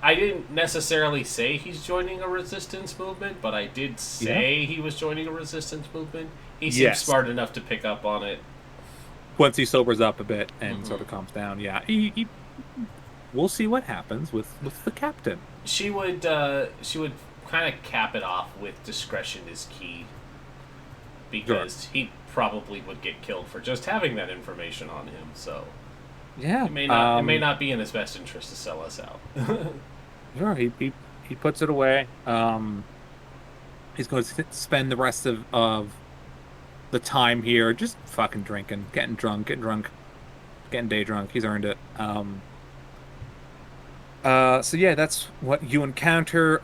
I didn't necessarily say he's joining a resistance movement, but I did say he was joining a resistance movement. He seems smart enough to pick up on it. Once he sobers up a bit and sort of calms down, we'll see what happens with the captain. She would kind of cap it off with discretion is key, because he probably would get killed for just having that information on him. So yeah, it may not be in his best interest to sell us out. Sure, he puts it away. He's going to spend the rest of the time here just fucking drinking, getting drunk, getting day drunk. He's earned it. So yeah, that's what you encounter.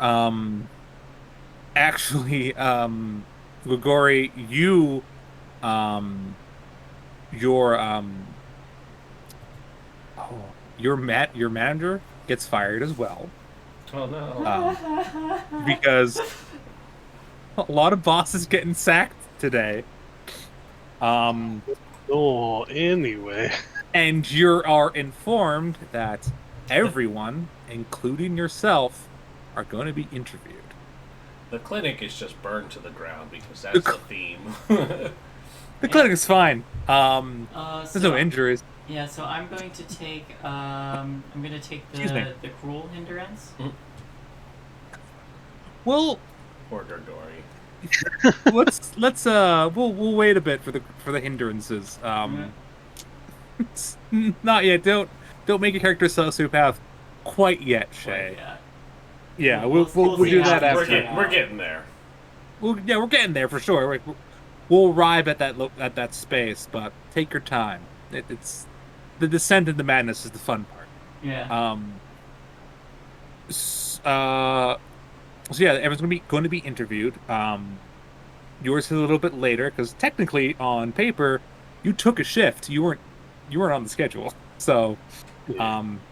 Actually, Grigori, your manager gets fired as well. Oh no! Because A lot of bosses getting sacked today. Oh, anyway. And you are informed that everyone, including yourself, are going to be interviewed. The clinic is just burned to the ground because The that's the cl- theme. The clinic is fine. There's no So injuries. yeah, so I'm going to take Excuse me. the cruel hindrance. Well, Poor Dordori. we'll wait a bit for the hindrances. Not yet. Don't make your character sociopath quite yet, Shay. Yeah. Yeah, We'll we'll see do how that things after. turn out. We're getting there. Yeah, we're getting there for sure. We'll arrive at that space, but take your time. It's the descent into madness is the fun part. Yeah. So yeah, everyone's going to be interviewed. Yours is a little bit later because technically, on paper, you took a shift. You weren't on the schedule, so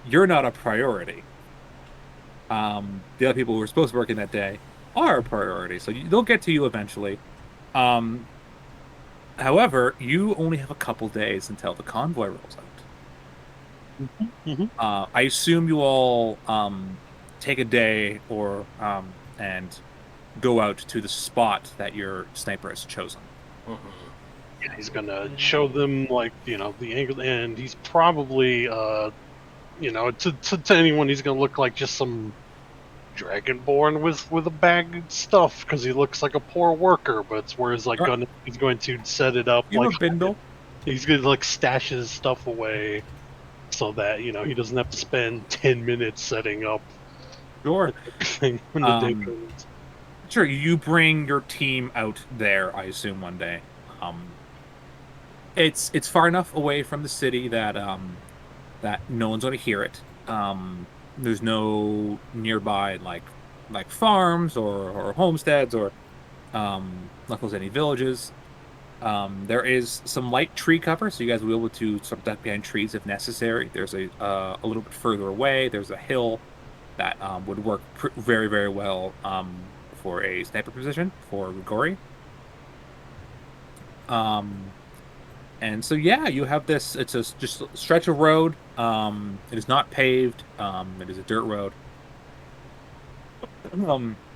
you're not a priority. The other people who were supposed to work in that day are a priority, so they'll get to you eventually. However, you only have a couple days until the convoy rolls out. Mm-hmm. I assume you all take a day or and go out to the spot that your sniper has chosen. Yeah, he's gonna show them the angle, and he's probably to anyone he's gonna look like just some dragonborn with a bag of stuff because he looks like a poor worker, but it's where he's he's going to set it up You have a bindle. He's gonna stash his stuff away so that he doesn't have to spend 10 minutes setting up Sure. thing when the day comes. Sure, you bring your team out there, I assume, one day. It's far enough away from the city that that no one's going to hear it. There's no nearby like farms or homesteads or like there's any villages. There is some light tree cover, so you guys will be able to sort of duck behind trees if necessary. There's a little bit further away. There's a hill that would work very, very well for a sniper position for Rigori. And so yeah, you have this. It's just a stretch of road. It is not paved. It is a dirt road.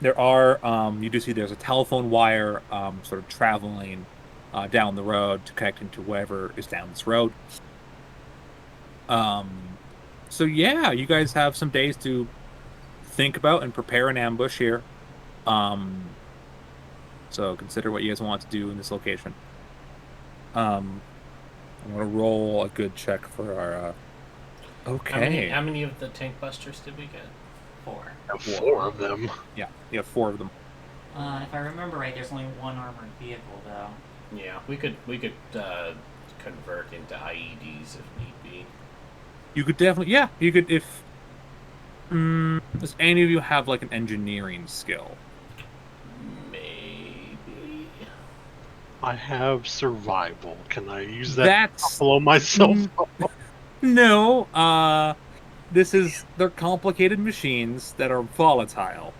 There are you do see there's a telephone wire sort of traveling down the road to connect into whatever is down this road. So yeah, you guys have some days to think about and prepare an ambush here. So consider what you guys want to do in this location. I'm gonna roll a good check for our. Okay. How many of the tank busters did we get? 4. 4 of them. Yeah, you have 4 of them. If I remember right, there's only one armored vehicle though. Yeah, we could convert into IEDs if need be. You could definitely, yeah, you could if. Does any of you have like an engineering skill? Maybe. I have survival. Can I use that That's to blow myself up? no. They're complicated machines that are volatile.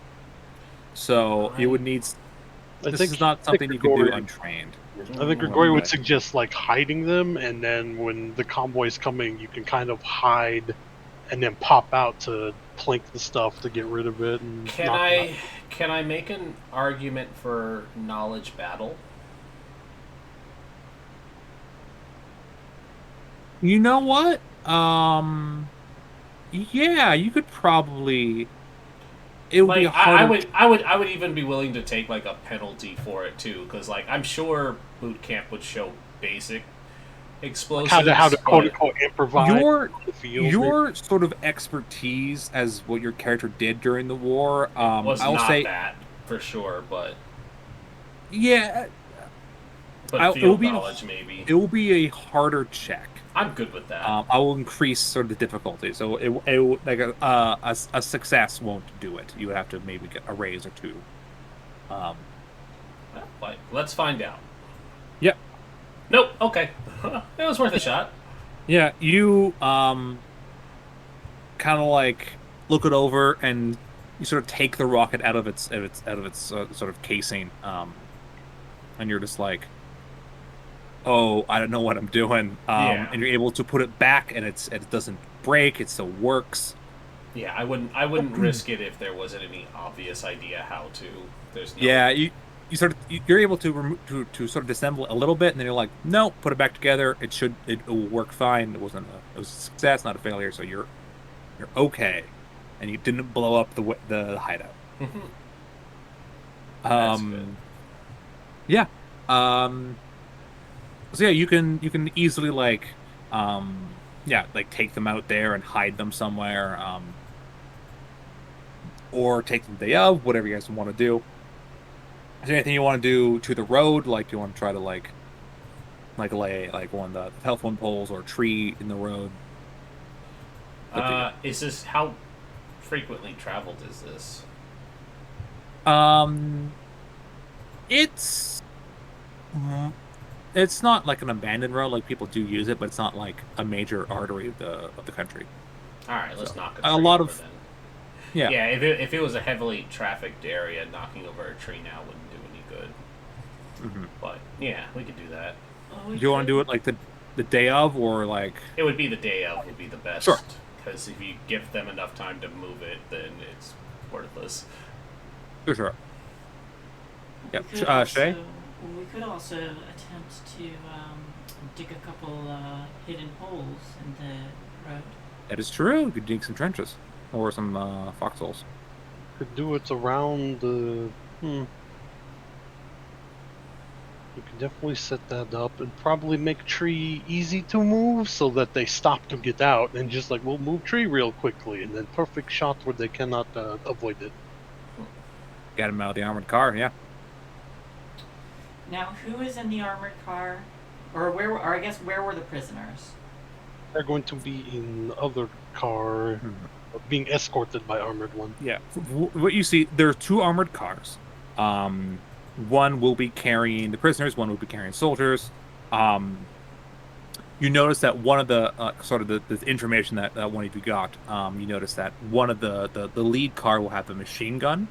So you would need. This is not something you can do untrained. I think Gregory would suggest hiding them, and then when the convoy's coming, you can kind of hide and then pop out to plink the stuff to get rid of it. And can I make an argument for knowledge battle? You know what? Yeah, you could probably. It would be harder. I would even be willing to take a penalty for it too, because I'm sure boot camp would show basic explosives. How to quote unquote improvise. Your sort of expertise as what your character did during the war. Was I'll not say that for sure, but yeah. But field knowledge maybe. It will be a harder check. I'm good with that. I will increase sort of the difficulty, so it like a success won't do it. You would have to maybe get a raise or 2. Let's find out. Yep. Nope. Okay. It was worth a shot. Yeah, you kind of look it over, and you sort of take the rocket out of its sort of casing, and you're just like, oh, I don't know what I'm doing. Yeah. And you're able to put it back, and it doesn't break. It still works. Yeah, I wouldn't risk it if there wasn't any obvious idea how to. There's no. Yeah, you're able to to sort of disassemble it a little bit, and then you're like, no, put it back together. It will work fine. It was a success, not a failure. So you're okay, and you didn't blow up the hideout. That's good. Yeah. So yeah, you can easily like like take them out there and hide them somewhere, or take them the day of, whatever you guys want to do. Is there anything you want to do to the road? Like, do you want to try to like lay like one of the telephone poles or a tree in the road? Is this how frequently traveled is this? It's it's not like an abandoned road. Like, people do use it, but it's not like a major artery of the country. All right, let's knock a lot over of then. yeah. Yeah, if it was a heavily trafficked area, knocking over a tree now wouldn't do any good. But yeah, we could do that. Oh, Do you want to do it like the day of, or like? It would be the day of would be the best. Sure. Because if you give them enough time to move it, then it's worthless. Sure. Yeah, Shay. We could also attempt to dig a couple hidden holes in the road. That is true. You could dig some trenches or some foxholes. Could do it around the. You could definitely set that up and probably make tree easy to move so that they stop to get out and just like, we'll move tree real quickly and then perfect shot where they cannot avoid it. Get him out of the armored car. Yeah. Now, who is in the armored car? Or I guess where were the prisoners? They're going to be in the other car, being escorted by armored one. Yeah. What you see, there are two armored cars. One will be carrying the prisoners. One will be carrying soldiers. You notice that one of the sort of the information that one of you got. You notice that one of the lead car will have a machine gun.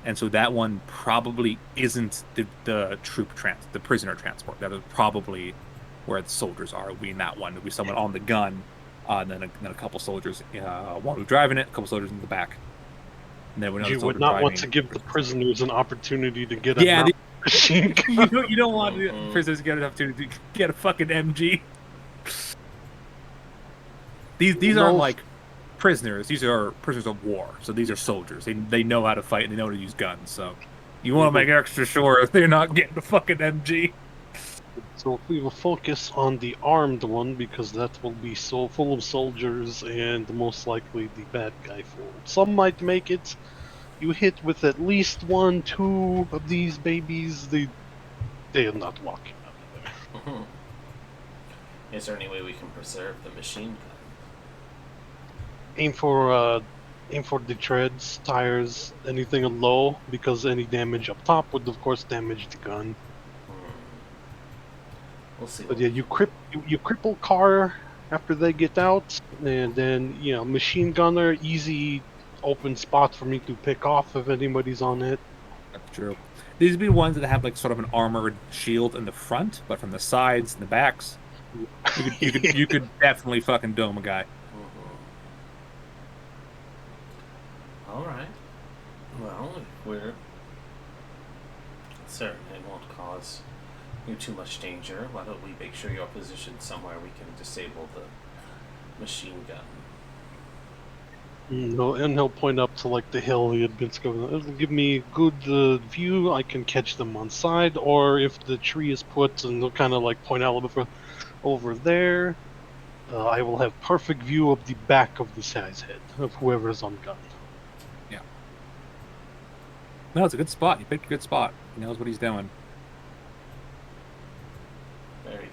And so that one probably isn't the prisoner transport. That is probably where the soldiers are. It'll be in that one. There'll be someone on the gun, and then a couple soldiers. One who's driving it, a couple soldiers in the back. And then you would not want to give the prisoners an opportunity to get a machine gun. You don't want the prisoners to get an opportunity to get a fucking MG. These aren't like prisoners. These are prisoners of war. So these are soldiers. They know how to fight and they know how to use guns. So you want to make extra sure they're not getting a fucking MG. So we will focus on the armed one because that will be so full of soldiers and most likely the bad guy full. Some might make it. You hit with at least 1, 2 of these babies, they are not walking out of there. Is there any way we can preserve the machine gun? Aim for the treads, tires, anything low, because any damage up top would of course damage the gun. We'll see. But yeah, you cripple car after they get out, and then machine gunner, easy open spot for me to pick off if anybody's on it. That's true. These would be ones that have like sort of an armored shield in the front, but from the sides and the backs, you could definitely fucking dome a guy. All right. Well, we're certain it won't cause you too much danger. Why don't we make sure you're positioned somewhere we can disable the machine gun? No, and he'll point up to like the hill he had been going. It'll give me a good view. I can catch them on side, or if the tree is put, and they'll kind of like point out a little bit over there. I will have perfect view of the back of this guy's head of whoever's on gun. Yeah. No, it's a good spot. You picked a good spot. He knows what he's doing. Very good.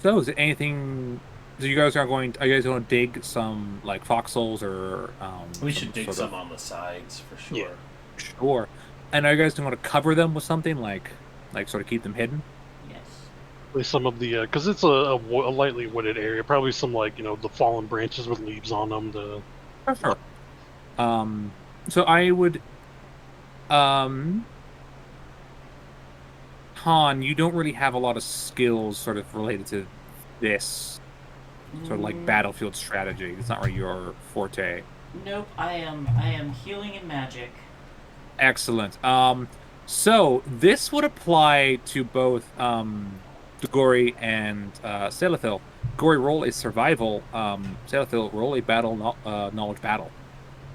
So, is it anything? So you guys are going to dig some like foxholes or? We should dig some on the sides for sure. Yeah. Sure. And are you guys going to cover them with something like sort of keep them hidden? Yes. Probably some of the because it's a lightly wooded area. Probably some like the fallen branches with leaves on them. For sure. So I would, Han, you don't really have a lot of skills sort of related to this sort of like battlefield strategy. It's not really your forte. Nope, I am healing in magic. Excellent. So this would apply to both Dagori and Selathil. Dagori, roll a survival. Selathil, roll a battle knowledge battle.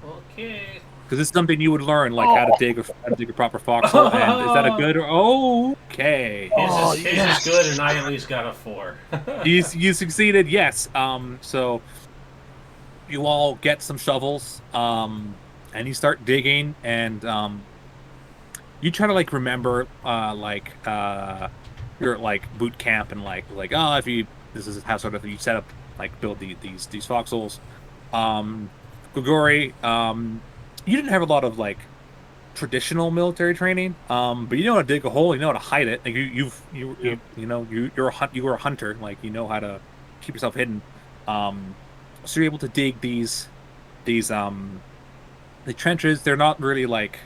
Okay. Because this is something you would learn, like how to dig a proper foxhole. And is that a good or okay? His is good, and I at least got a 4. You succeeded, yes. So you all get some shovels, and you start digging, and you try to like remember your like boot camp and like if you this is how sort of you set up like build these foxholes. Grigori, you didn't have a lot of like traditional military training, but you know how to dig a hole, you know how to hide it. Like you were a hunter, like you know how to keep yourself hidden. So you're able to dig these the trenches. They're not really like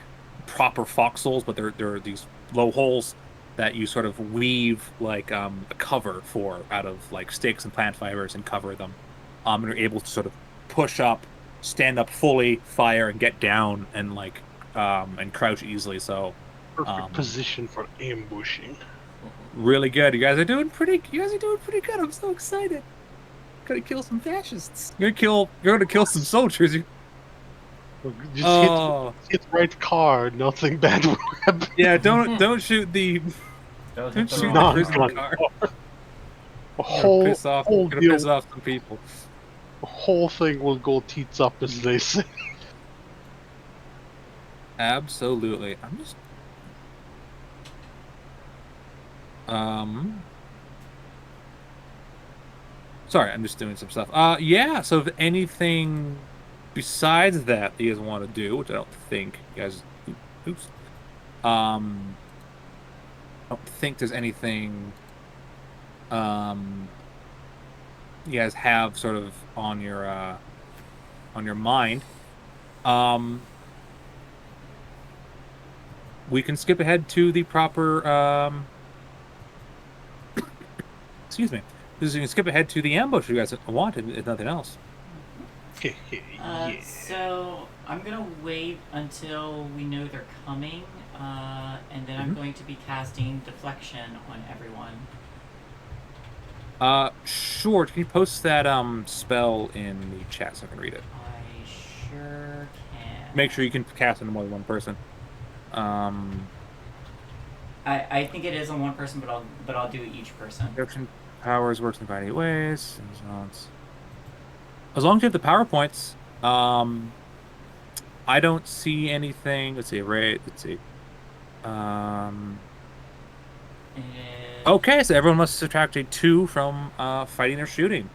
proper foxholes, but they're these low holes that you sort of weave like a cover for out of like sticks and plant fibers and cover them. And you're able to sort of push up, stand up fully, fire, and get down and like and crouch easily. So perfect position for ambushing. Really good. You guys are doing pretty good. I'm so excited. Gonna kill some fascists. You're gonna kill some soldiers. Just hit the right car. Nothing bad will happen. Yeah, don't shoot the Don't shoot the wrong prison car. car. Whole Piss off some people. The whole thing will go teats up, as they say. Absolutely. I'm just sorry, I'm just doing some stuff. Yeah, so if anything besides that you guys want to do, which I don't think you guys oops. I don't think there's anything you guys have sort of on your mind. We can skip ahead to the proper excuse me. We can skip ahead to the ambush you guys want, if nothing else. Yeah. So I'm gonna wait until we know they're coming, and then I'm going to be casting deflection on everyone. Sure. Can you post that spell in the chat so I can read it? I sure can. Make sure you can cast it on more than one person. I think it is on one person, but I'll do each person. Reduction powers works in 8 ways. As long as you have the power points, I don't see anything. Let's see, right? Let's see. Okay, so everyone must subtract a 2 from fighting or shooting.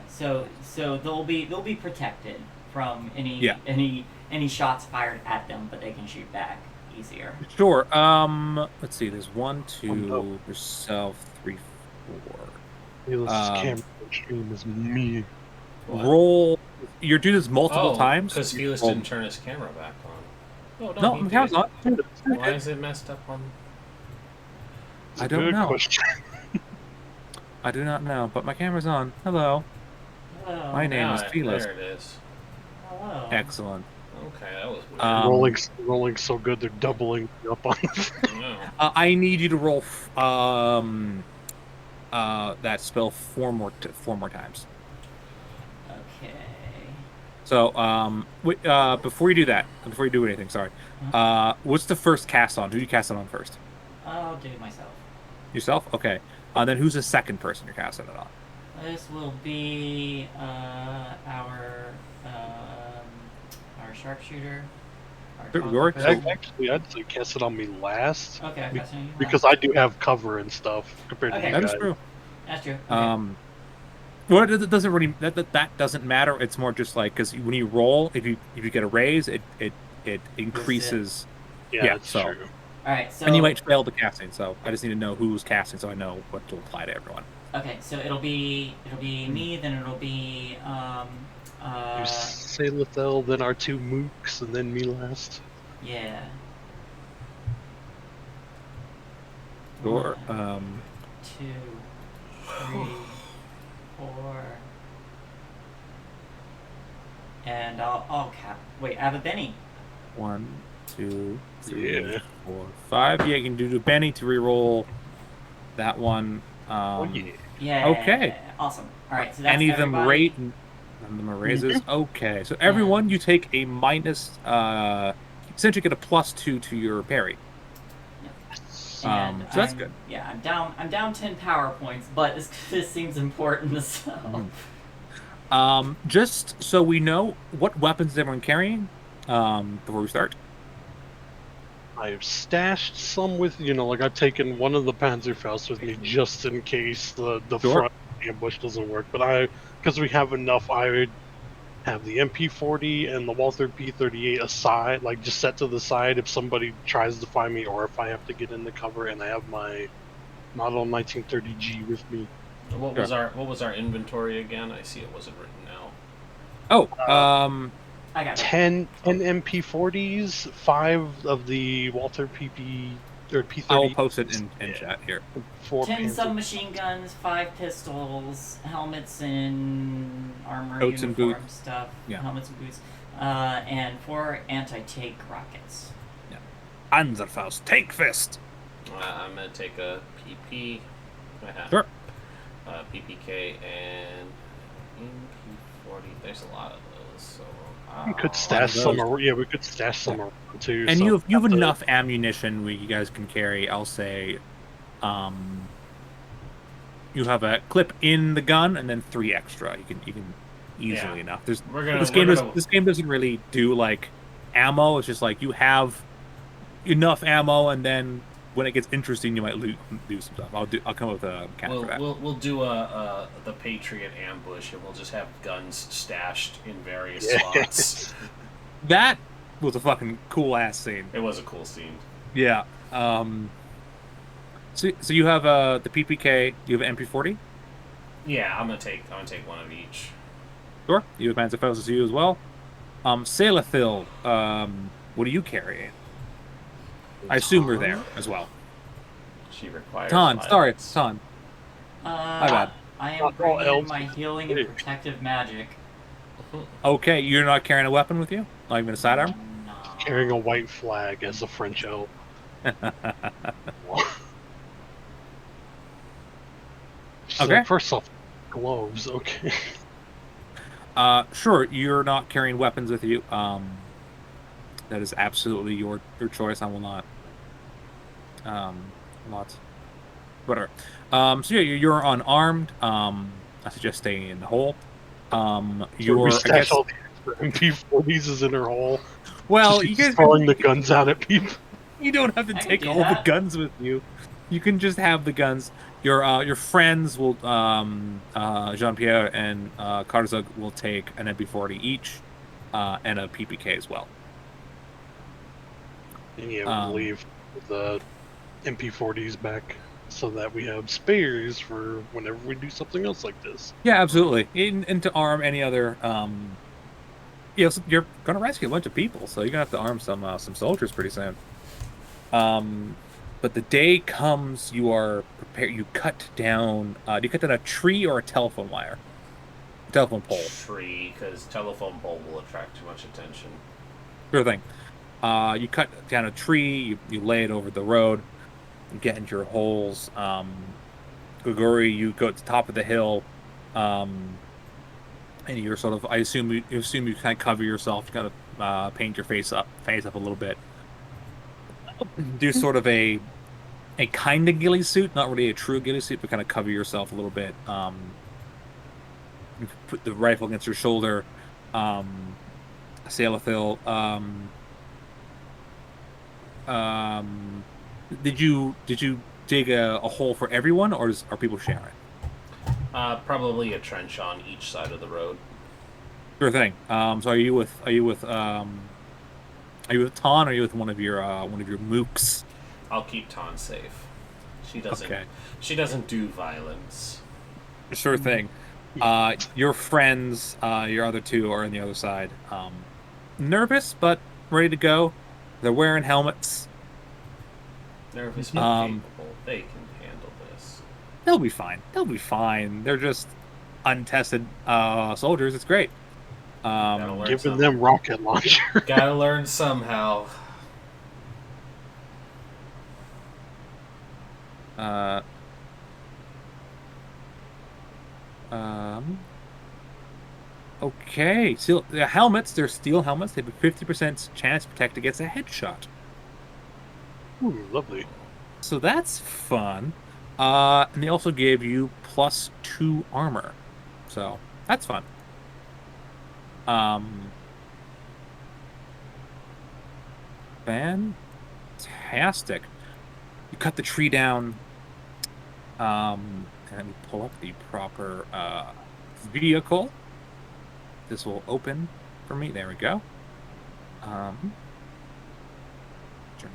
So they'll be protected from any shots fired at them, but they can shoot back easier. Sure. Let's see. There's 1, 2, yourself, 3, 4. This camera stream is me. What? Roll. You're doing this multiple times. Because Felis didn't turn his camera back on. Oh, No, my camera's on. Why is it messed up on? I don't know. Question. I do not know, but my camera's on. Hello. Hello. My name is Felis. There it is. Hello. Excellent. Okay, that was weird. Rolling so good they're doubling up on. No. I need you to roll that spell 4 more times. Okay. So before you do that, before you do anything, sorry. What's the first cast on? Who do you cast it on first? I'll do it myself. Yourself? Okay. Then who's the second person you're casting it on? This will be our sharpshooter. York? Actually, I'd say cast it on me last. Okay, I'm casting you. Because I do have cover and stuff compared to Okay. you That guys. is true. That's true. Okay. Well, it doesn't really that doesn't matter. It's more just like because when you roll, if you get a raise, it increases. Yeah, that's so. true. All right, so And you might fail the casting, so I just need to know who's casting, so I know what to apply to everyone. okay, so it'll be me, then it'll be You say Lethel, then our 2 mooks, and then me last. yeah. Sure. 1, 2, 3, 4, and I'll cap. Wait, I have a Benny. 1, 2, 3, Yeah. 4, 5. Yeah, you can do Benny to reroll that one. Oh yeah. Yeah. Okay. Awesome. All right, so that's Any of them everybody. rate, and none of them are raises. Okay, so everyone, you take a minus. Essentially, get a +2 to your parry. And so that's good. Yeah, I'm down 10 power points, but this seems important, so. Just so we know, what weapons is everyone carrying? Before we start. I've stashed some with, like I've taken one of the Panzerfaust with me just in case the Sure. front ambush doesn't work. But because we have enough, I would have the MP40 and the Walther P38 aside, like just set to the side if somebody tries to find me or if I have to get into cover. And I have my Model 1930G with me. What was our inventory again? I see it wasn't written now. Oh, I got it. 10 MP40s, 5 of the Walther PP or P30. I'll post it in chat here. 4 10 Panzer. submachine guns, 5 pistols, helmets and armor, Coats and uniform boots. stuff, Yeah. helmets and boots, and 4 anti-tank rockets. Panzerfaust, Tank Fist. I'm gonna take a PP. Sure. PPK and MP40. There's a lot of those. So We could stash some. We could stash some around too. And so you have enough ammunition where you guys can carry. I'll say, you have a clip in the gun and then 3 extra. You can easily enough. This game doesn't really do like ammo. It's just like you have enough ammo, and then when it gets interesting, you might do some stuff. I'll come up with a mechanic for that. We'll do the Patriot ambush, and we'll just have guns stashed in various slots. That was a fucking cool ass scene. It was a cool scene. Yeah. So you have the PPK. You have an MP40. Yeah, I'm gonna take one of each. Sure. You have Panzerfaust as you as well. Salathil, what are you carrying? I assume you're there as well. She requires. Tan, sorry, violence. Tan. My bad. I am Not all bringing in elves my healing and protective magic. Okay, you're not carrying a weapon with you? Not even a sidearm? No. carrying a white flag as a French elf. So Okay. first off, gloves. Okay. Sure, you're not carrying weapons with you. That is absolutely your choice. I will not. Whatever. So yeah, you're unarmed. I suggest staying in the hole. You're, we I stash guess, all the MP40s is in her hole. well, Just you keep guys throwing the guns out at people. You don't have to I can take do all the that. guns with you. You can just have the guns. Your friends will Jean-Pierre and Karzug will take an MP40 each, and a PPK as well. And yeah, we'll leave the MP40s back so that we have spares for whenever we do something else like this. Yeah, absolutely. And to arm any other, so you're gonna rescue a bunch of people, so you're gonna have to arm some soldiers pretty soon. But the day comes, you are prepared. You cut down. Do you cut down a tree or a telephone wire? Telephone pole. Tree, because telephone pole will attract too much attention. Sure thing. You cut down a tree, you lay it over the road, you get into your holes. Grigori, you go to the top of the hill, and you're sort of, I assume you kind of cover yourself, you kind of paint your face up a little bit. Do sort of a kind of ghillie suit, not really a true ghillie suit, but kind of cover yourself a little bit. You put the rifle against your shoulder. Salathil, did you dig a hole for everyone, or are people sharing? Probably a trench on each side of the road. Sure thing. So are you with Tan, or are you with one of your mooks? I'll keep Ton safe. She doesn't. Okay. She doesn't do violence. Sure thing. Your friends, your other two, are on the other side. Nervous, but ready to go. They're wearing helmets. Nervous but Um, capable. They can handle this. They'll be fine. They'll be fine. They're just untested soldiers. It's great. Gotta learn Giving something. them rocket launcher. Gotta learn somehow. Uh, um, okay. So the helmets, they're steel helmets. They have a 50% chance to protect against a headshot. Ooh, lovely. So that's fun. And they also gave you +2 armor. So that's fun. Fantastic. You cut the tree down. And let me pull up the proper vehicle. This will open for me. There we go. Turn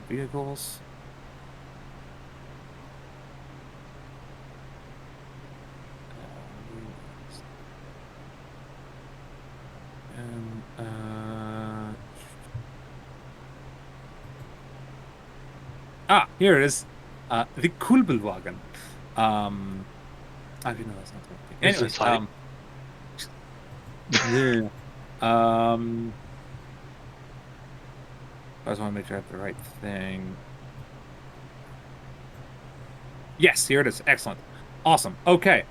vehicles. Here it is. The Kulbelwagen. Actually, no, that's not the right thing. Is Anyways, it type? yeah. I just want to make sure I have the right thing. Yes, here it is. Excellent. Awesome. Okay.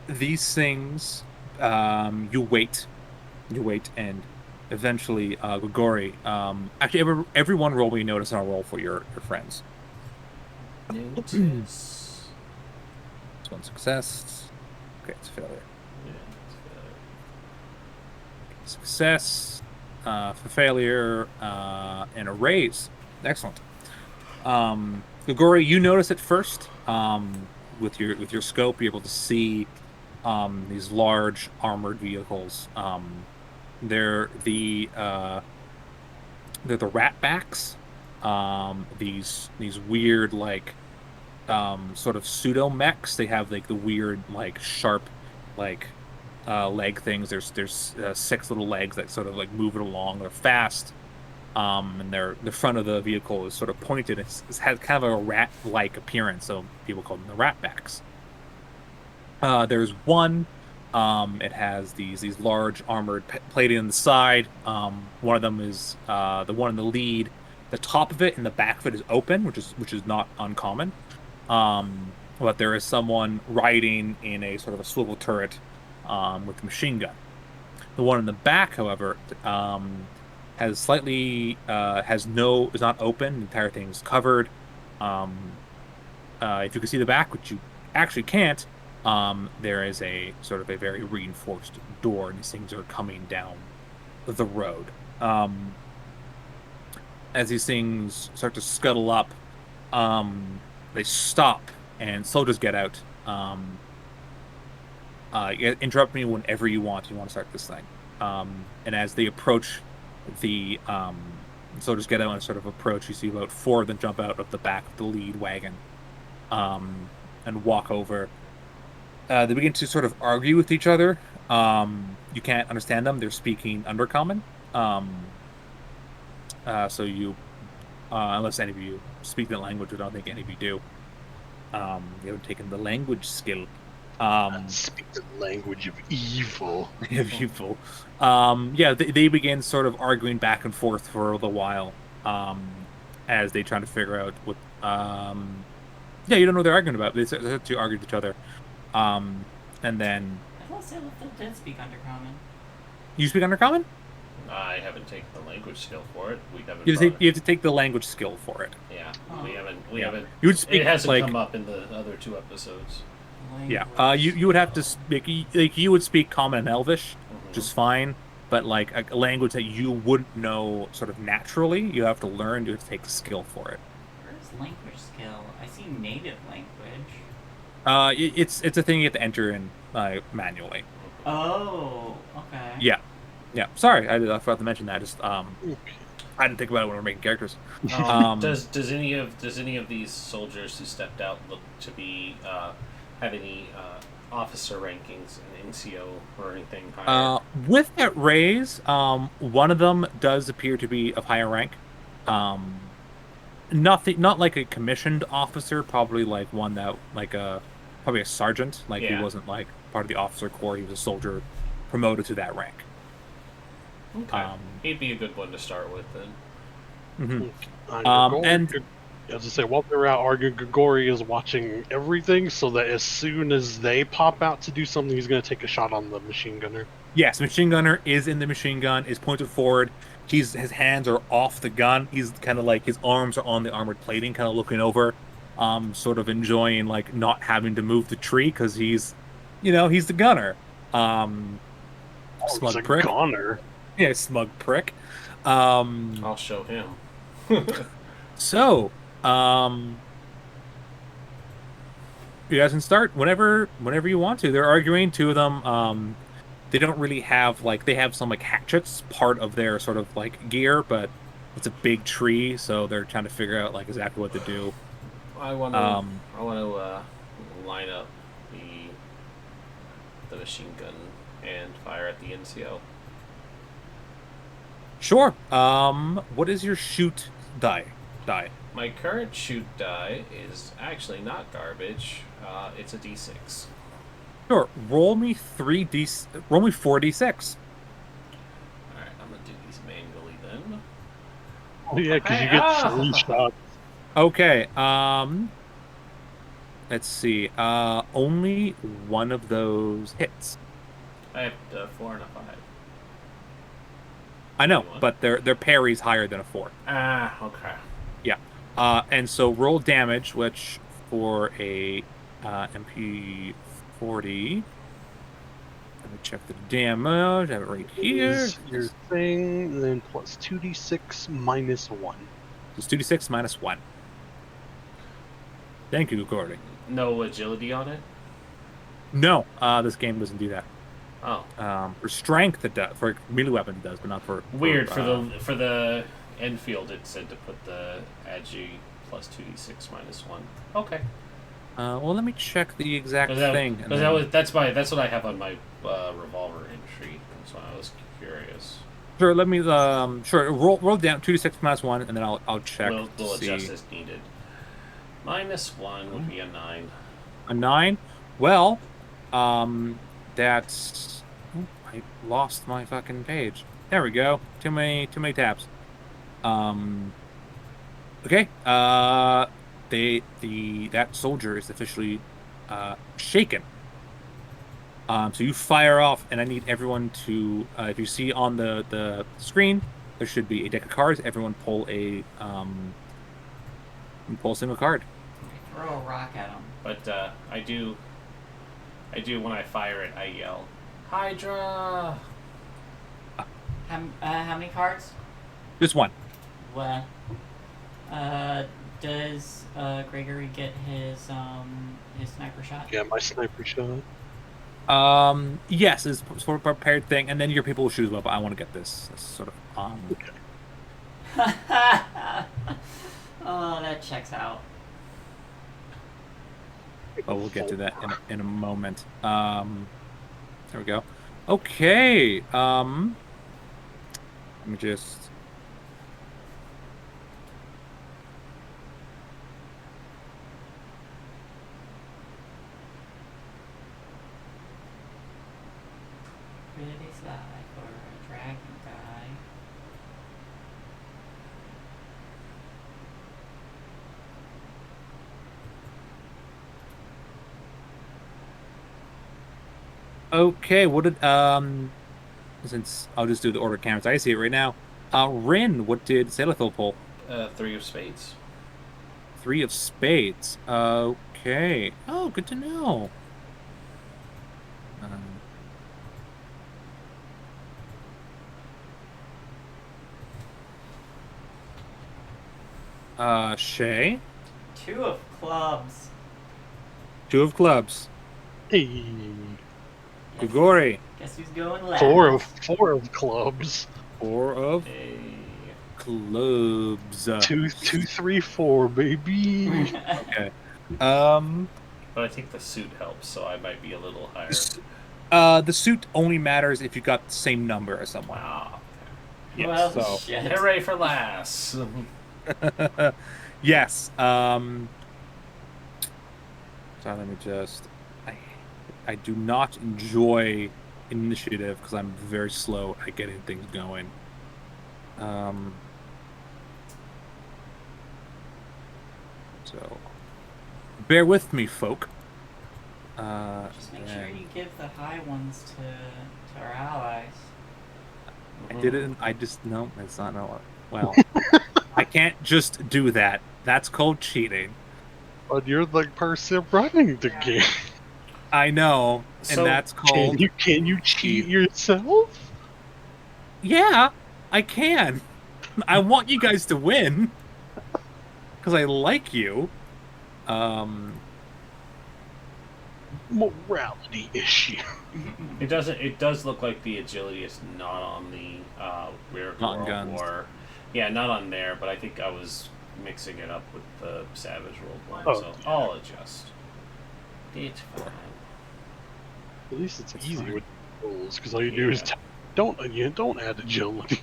These things, you wait, and eventually, Grigori, actually, everyone roll me notice, and I'll roll for your friends. Notice. It's one success. Okay, it's a failure. Yeah, it's failure. Success, for failure, and a raise. Excellent. Grigori, you notice it first. With your scope, you're able to see these large armored vehicles. They're the ratbacks. These weird, like, sort of pseudo mechs. They have like the weird, like, sharp, like, leg things. There's 6 little legs that sort of like move it along. They're fast. And the front of the vehicle is sort of pointed. It has kind of a rat-like appearance, so people call them the ratbacks. There's one. It has these large armored plating on the side. One of them is the one in the lead. The top of it and the back of it is open, which is not uncommon. But there is someone riding in a sort of a swivel turret with a machine gun. The one in the back, however, is not open. The entire thing is covered. If you can see the back, which you actually can't, there is a sort of a very reinforced door, and these things are coming down the road. As these things start to scuttle up, they stop, and soldiers get out. Interrupt me whenever you want. You want to start this thing. And as they approach, the soldiers get out and sort of approach. You see about 4 of them jump out of the back of the lead wagon, and walk over. They begin to sort of argue with each other. You can't understand them. They're speaking Undercommon. So you, unless any of you speak the language, I don't think any of you do. You haven't taken the language skill. Speak the language of evil. Evil. Yeah, they begin sort of arguing back and forth for a little while, as they try to figure out what. Yeah, you don't know what they're arguing about. They start to argue with each other, and then I thought Sailor did speak Undercommon. you speak Undercommon. I haven't taken the language skill for it. We haven't. You have to take the language skill for it. Yeah, Oh. we Yeah. haven't. You would speak It hasn't like come up in the other 2 episodes. yeah. You would have to speak like you would speak Common and Elvish, Mhm. just fine. But like a language that you wouldn't know sort of naturally, you have to learn. You have to take the skill for it. Where's language skill? I see native language. It's a thing you have to enter in manually. Oh, okay. Yeah. Sorry, I forgot to mention that. Just Okay. I didn't think about it when we were making characters. Does any of these soldiers who stepped out look to be have any officer rankings in NCO or anything higher? With that raise, one of them does appear to be of higher rank. Not like a commissioned officer, probably like one that probably a sergeant. Like he Yeah. wasn't like part of the officer corps. He was a soldier promoted to that rank. Okay. He'd be a good one to start with then. And as I say, while they're out arguing, Grigori is watching everything, so that as soon as they pop out to do something, he's going to take a shot on the machine gunner. yes, machine gunner is in the machine gun, is pointed forward. His hands are off the gun. He's kind of like his arms are on the armored plating, kind of looking over, sort of enjoying like not having to move the tree because he's the gunner. He's Smug a prick. gunner. Yeah, smug prick. I'll show him. So, you guys can start whenever you want to. They're arguing. Two of them, they don't really have they have some like hatchets, part of their sort of like gear, but it's a big tree, so they're trying to figure out like exactly what to do. I want to line up the machine gun and fire at the NCO. Sure. What is your shoot die? My current shoot die is actually not garbage. It's a D6. Sure. Roll me 4d6. All right, I'm gonna do these manually then. Yeah, because you get 3 shots. Okay. Let's see. Only one of those hits. I have a 4 and a 5. I know, but their parry's higher than a 4. Ah, okay. Yeah. And so roll damage, which for a MP40. Let me check the damage. I have it right here. Is your thing, then plus 2d6 minus 1. It's 2d6 minus 1. Thank you, Gordy. No agility on it? No, this game doesn't do that. Oh. For strength, it does. For melee weapon, it does, but not for. Weird. For the Enfield, it said to put the agi plus 2d6 minus 1. Okay. Well, let me check the exact thing. That's what I have on my revolver entry. That's why I was curious. Sure. Let me. Sure. Roll down 2d6 minus 1, and then I'll check. We'll adjust as needed. Minus 1 would be a 9. A 9? Well, that's. Oh, I lost my fucking page. There we go. Too many tabs. Okay. That soldier is officially shaken. So you fire off, and I need everyone to. If you see on the screen, there should be a deck of cards. Everyone pull a single card. Throw a rock at him. But I do when I fire it, I yell, Hydra! How many cards? Just one. Well, does Gregory get his sniper shot? Yeah, my sniper shot. Yes, it's sort of a prepared thing, and then your people will shoot as well. But I want to get this sort of Okay. Oh, that checks out. But we'll get to that in a moment. There we go. Okay. Let me just. Pretty sly for a dragon guy. Okay, what did since I'll just do the order of cameras. I see it right now. Rin, what did Sailorthil pull? 3 of spades. 3 of spades. Okay. Oh, good to know. Shay. 2 of clubs. 2 of clubs. Hey. Grigori. Guess who's going last? 4 of clubs. 4 of Hey. clubs. 2, 2, 3, 4, baby. Okay. But I think the suit helps, so I might be a little higher. The suit only matters if you got the same number as someone. Wow. Yes. Well, So shit. Hooray for laughs. yes. So let me just. I do not enjoy initiative because I'm very slow at getting things going. So bear with me, folk. Just make sure you give the high ones to our allies. I didn't. I just no. It's not no. Well, I can't just do that. That's called cheating. But you're the person running the game. I know, So, and that's called. Can you cheat yourself? Yeah, I can. I want you guys to win because I like you. Morality issue. It doesn't. It does look like the agility is not on the rear Not on World guns. War. Yeah, not on there. But I think I was mixing it up with the Savage World one, Oh, so yeah. I'll adjust. It's fine. At least it's easy fine. with rolls, because all you do is don't add agility.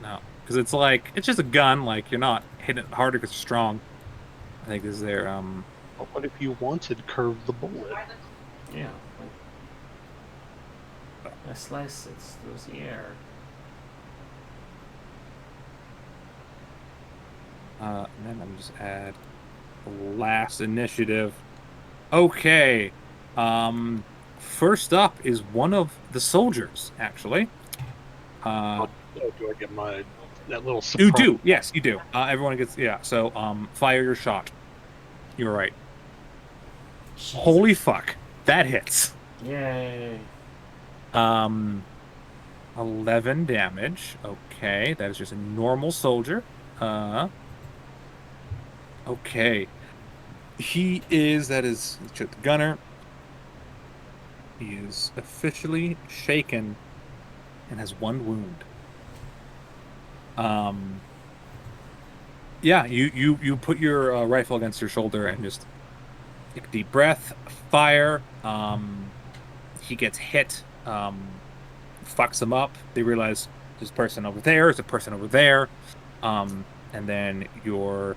No, because it's like it's just a gun. Like you're not hitting it harder because it's strong. I think this is their But what if you wanted curve the bullet? Yeah. I slice it through the air. And then I'm just add the last initiative. Okay. First up is one of the soldiers, actually. Do I get that little You surprise? do, yes, you do. Everyone gets so fire your shot. You're right. Jesus. Holy fuck. That hits. Yay. 11 damage. Okay, that is just a normal soldier. Okay. That is the gunner. He is officially shaken and has 1 wound. Yeah, you put your rifle against your shoulder and just take a deep breath, fire. He gets hit, fucks him up. They realize there's a person over there, there's a person over there. And then your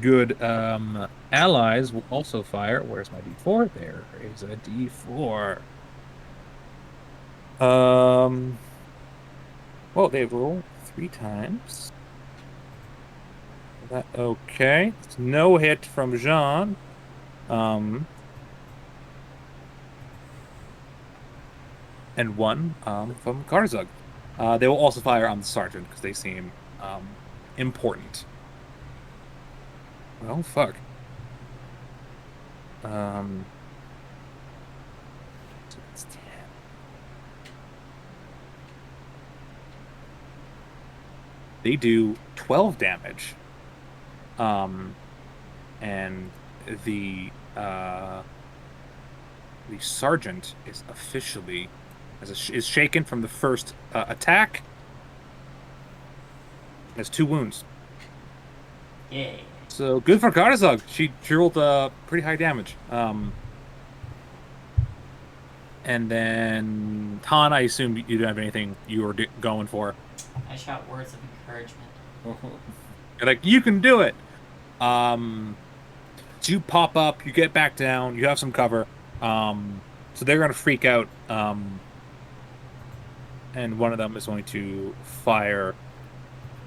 good allies will also fire. Where's my D4? There is a D4. Well, they roll 3 times. That okay. It's no hit from Jean. And 1 from Karzug. They will also fire on the sergeant because they seem important. Well, fuck. So it's 10. They do 12 damage. And the sergeant is officially is shaken from the first attack. Has 2 wounds. Yay. So good for Karzug. She rolled pretty high damage. And then Han, I assume you didn't have anything you were going for. I shout words of encouragement. You're like, you can do it. So you pop up, you get back down, you have some cover. So they're gonna freak out. And one of them is going to fire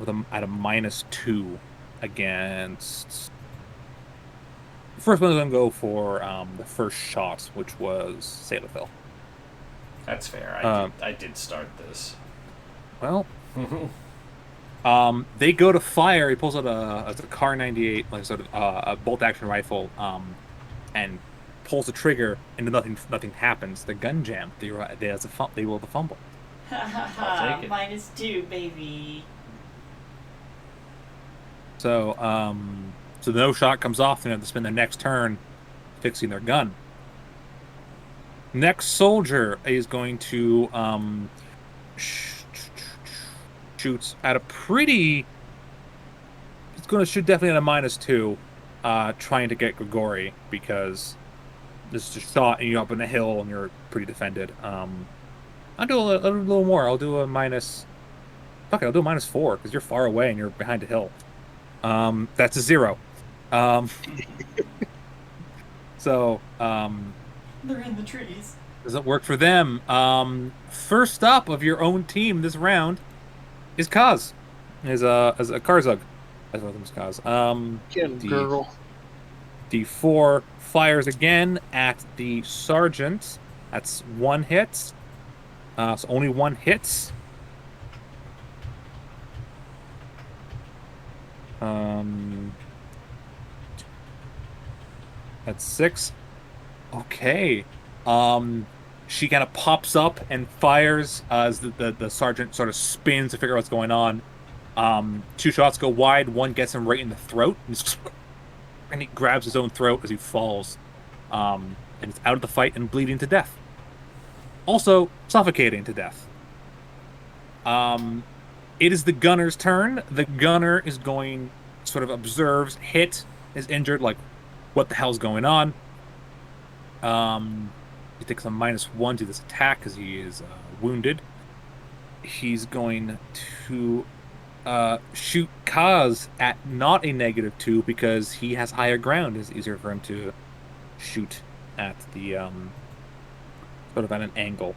at a -2 against. The first one's gonna go for the first shot, which was Salafil. That's fair. I did start this. Well, they go to fire. He pulls out a Kar 98, like sort of a bolt action rifle, and pulls the trigger, and nothing happens. The gun jam. They roll the fumble. I'll take it. -2, baby. So so no shot comes off. They have to spend their next turn fixing their gun. Next soldier is going to shoots at a pretty. It's going to shoot definitely at a -2, trying to get Grigori because this is a shot and you're up in a hill and you're pretty defended. I'll do a little more. I'll do a minus. Fuck it, I'll do a -4 because you're far away and you're behind a hill. That's a 0. So, They're in the trees. doesn't work for them. First up of your own team this round is Kaz. Is a Karzug. That's one of them is Kaz. Get him, girl. D4 fires again at the sergeant. That's 1 hit. So only 1 hits. That's 6. Okay. She kind of pops up and fires as the sergeant sort of spins to figure out what's going on. 2 shots go wide. 1 gets him right in the throat, and he grabs his own throat as he falls. And it's out of the fight and bleeding to death. Also suffocating to death. It is the gunner's turn. The gunner is going, sort of observes, hit, is injured, like, what the hell's going on? He takes a -1 to this attack because he is wounded. He's going to shoot Kaz at not a -2 because he has higher ground. It's easier for him to shoot at the sort of at an angle.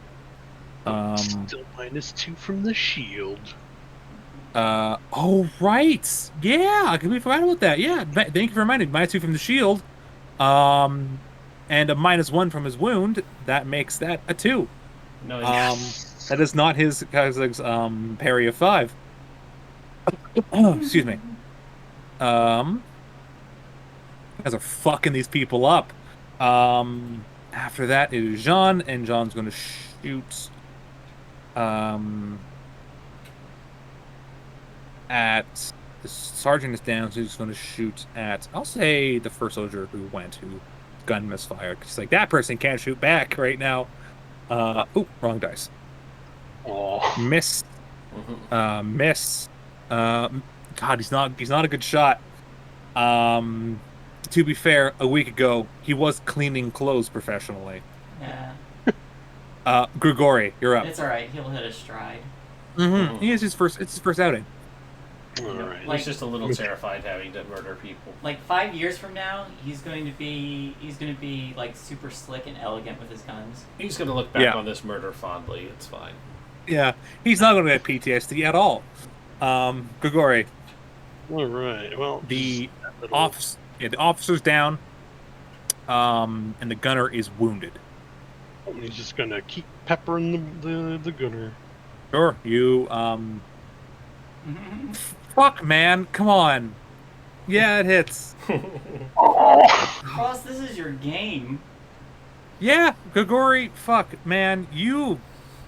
Still -2 from the shield. Oh right, yeah, I completely forgot about that. Yeah, thank you for reminding me. -2 from the shield, and a -1 from his wound. That makes that a 2. No, That is not his Kazak's parry of 5. Excuse me. You guys are fucking these people up. After that it is Jean, and Jean's going to shoot at the sergeant is down, so he's going to shoot at, I'll say, the first soldier who gun misfire. It's like that person can't shoot back right now. Wrong dice. Oh, Miss. Miss. God, he's not a good shot. To be fair, a week ago he was cleaning clothes professionally. Yeah. Grigori, you're up. It's alright, he'll hit a stride. Mm-hmm. It's his first outing. all right. He's just a little terrified having to murder people. Like 5 years from now, he's going to be like super slick and elegant with his guns. He's going to look back on this murder fondly. It's fine. Yeah, he's not going to get PTSD at all. Grigori, All right. Well, the little- officer's down, and the gunner is wounded. he's just gonna keep peppering the gunner. Sure, you fuck, man, come on. Yeah, it hits. Ross, this is your game. Yeah, Grigori, fuck, man, you.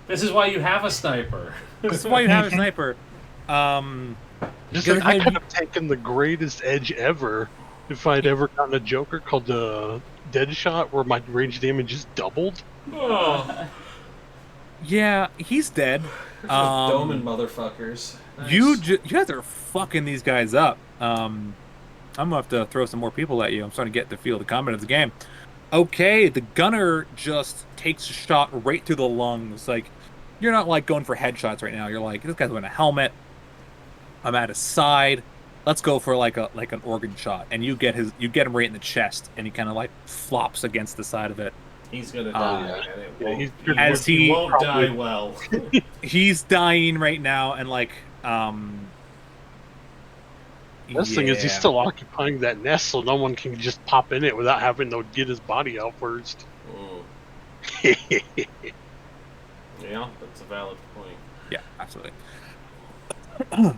This is why you have a sniper. This is why you have a sniper. Just Because like, I could have taken the greatest edge ever if I'd ever gotten a Joker called the Dead Shot, where my range damage is doubled. Oh, Yeah, he's dead. Doman motherfuckers. Nice. You guys are fucking these guys up. I'm gonna have to throw some more people at you. I'm starting to get the feel of the combat of the game. Okay, the gunner just takes a shot right through the lungs. Like, you're not like going for headshots right now. You're like, this guy's wearing a helmet. I'm at his side. Let's go for like an organ shot. And you get him right in the chest, and he kind of like flops against the side of it. He's gonna die, and he won't probably- die well. He's dying right now, and like Best thing is he's still occupying that nest, so no one can just pop in it without having to get his body out first. Yeah, that's a valid point. Yeah, absolutely.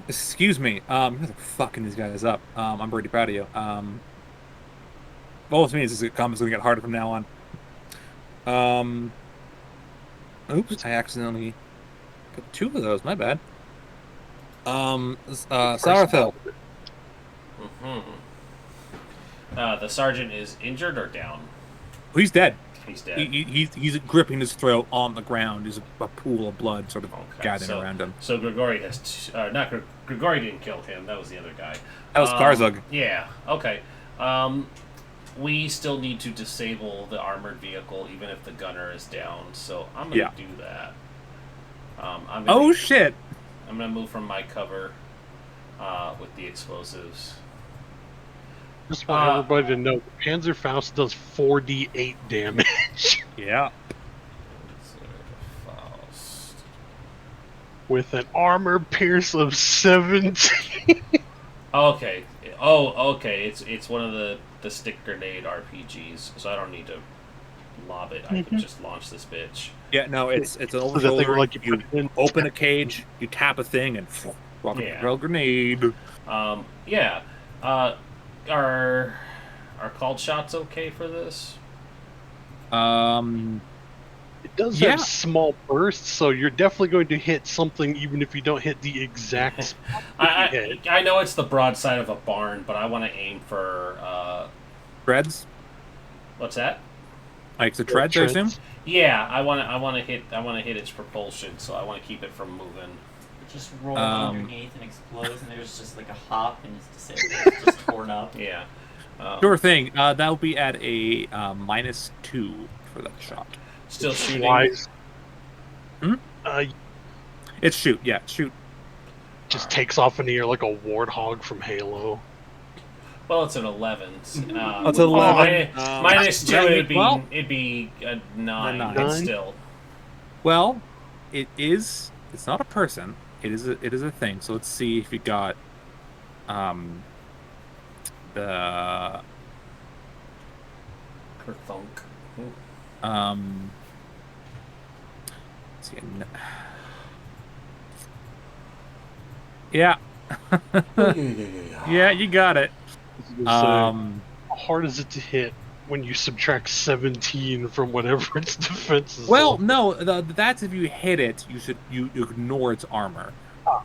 Excuse me. You guys are fucking these guys up. I'm pretty proud of you. All this means is the combat's gonna get harder from now on. Oops, I accidentally put 2 of those. My bad. Sourfill. The sergeant is injured or down? He's dead. He's dead. He's gripping his throat on the ground. There's a pool of blood sort of gathering around him. So Grigori has Grigori didn't kill him. That was the other guy. That was Karzug. Yeah. Okay. We still need to disable the armored vehicle, even if the gunner is down. So I'm gonna do that. Shit! I'm gonna move from my cover with the explosives. Just want everybody to know, Panzerfaust does 4d8 damage. Yeah. Faust. With an armor pierce of 17. Okay. Oh, okay. It's one of the stick grenade RPGs, so I don't need to lob it. I can just launch this bitch. Yeah, no, it's an So over that they shoulder. were like You open a cage, you tap a thing, and rock a grenade. Yeah. Are called shots okay for this? It does have small bursts, so you're definitely going to hit something even if you don't hit the exact spot. I know it's the broadside of a barn, but I want to aim for Treads? What's that? Like the treads, I assume? Yeah, I want to hit its propulsion, so I want to keep it from moving. It just rolls underneath and explodes, and there's just like a hop, and it's just torn up. Yeah. Sure thing. That'll be at a -2 for that shot. Still shooting. Wise. It's shoot. Yeah, shoot. Just takes off in the air like a warthog from Halo. Well, it's an 11. It's an 11. -2. It'd be a 9. But still. Well, it's not a person. It is a thing. So let's see if you got the Kerthunk. let's see. Yeah. Yeah, you got it. How hard is it to hit when you subtract 17 from whatever its defenses Well, are? no, that's if you hit it, you ignore its armor.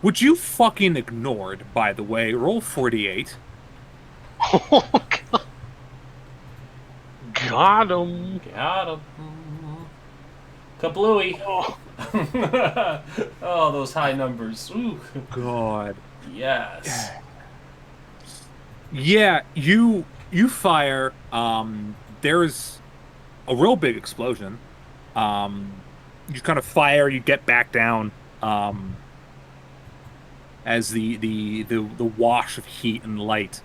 Which you fucking ignored, by the way. Roll 48. Oh, God. Got him. Got him. Kablooey. Oh. Oh, those high numbers. Ooh. God. Yes. Yeah, you fire. There's a real big explosion. You kind of fire. You get back down. As the wash of heat and light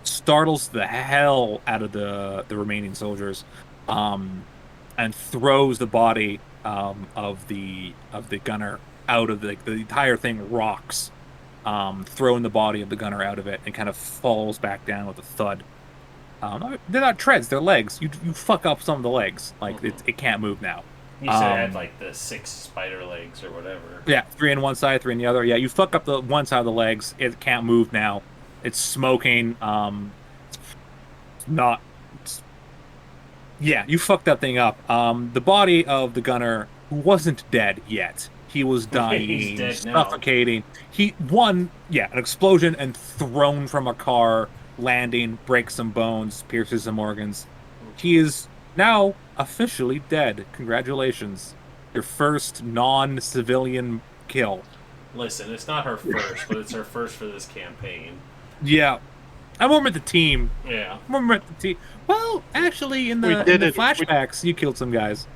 startles the hell out of the remaining soldiers, and throws the body of the gunner out of the entire thing rocks, throwing the body of the gunner out of it, and kind of falls back down with a thud. They're not treads; they're legs. You fuck up some of the legs, like it can't move now. You said it had like the 6 spider legs or whatever. Yeah, 3 on one side, 3 on the other. Yeah, you fuck up the one side of the legs. It can't move now. It's smoking. Yeah, you fucked that thing up. The body of the gunner, who wasn't dead yet, he was dying, He's dead suffocating. An explosion and thrown from a car, landing, breaks some bones, pierces some organs. He is now officially dead. Congratulations. Your first non-civilian kill. Listen, it's not her first, but it's her first for this campaign. Yeah. I'm more with the team. Yeah. I'm more with the team. Well, actually, in the flashbacks, you killed some guys.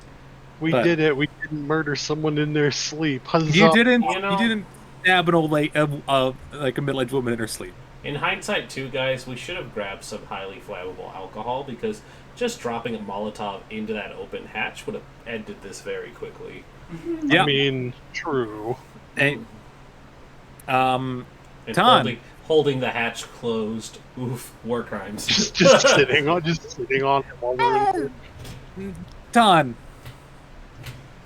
We did it. We didn't murder someone in their sleep. Huzzah. You didn't. You didn't stab an old like a middle-aged woman in her sleep. In hindsight, too, guys, we should have grabbed some highly flammable alcohol, because just dropping a Molotov into that open hatch would have ended this very quickly. Yeah. I mean, true. And holding the hatch closed. Oof, war crimes. just sitting on it while we're in. Ton.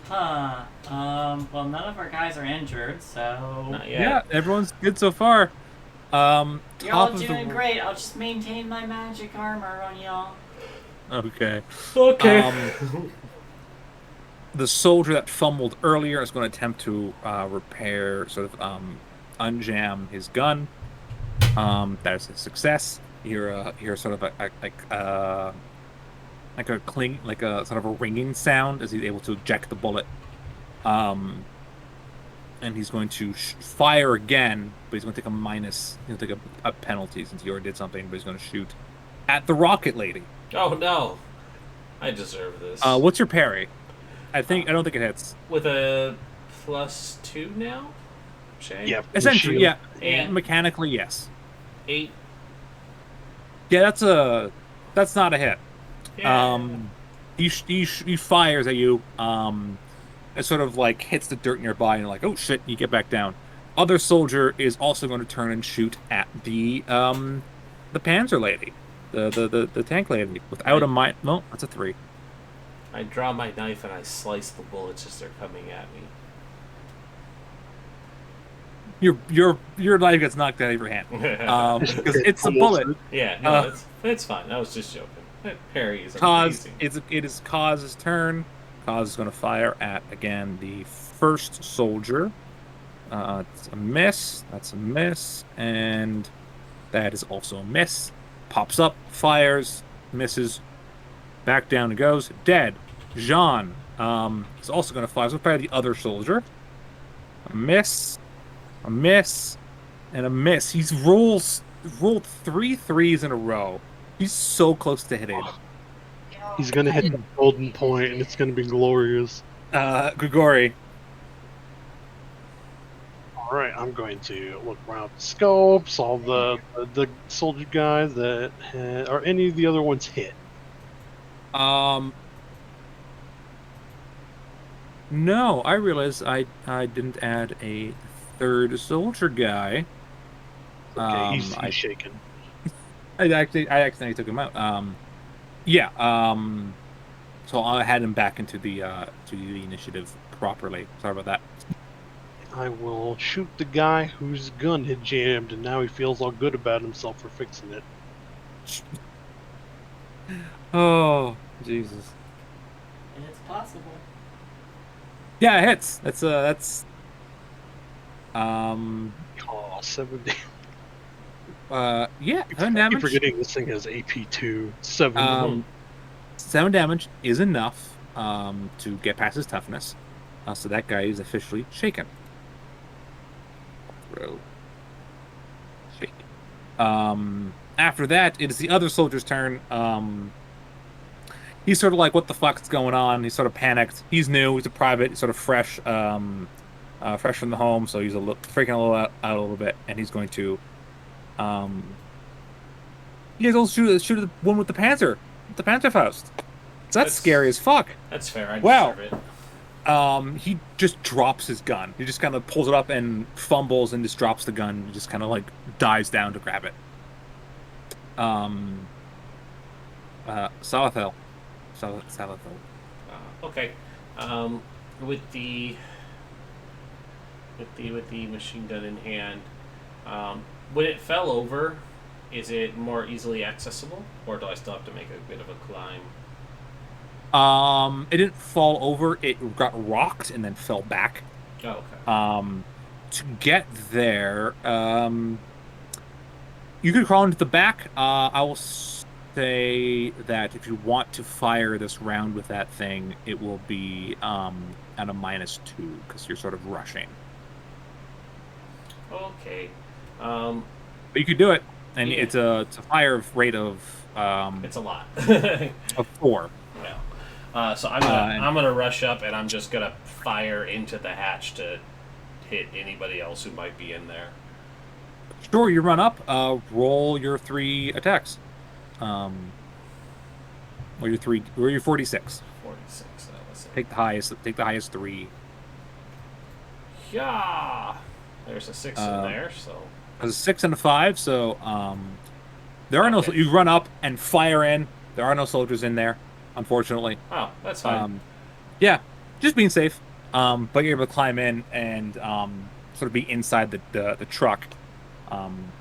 Huh. Well, none of our guys are injured, so... Not yet. Yeah, everyone's good so far. You're all doing great. I'll just maintain my magic armor on y'all. Okay. Okay. The soldier that fumbled earlier is going to attempt to repair, unjam his gun. That is a success. You're sort of like a sort of a ringing sound as he's able to eject the bullet. And he's going to fire again, but he's going to take a minus. He'll take a penalty since he already did something. But he's going to shoot at the rocket lady. Oh no, I deserve this. What's your parry? I don't think it hits. With a +2 now. Shay? Yeah. Essentially, yeah. And Mechanically, yes. 8. Yeah, that's not a hit. Yeah. He fires at you. It sort of like hits the dirt nearby, and you're like, oh shit! You get back down. Other soldier is also going to turn and shoot at the Panzer lady, the tank lady without a mine. No, that's a 3. I draw my knife and I slice the bullets as they're coming at me. Your knife gets knocked out of your hand because it's a bullet. Yeah, no, it's fine. I was just joking. Parry is amazing. It is Kaz's turn. Kaz is going to fire at, again, the first soldier. It's a miss. That's a miss. And that is also a miss. Pops up, fires, misses. Back down it goes. Dead. Jean is also going to fire. So fire the other soldier. A miss. A miss. And a miss. He's rolled 3 3s in a row. He's so close to hitting. He's gonna hit the golden point, and it's gonna be glorious. Grigori. All right, I'm going to look around the scopes, all the soldier guys that are any of the other ones hit. No, I realize I didn't add a third soldier guy. Okay, he's shaken. I accidentally took him out. So I had him back into the initiative properly. Sorry about that. I will shoot the guy whose gun had jammed, and now he feels all good about himself for fixing it. Oh, Jesus. It's possible. Yeah, it hits. That's Oh, 70. Yeah, 7 I keep damage. forgetting this thing has AP2. 7. 7 damage is enough to get past his toughness. So that guy is officially shaken. Throw. Shake. After that, it is the other soldier's turn. He's sort of like, what the fuck's going on? He's sort of panicked. He's new. He's a private. He's sort of fresh from the home, so he's freaking out a little bit, and he's going to you guys also shoot the one with the Panzer Faust. So that's scary as fuck. That's fair. I deserve it. He just drops his gun. He just kind of pulls it up and fumbles and just drops the gun and just kind of like dives down to grab it. Salathel. Okay. With the machine gun in hand, when it fell over, is it more easily accessible, or do I still have to make a bit of a climb? It didn't fall over. It got rocked and then fell back. Oh, okay. To get there, you could crawl into the back. I will say that if you want to fire this round with that thing, it will be at a -2 because you're sort of rushing. Okay. But you could do it, and Yeah. it's a fire rate of It's a lot. of 4. Yeah. So I'm gonna rush up, and I'm just gonna fire into the hatch to hit anybody else who might be in there. Sure, you run up. Roll your 3 attacks. Or your 46. 46. Let's see. Take the highest 3. Yeah. There's a 6 in there, so. There's a 6 and a 5, so there are no. Okay. You run up and fire in. There are no soldiers in there, unfortunately. Oh, that's fine. Yeah, just being safe. But you're able to climb in and sort of be inside the truck.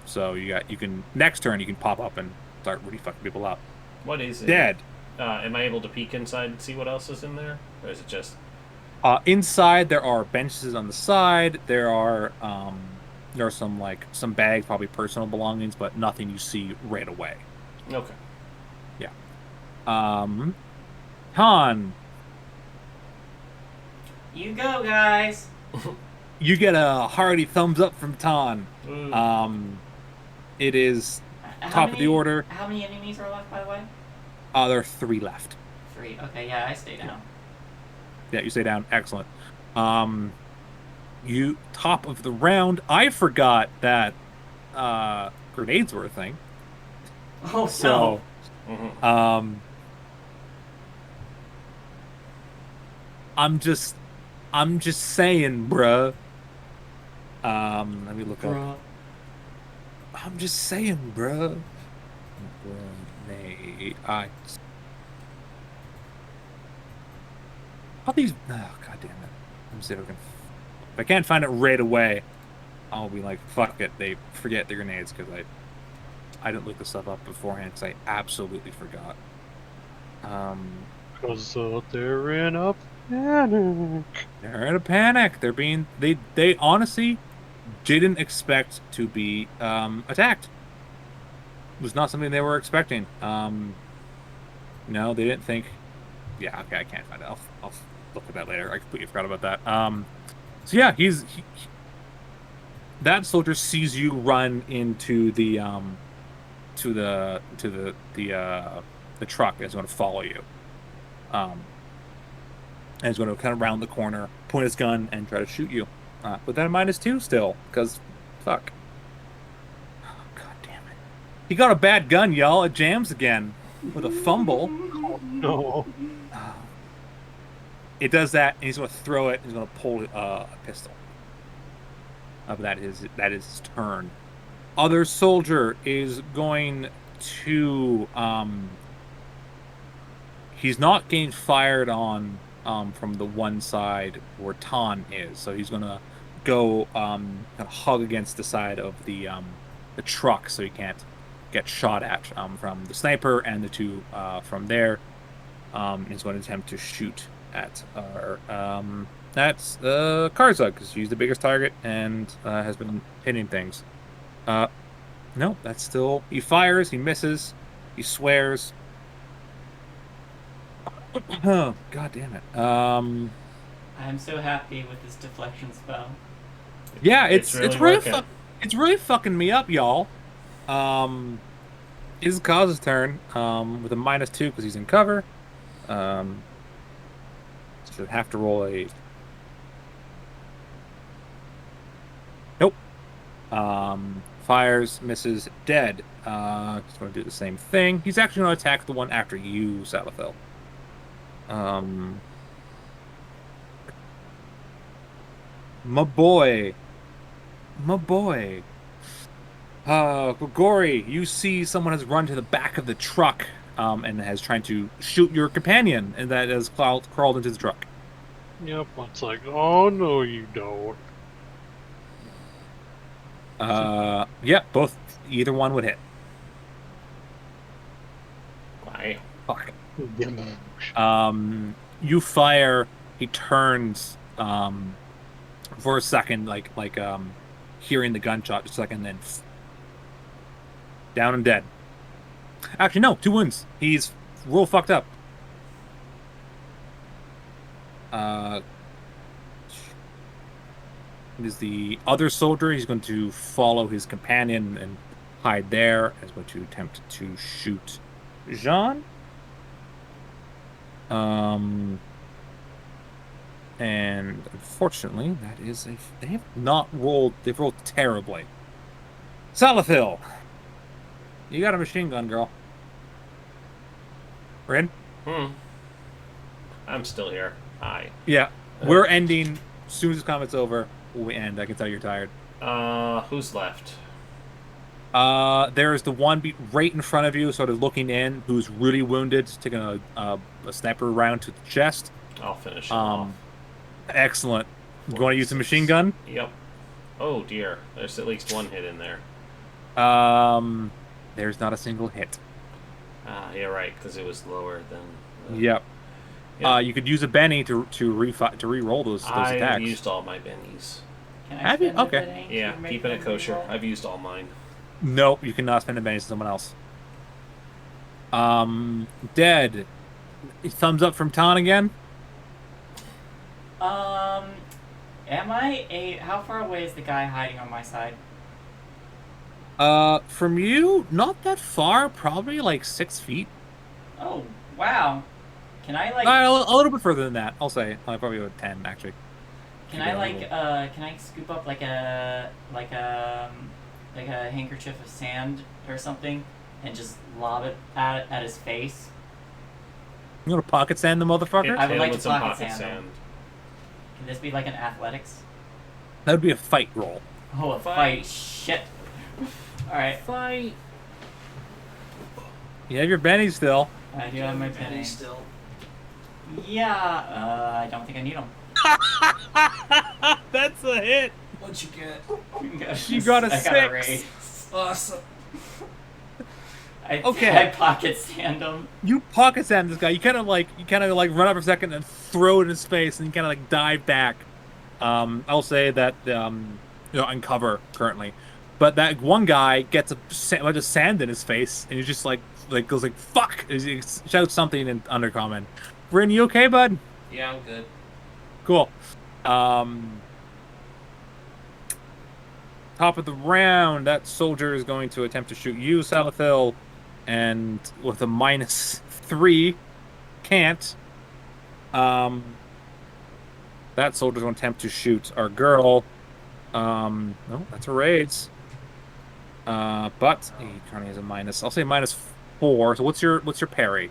So you can next turn you can pop up and start really fucking people up. What is it? Dead. Am I able to peek inside and see what else is in there, or is it just? Inside there are benches on the side. There are some bags, probably personal belongings, but nothing you see right away. Okay. Yeah. Han, You go, guys. you get a hearty thumbs up from Tan. Mm. It is How top of the many? order. How many enemies are left, by the way? There are 3 left. 3. Okay, yeah, I stay down. Yeah, you stay down. Excellent. You top of the round. I forgot that grenades were a thing. Oh So, Mhm. I'm just saying, bruh. Let me look up. Bruh. I'm just saying, bruh. Grenade. All these. Oh, God damn it. Let me see if I can. If I can't find it right away, I'll be like, fuck it. They forget the grenades because I didn't look this stuff up beforehand because I absolutely forgot. Because they're in a panic. They're in a panic. They honestly didn't expect to be attacked. It was not something they were expecting. No, they didn't think. Yeah, okay, I can't find it. I'll look at that later. I completely forgot about that. So yeah, that soldier sees you run into the the truck and is going to follow you. And is going to kind of round the corner, point his gun, and try to shoot you. With that -2 still, because fuck. Oh, God damn it. He got a bad gun, y'all. It jams again with a fumble. No. It does that, and he's going to throw it. He's going to pull a pistol. That is his turn. Other soldier is going to he's not getting fired on from the one side where Tan is, so he's gonna go kind of hug against the side of the truck so he can't get shot at from the sniper and the 2 from there. He's going to attempt to shoot at our that's Karzug, because she's the biggest target and has been hitting things. No, that's still... He fires, he misses, he swears. Oh, God damn it. I'm so happy with this deflection spell. Yeah, it's really working. it's really fucking me up, y'all. It's Kaz's turn, with a -2 because he's in cover. Should have to roll a... Nope. Fires, misses, dead. He's going to do the same thing. He's actually going to attack the one after you, Salathil. My boy. Grigori, you see someone has run to the back of the truck, and has trying to shoot your companion, and that has crawled into the truck. Yep, it's like, oh no, you don't. Yeah, both. Either one would hit. Why? Fuck. Damage. You fire. He turns. For a second, like hearing the gunshot, just a second, then down and dead. Actually, no, 2 wounds. He's real fucked up. It is the other soldier. He's going to follow his companion and hide there. He's going to attempt to shoot Jean. And unfortunately, that is they have not rolled. They've rolled terribly. Salathil, you got a machine gun, girl. Rin? I'm still here. Hi. Yeah, we're ending as soon as this combat's over. We end. I can tell you're tired. Who's left? There's the one right in front of you, sort of looking in, who's really wounded, taking a sniper round to the chest. I'll finish him off. Excellent. You want to use the machine gun? Yep. Oh dear, there's at least 1 hit in there. There's not a single hit. Yeah, right, because it was lower than. Yep. Yeah. You could use a Benny to re-roll those attacks. I've used all my bennies. Can I Have you? spend a Okay. Benny Yeah, to make keeping it them kosher. reroll? I've used all mine. Nope, you cannot spend a Benny to someone else. Dead. Thumbs up from Ton again. Am I how far away is the guy hiding on my side? From you, not that far. Probably like 6 feet. Oh, wow. Can I like A little bit further than that. I'll say. Probably about 10 actually. can I like can I scoop up like a handkerchief of sand or something and just lob it at his face? You want to pocket sand the motherfucker? I would like with to some pocket pocket sand. Can this be like an athletics? That would be a fight roll. Oh, a fight. Shit. Alright. Fight. You have your Benny still. I do have my penny. still. Yeah, I don't think I need them. That's a hit. What'd you get? She got a I 6. got a raise. Awesome. Okay. I pocket sand him. You pocket sand this guy. You kind of like run up for a second and throw it in his face, and you kind of like dive back. I'll say that on cover currently, but that one guy gets a bunch of sand in his face, and he just like goes like fuck. He shouts something in undercommon. Bryn, you okay, bud? Yeah, I'm good. Cool. Top of the round, that soldier is going to attempt to shoot you, Salathil, and with a -3, can't. That soldier's going to attempt to shoot our girl. No, that's a raids. But he currently has a minus. I'll say -4. So what's your parry?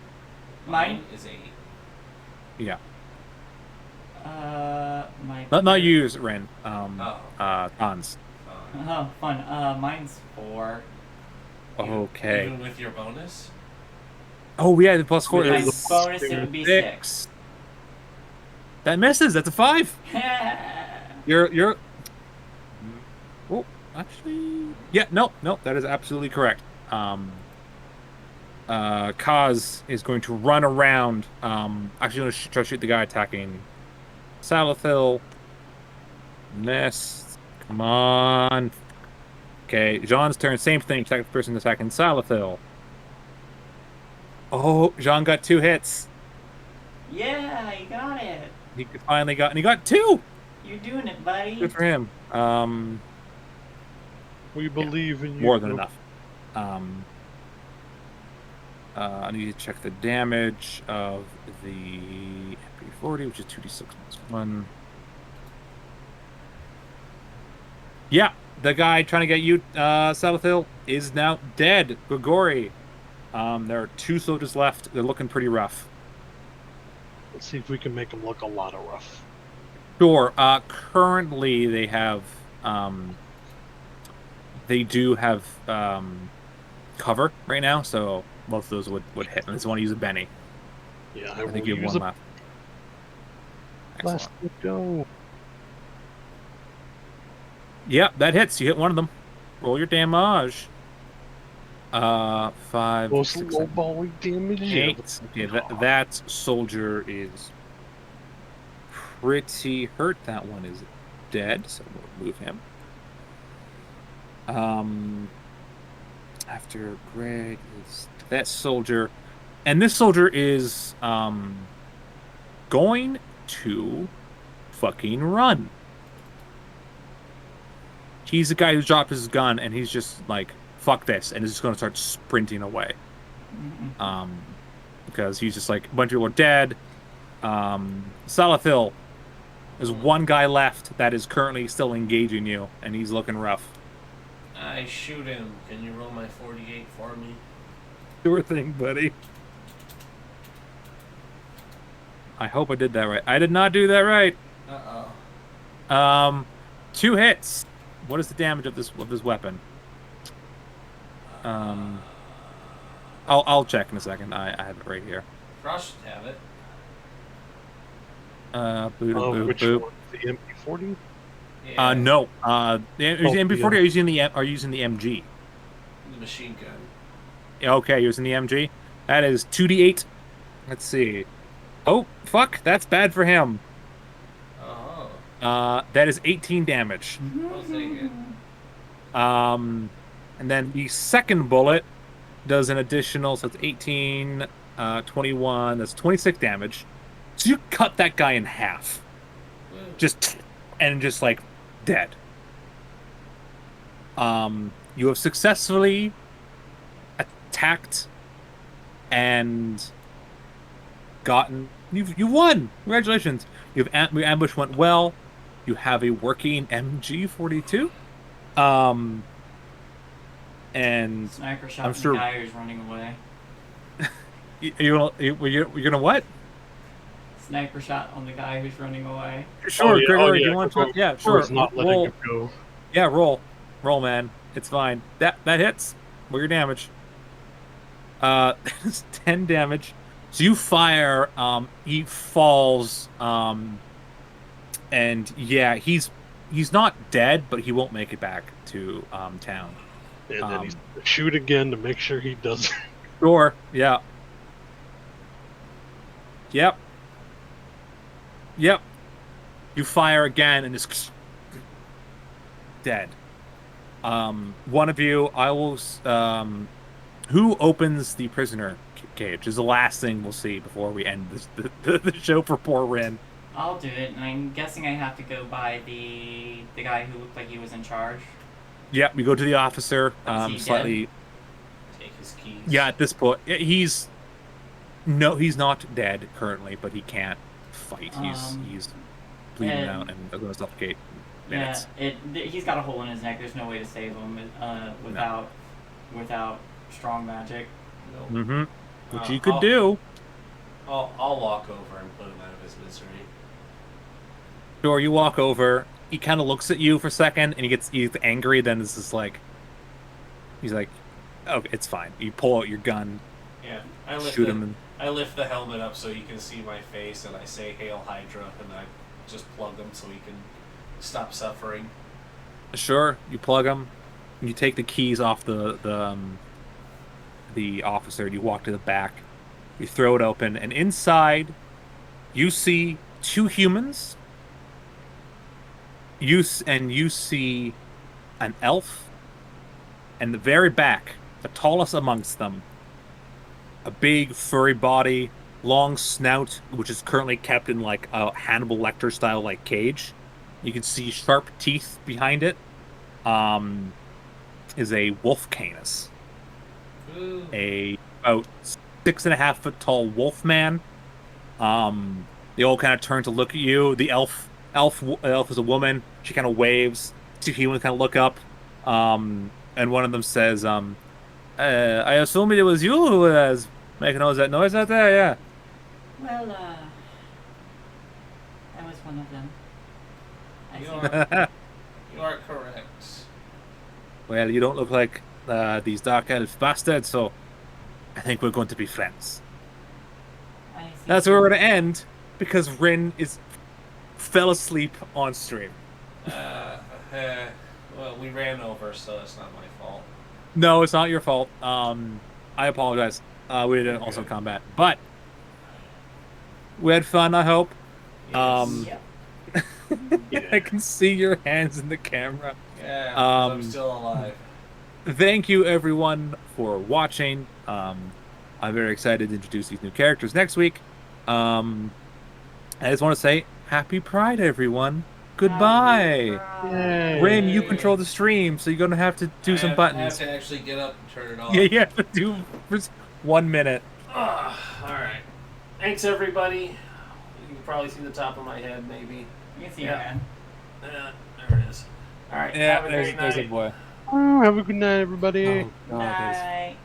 Mine is 8. Yeah. My. Not use Ren. Hans. Oh, fun. Mine's 4. Okay. Even with your bonus? Oh yeah, the +4 With my is bonus, it would be 6. That misses. That's a 5. You're. Oh, actually, yeah, no, that is absolutely correct. Kaz is going to run around. Actually, going to try to shoot the guy attacking Salathil. Nest. Come on. Okay, Jean's turn. Same thing. Attack the person attacking Salathil. Oh, Jean got 2 hits. Yeah, you got it. He finally got, and he got 2. You're doing it, buddy. Good for him. We believe in you. More than enough. I need to check the damage of the MP40, which is 2d6 -1. Yeah, the guy trying to get you, Salathil, is now dead. Grigori. There are 2 soldiers left. They're looking pretty rough. Let's see if we can make them look a lot of rough. Sure. Currently, they have, they do have cover right now, so both of those would hit. I just want to use a Benny. Yeah, I think you have 1 left. Let's go. Yep, that hits. You hit one of them. Roll your damage. 5, Most 6, low balling damage. 8. Okay, that soldier is pretty hurt. That one is dead, so we'll move him. After Greg is that soldier, and this soldier is going to fucking run. He's the guy who dropped his gun, and he's just like, fuck this, and is just going to start sprinting away. Because he's just like, a bunch of people are dead. Salathil, there's 1 guy left that is currently still engaging you, and he's looking rough. I shoot him. Can you roll my 48 for me? Sure thing, buddy. I hope I did that right. I did not do that right. Uh-oh. 2 hits. What is the damage of this weapon? I'll check in a second. I have it right here. Frost should have it. Which one? The MP40? Yeah. No. The MP40 are using the MG. The machine gun. Okay, using the MG. That is 2d8. Let's see. Oh, fuck. That's bad for him. Oh. That is 18 damage. I'll take it. And then the second bullet does an additional, so it's 18, 21, that's 26 damage. So you cut that guy in half. Just like dead. You have successfully attacked and gotten. You won. Congratulations. Your ambush went well. You have a working MG42. And Sniper shot I'm the sure guy who's running away. you're gonna what? Sniper shot on the guy who's running away. Sure, yeah, Gregory. Do yeah, you want to? Gregor- Yeah, sure. Gregor's not letting Roll. him go. Yeah, roll, man. It's fine. That hits. Roll your damage. 10 damage. So you fire. He falls. And yeah, he's not dead, but he won't make it back to town. And then he's shoot again to make sure he doesn't. Sure. Yeah. Yep. You fire again and it's dead. One of you, I will. Who opens the prisoner cage? Is the last thing we'll see before we end the show for poor Rin. I'll do it, and I'm guessing I have to go by the guy who looked like he was in charge. Yep, we go to the officer. Is he Slightly. Take his keys. Yeah, at this point, he's not dead currently, but he can't fight. He's bleeding out and going to suffocate. Minutes. Yeah, he's got a hole in his neck. There's no way to save him without strong magic. Nope. Mm-hmm. Which you could do. I'll walk over and put him out of his misery. Sure, you walk over. He kind of looks at you for a second, and he's angry. Then it's just like, he's like, "Okay, it's fine." You pull out your gun. Yeah, Shoot him. I lift the helmet up so you can see my face, and I say "Hail Hydra," and I just plug him so he can stop suffering. Sure, you plug him. You take the keys off the officer. And you walk to the back. You throw it open, and inside, you see 2 humans. You see an elf, and the very back, the tallest amongst them, a big furry body, long snout, which is currently kept in like a Hannibal Lecter style like cage. You can see sharp teeth behind it. Is a wolf canis, a about 6.5 foot tall wolf man. They all kind of turn to look at you. The elf is a woman. She kind of waves. 2 humans kind of look up, and one of them says, "I assume it was you who was making all that noise out there, yeah." Well, I was one of them. You are correct. Well, you don't look like these dark elf bastards, so I think we're going to be friends. That's where we're going to end, because Rin fell asleep on stream. Well, we ran over, so it's not my fault. No, it's not your fault. I apologize. We didn't also combat, but we had fun, I hope. Yes. I can see your hands in the camera. Yeah, 'cause I'm still alive. Thank you, everyone, for watching. I'm very excited to introduce these new characters next week. I just want to say Happy Pride, everyone. Goodbye. Rin, you control the stream, so you're going to have to do some buttons. I have to actually get up and turn it off. Yeah, you have to do for 1 minute. Alright. Thanks, everybody. You can probably see the top of my head, maybe. You can see your hand. There it is. Alright, Yeah, have a great night. there's a boy. Oh, have a good night, everybody. Oh, God, there's- Night.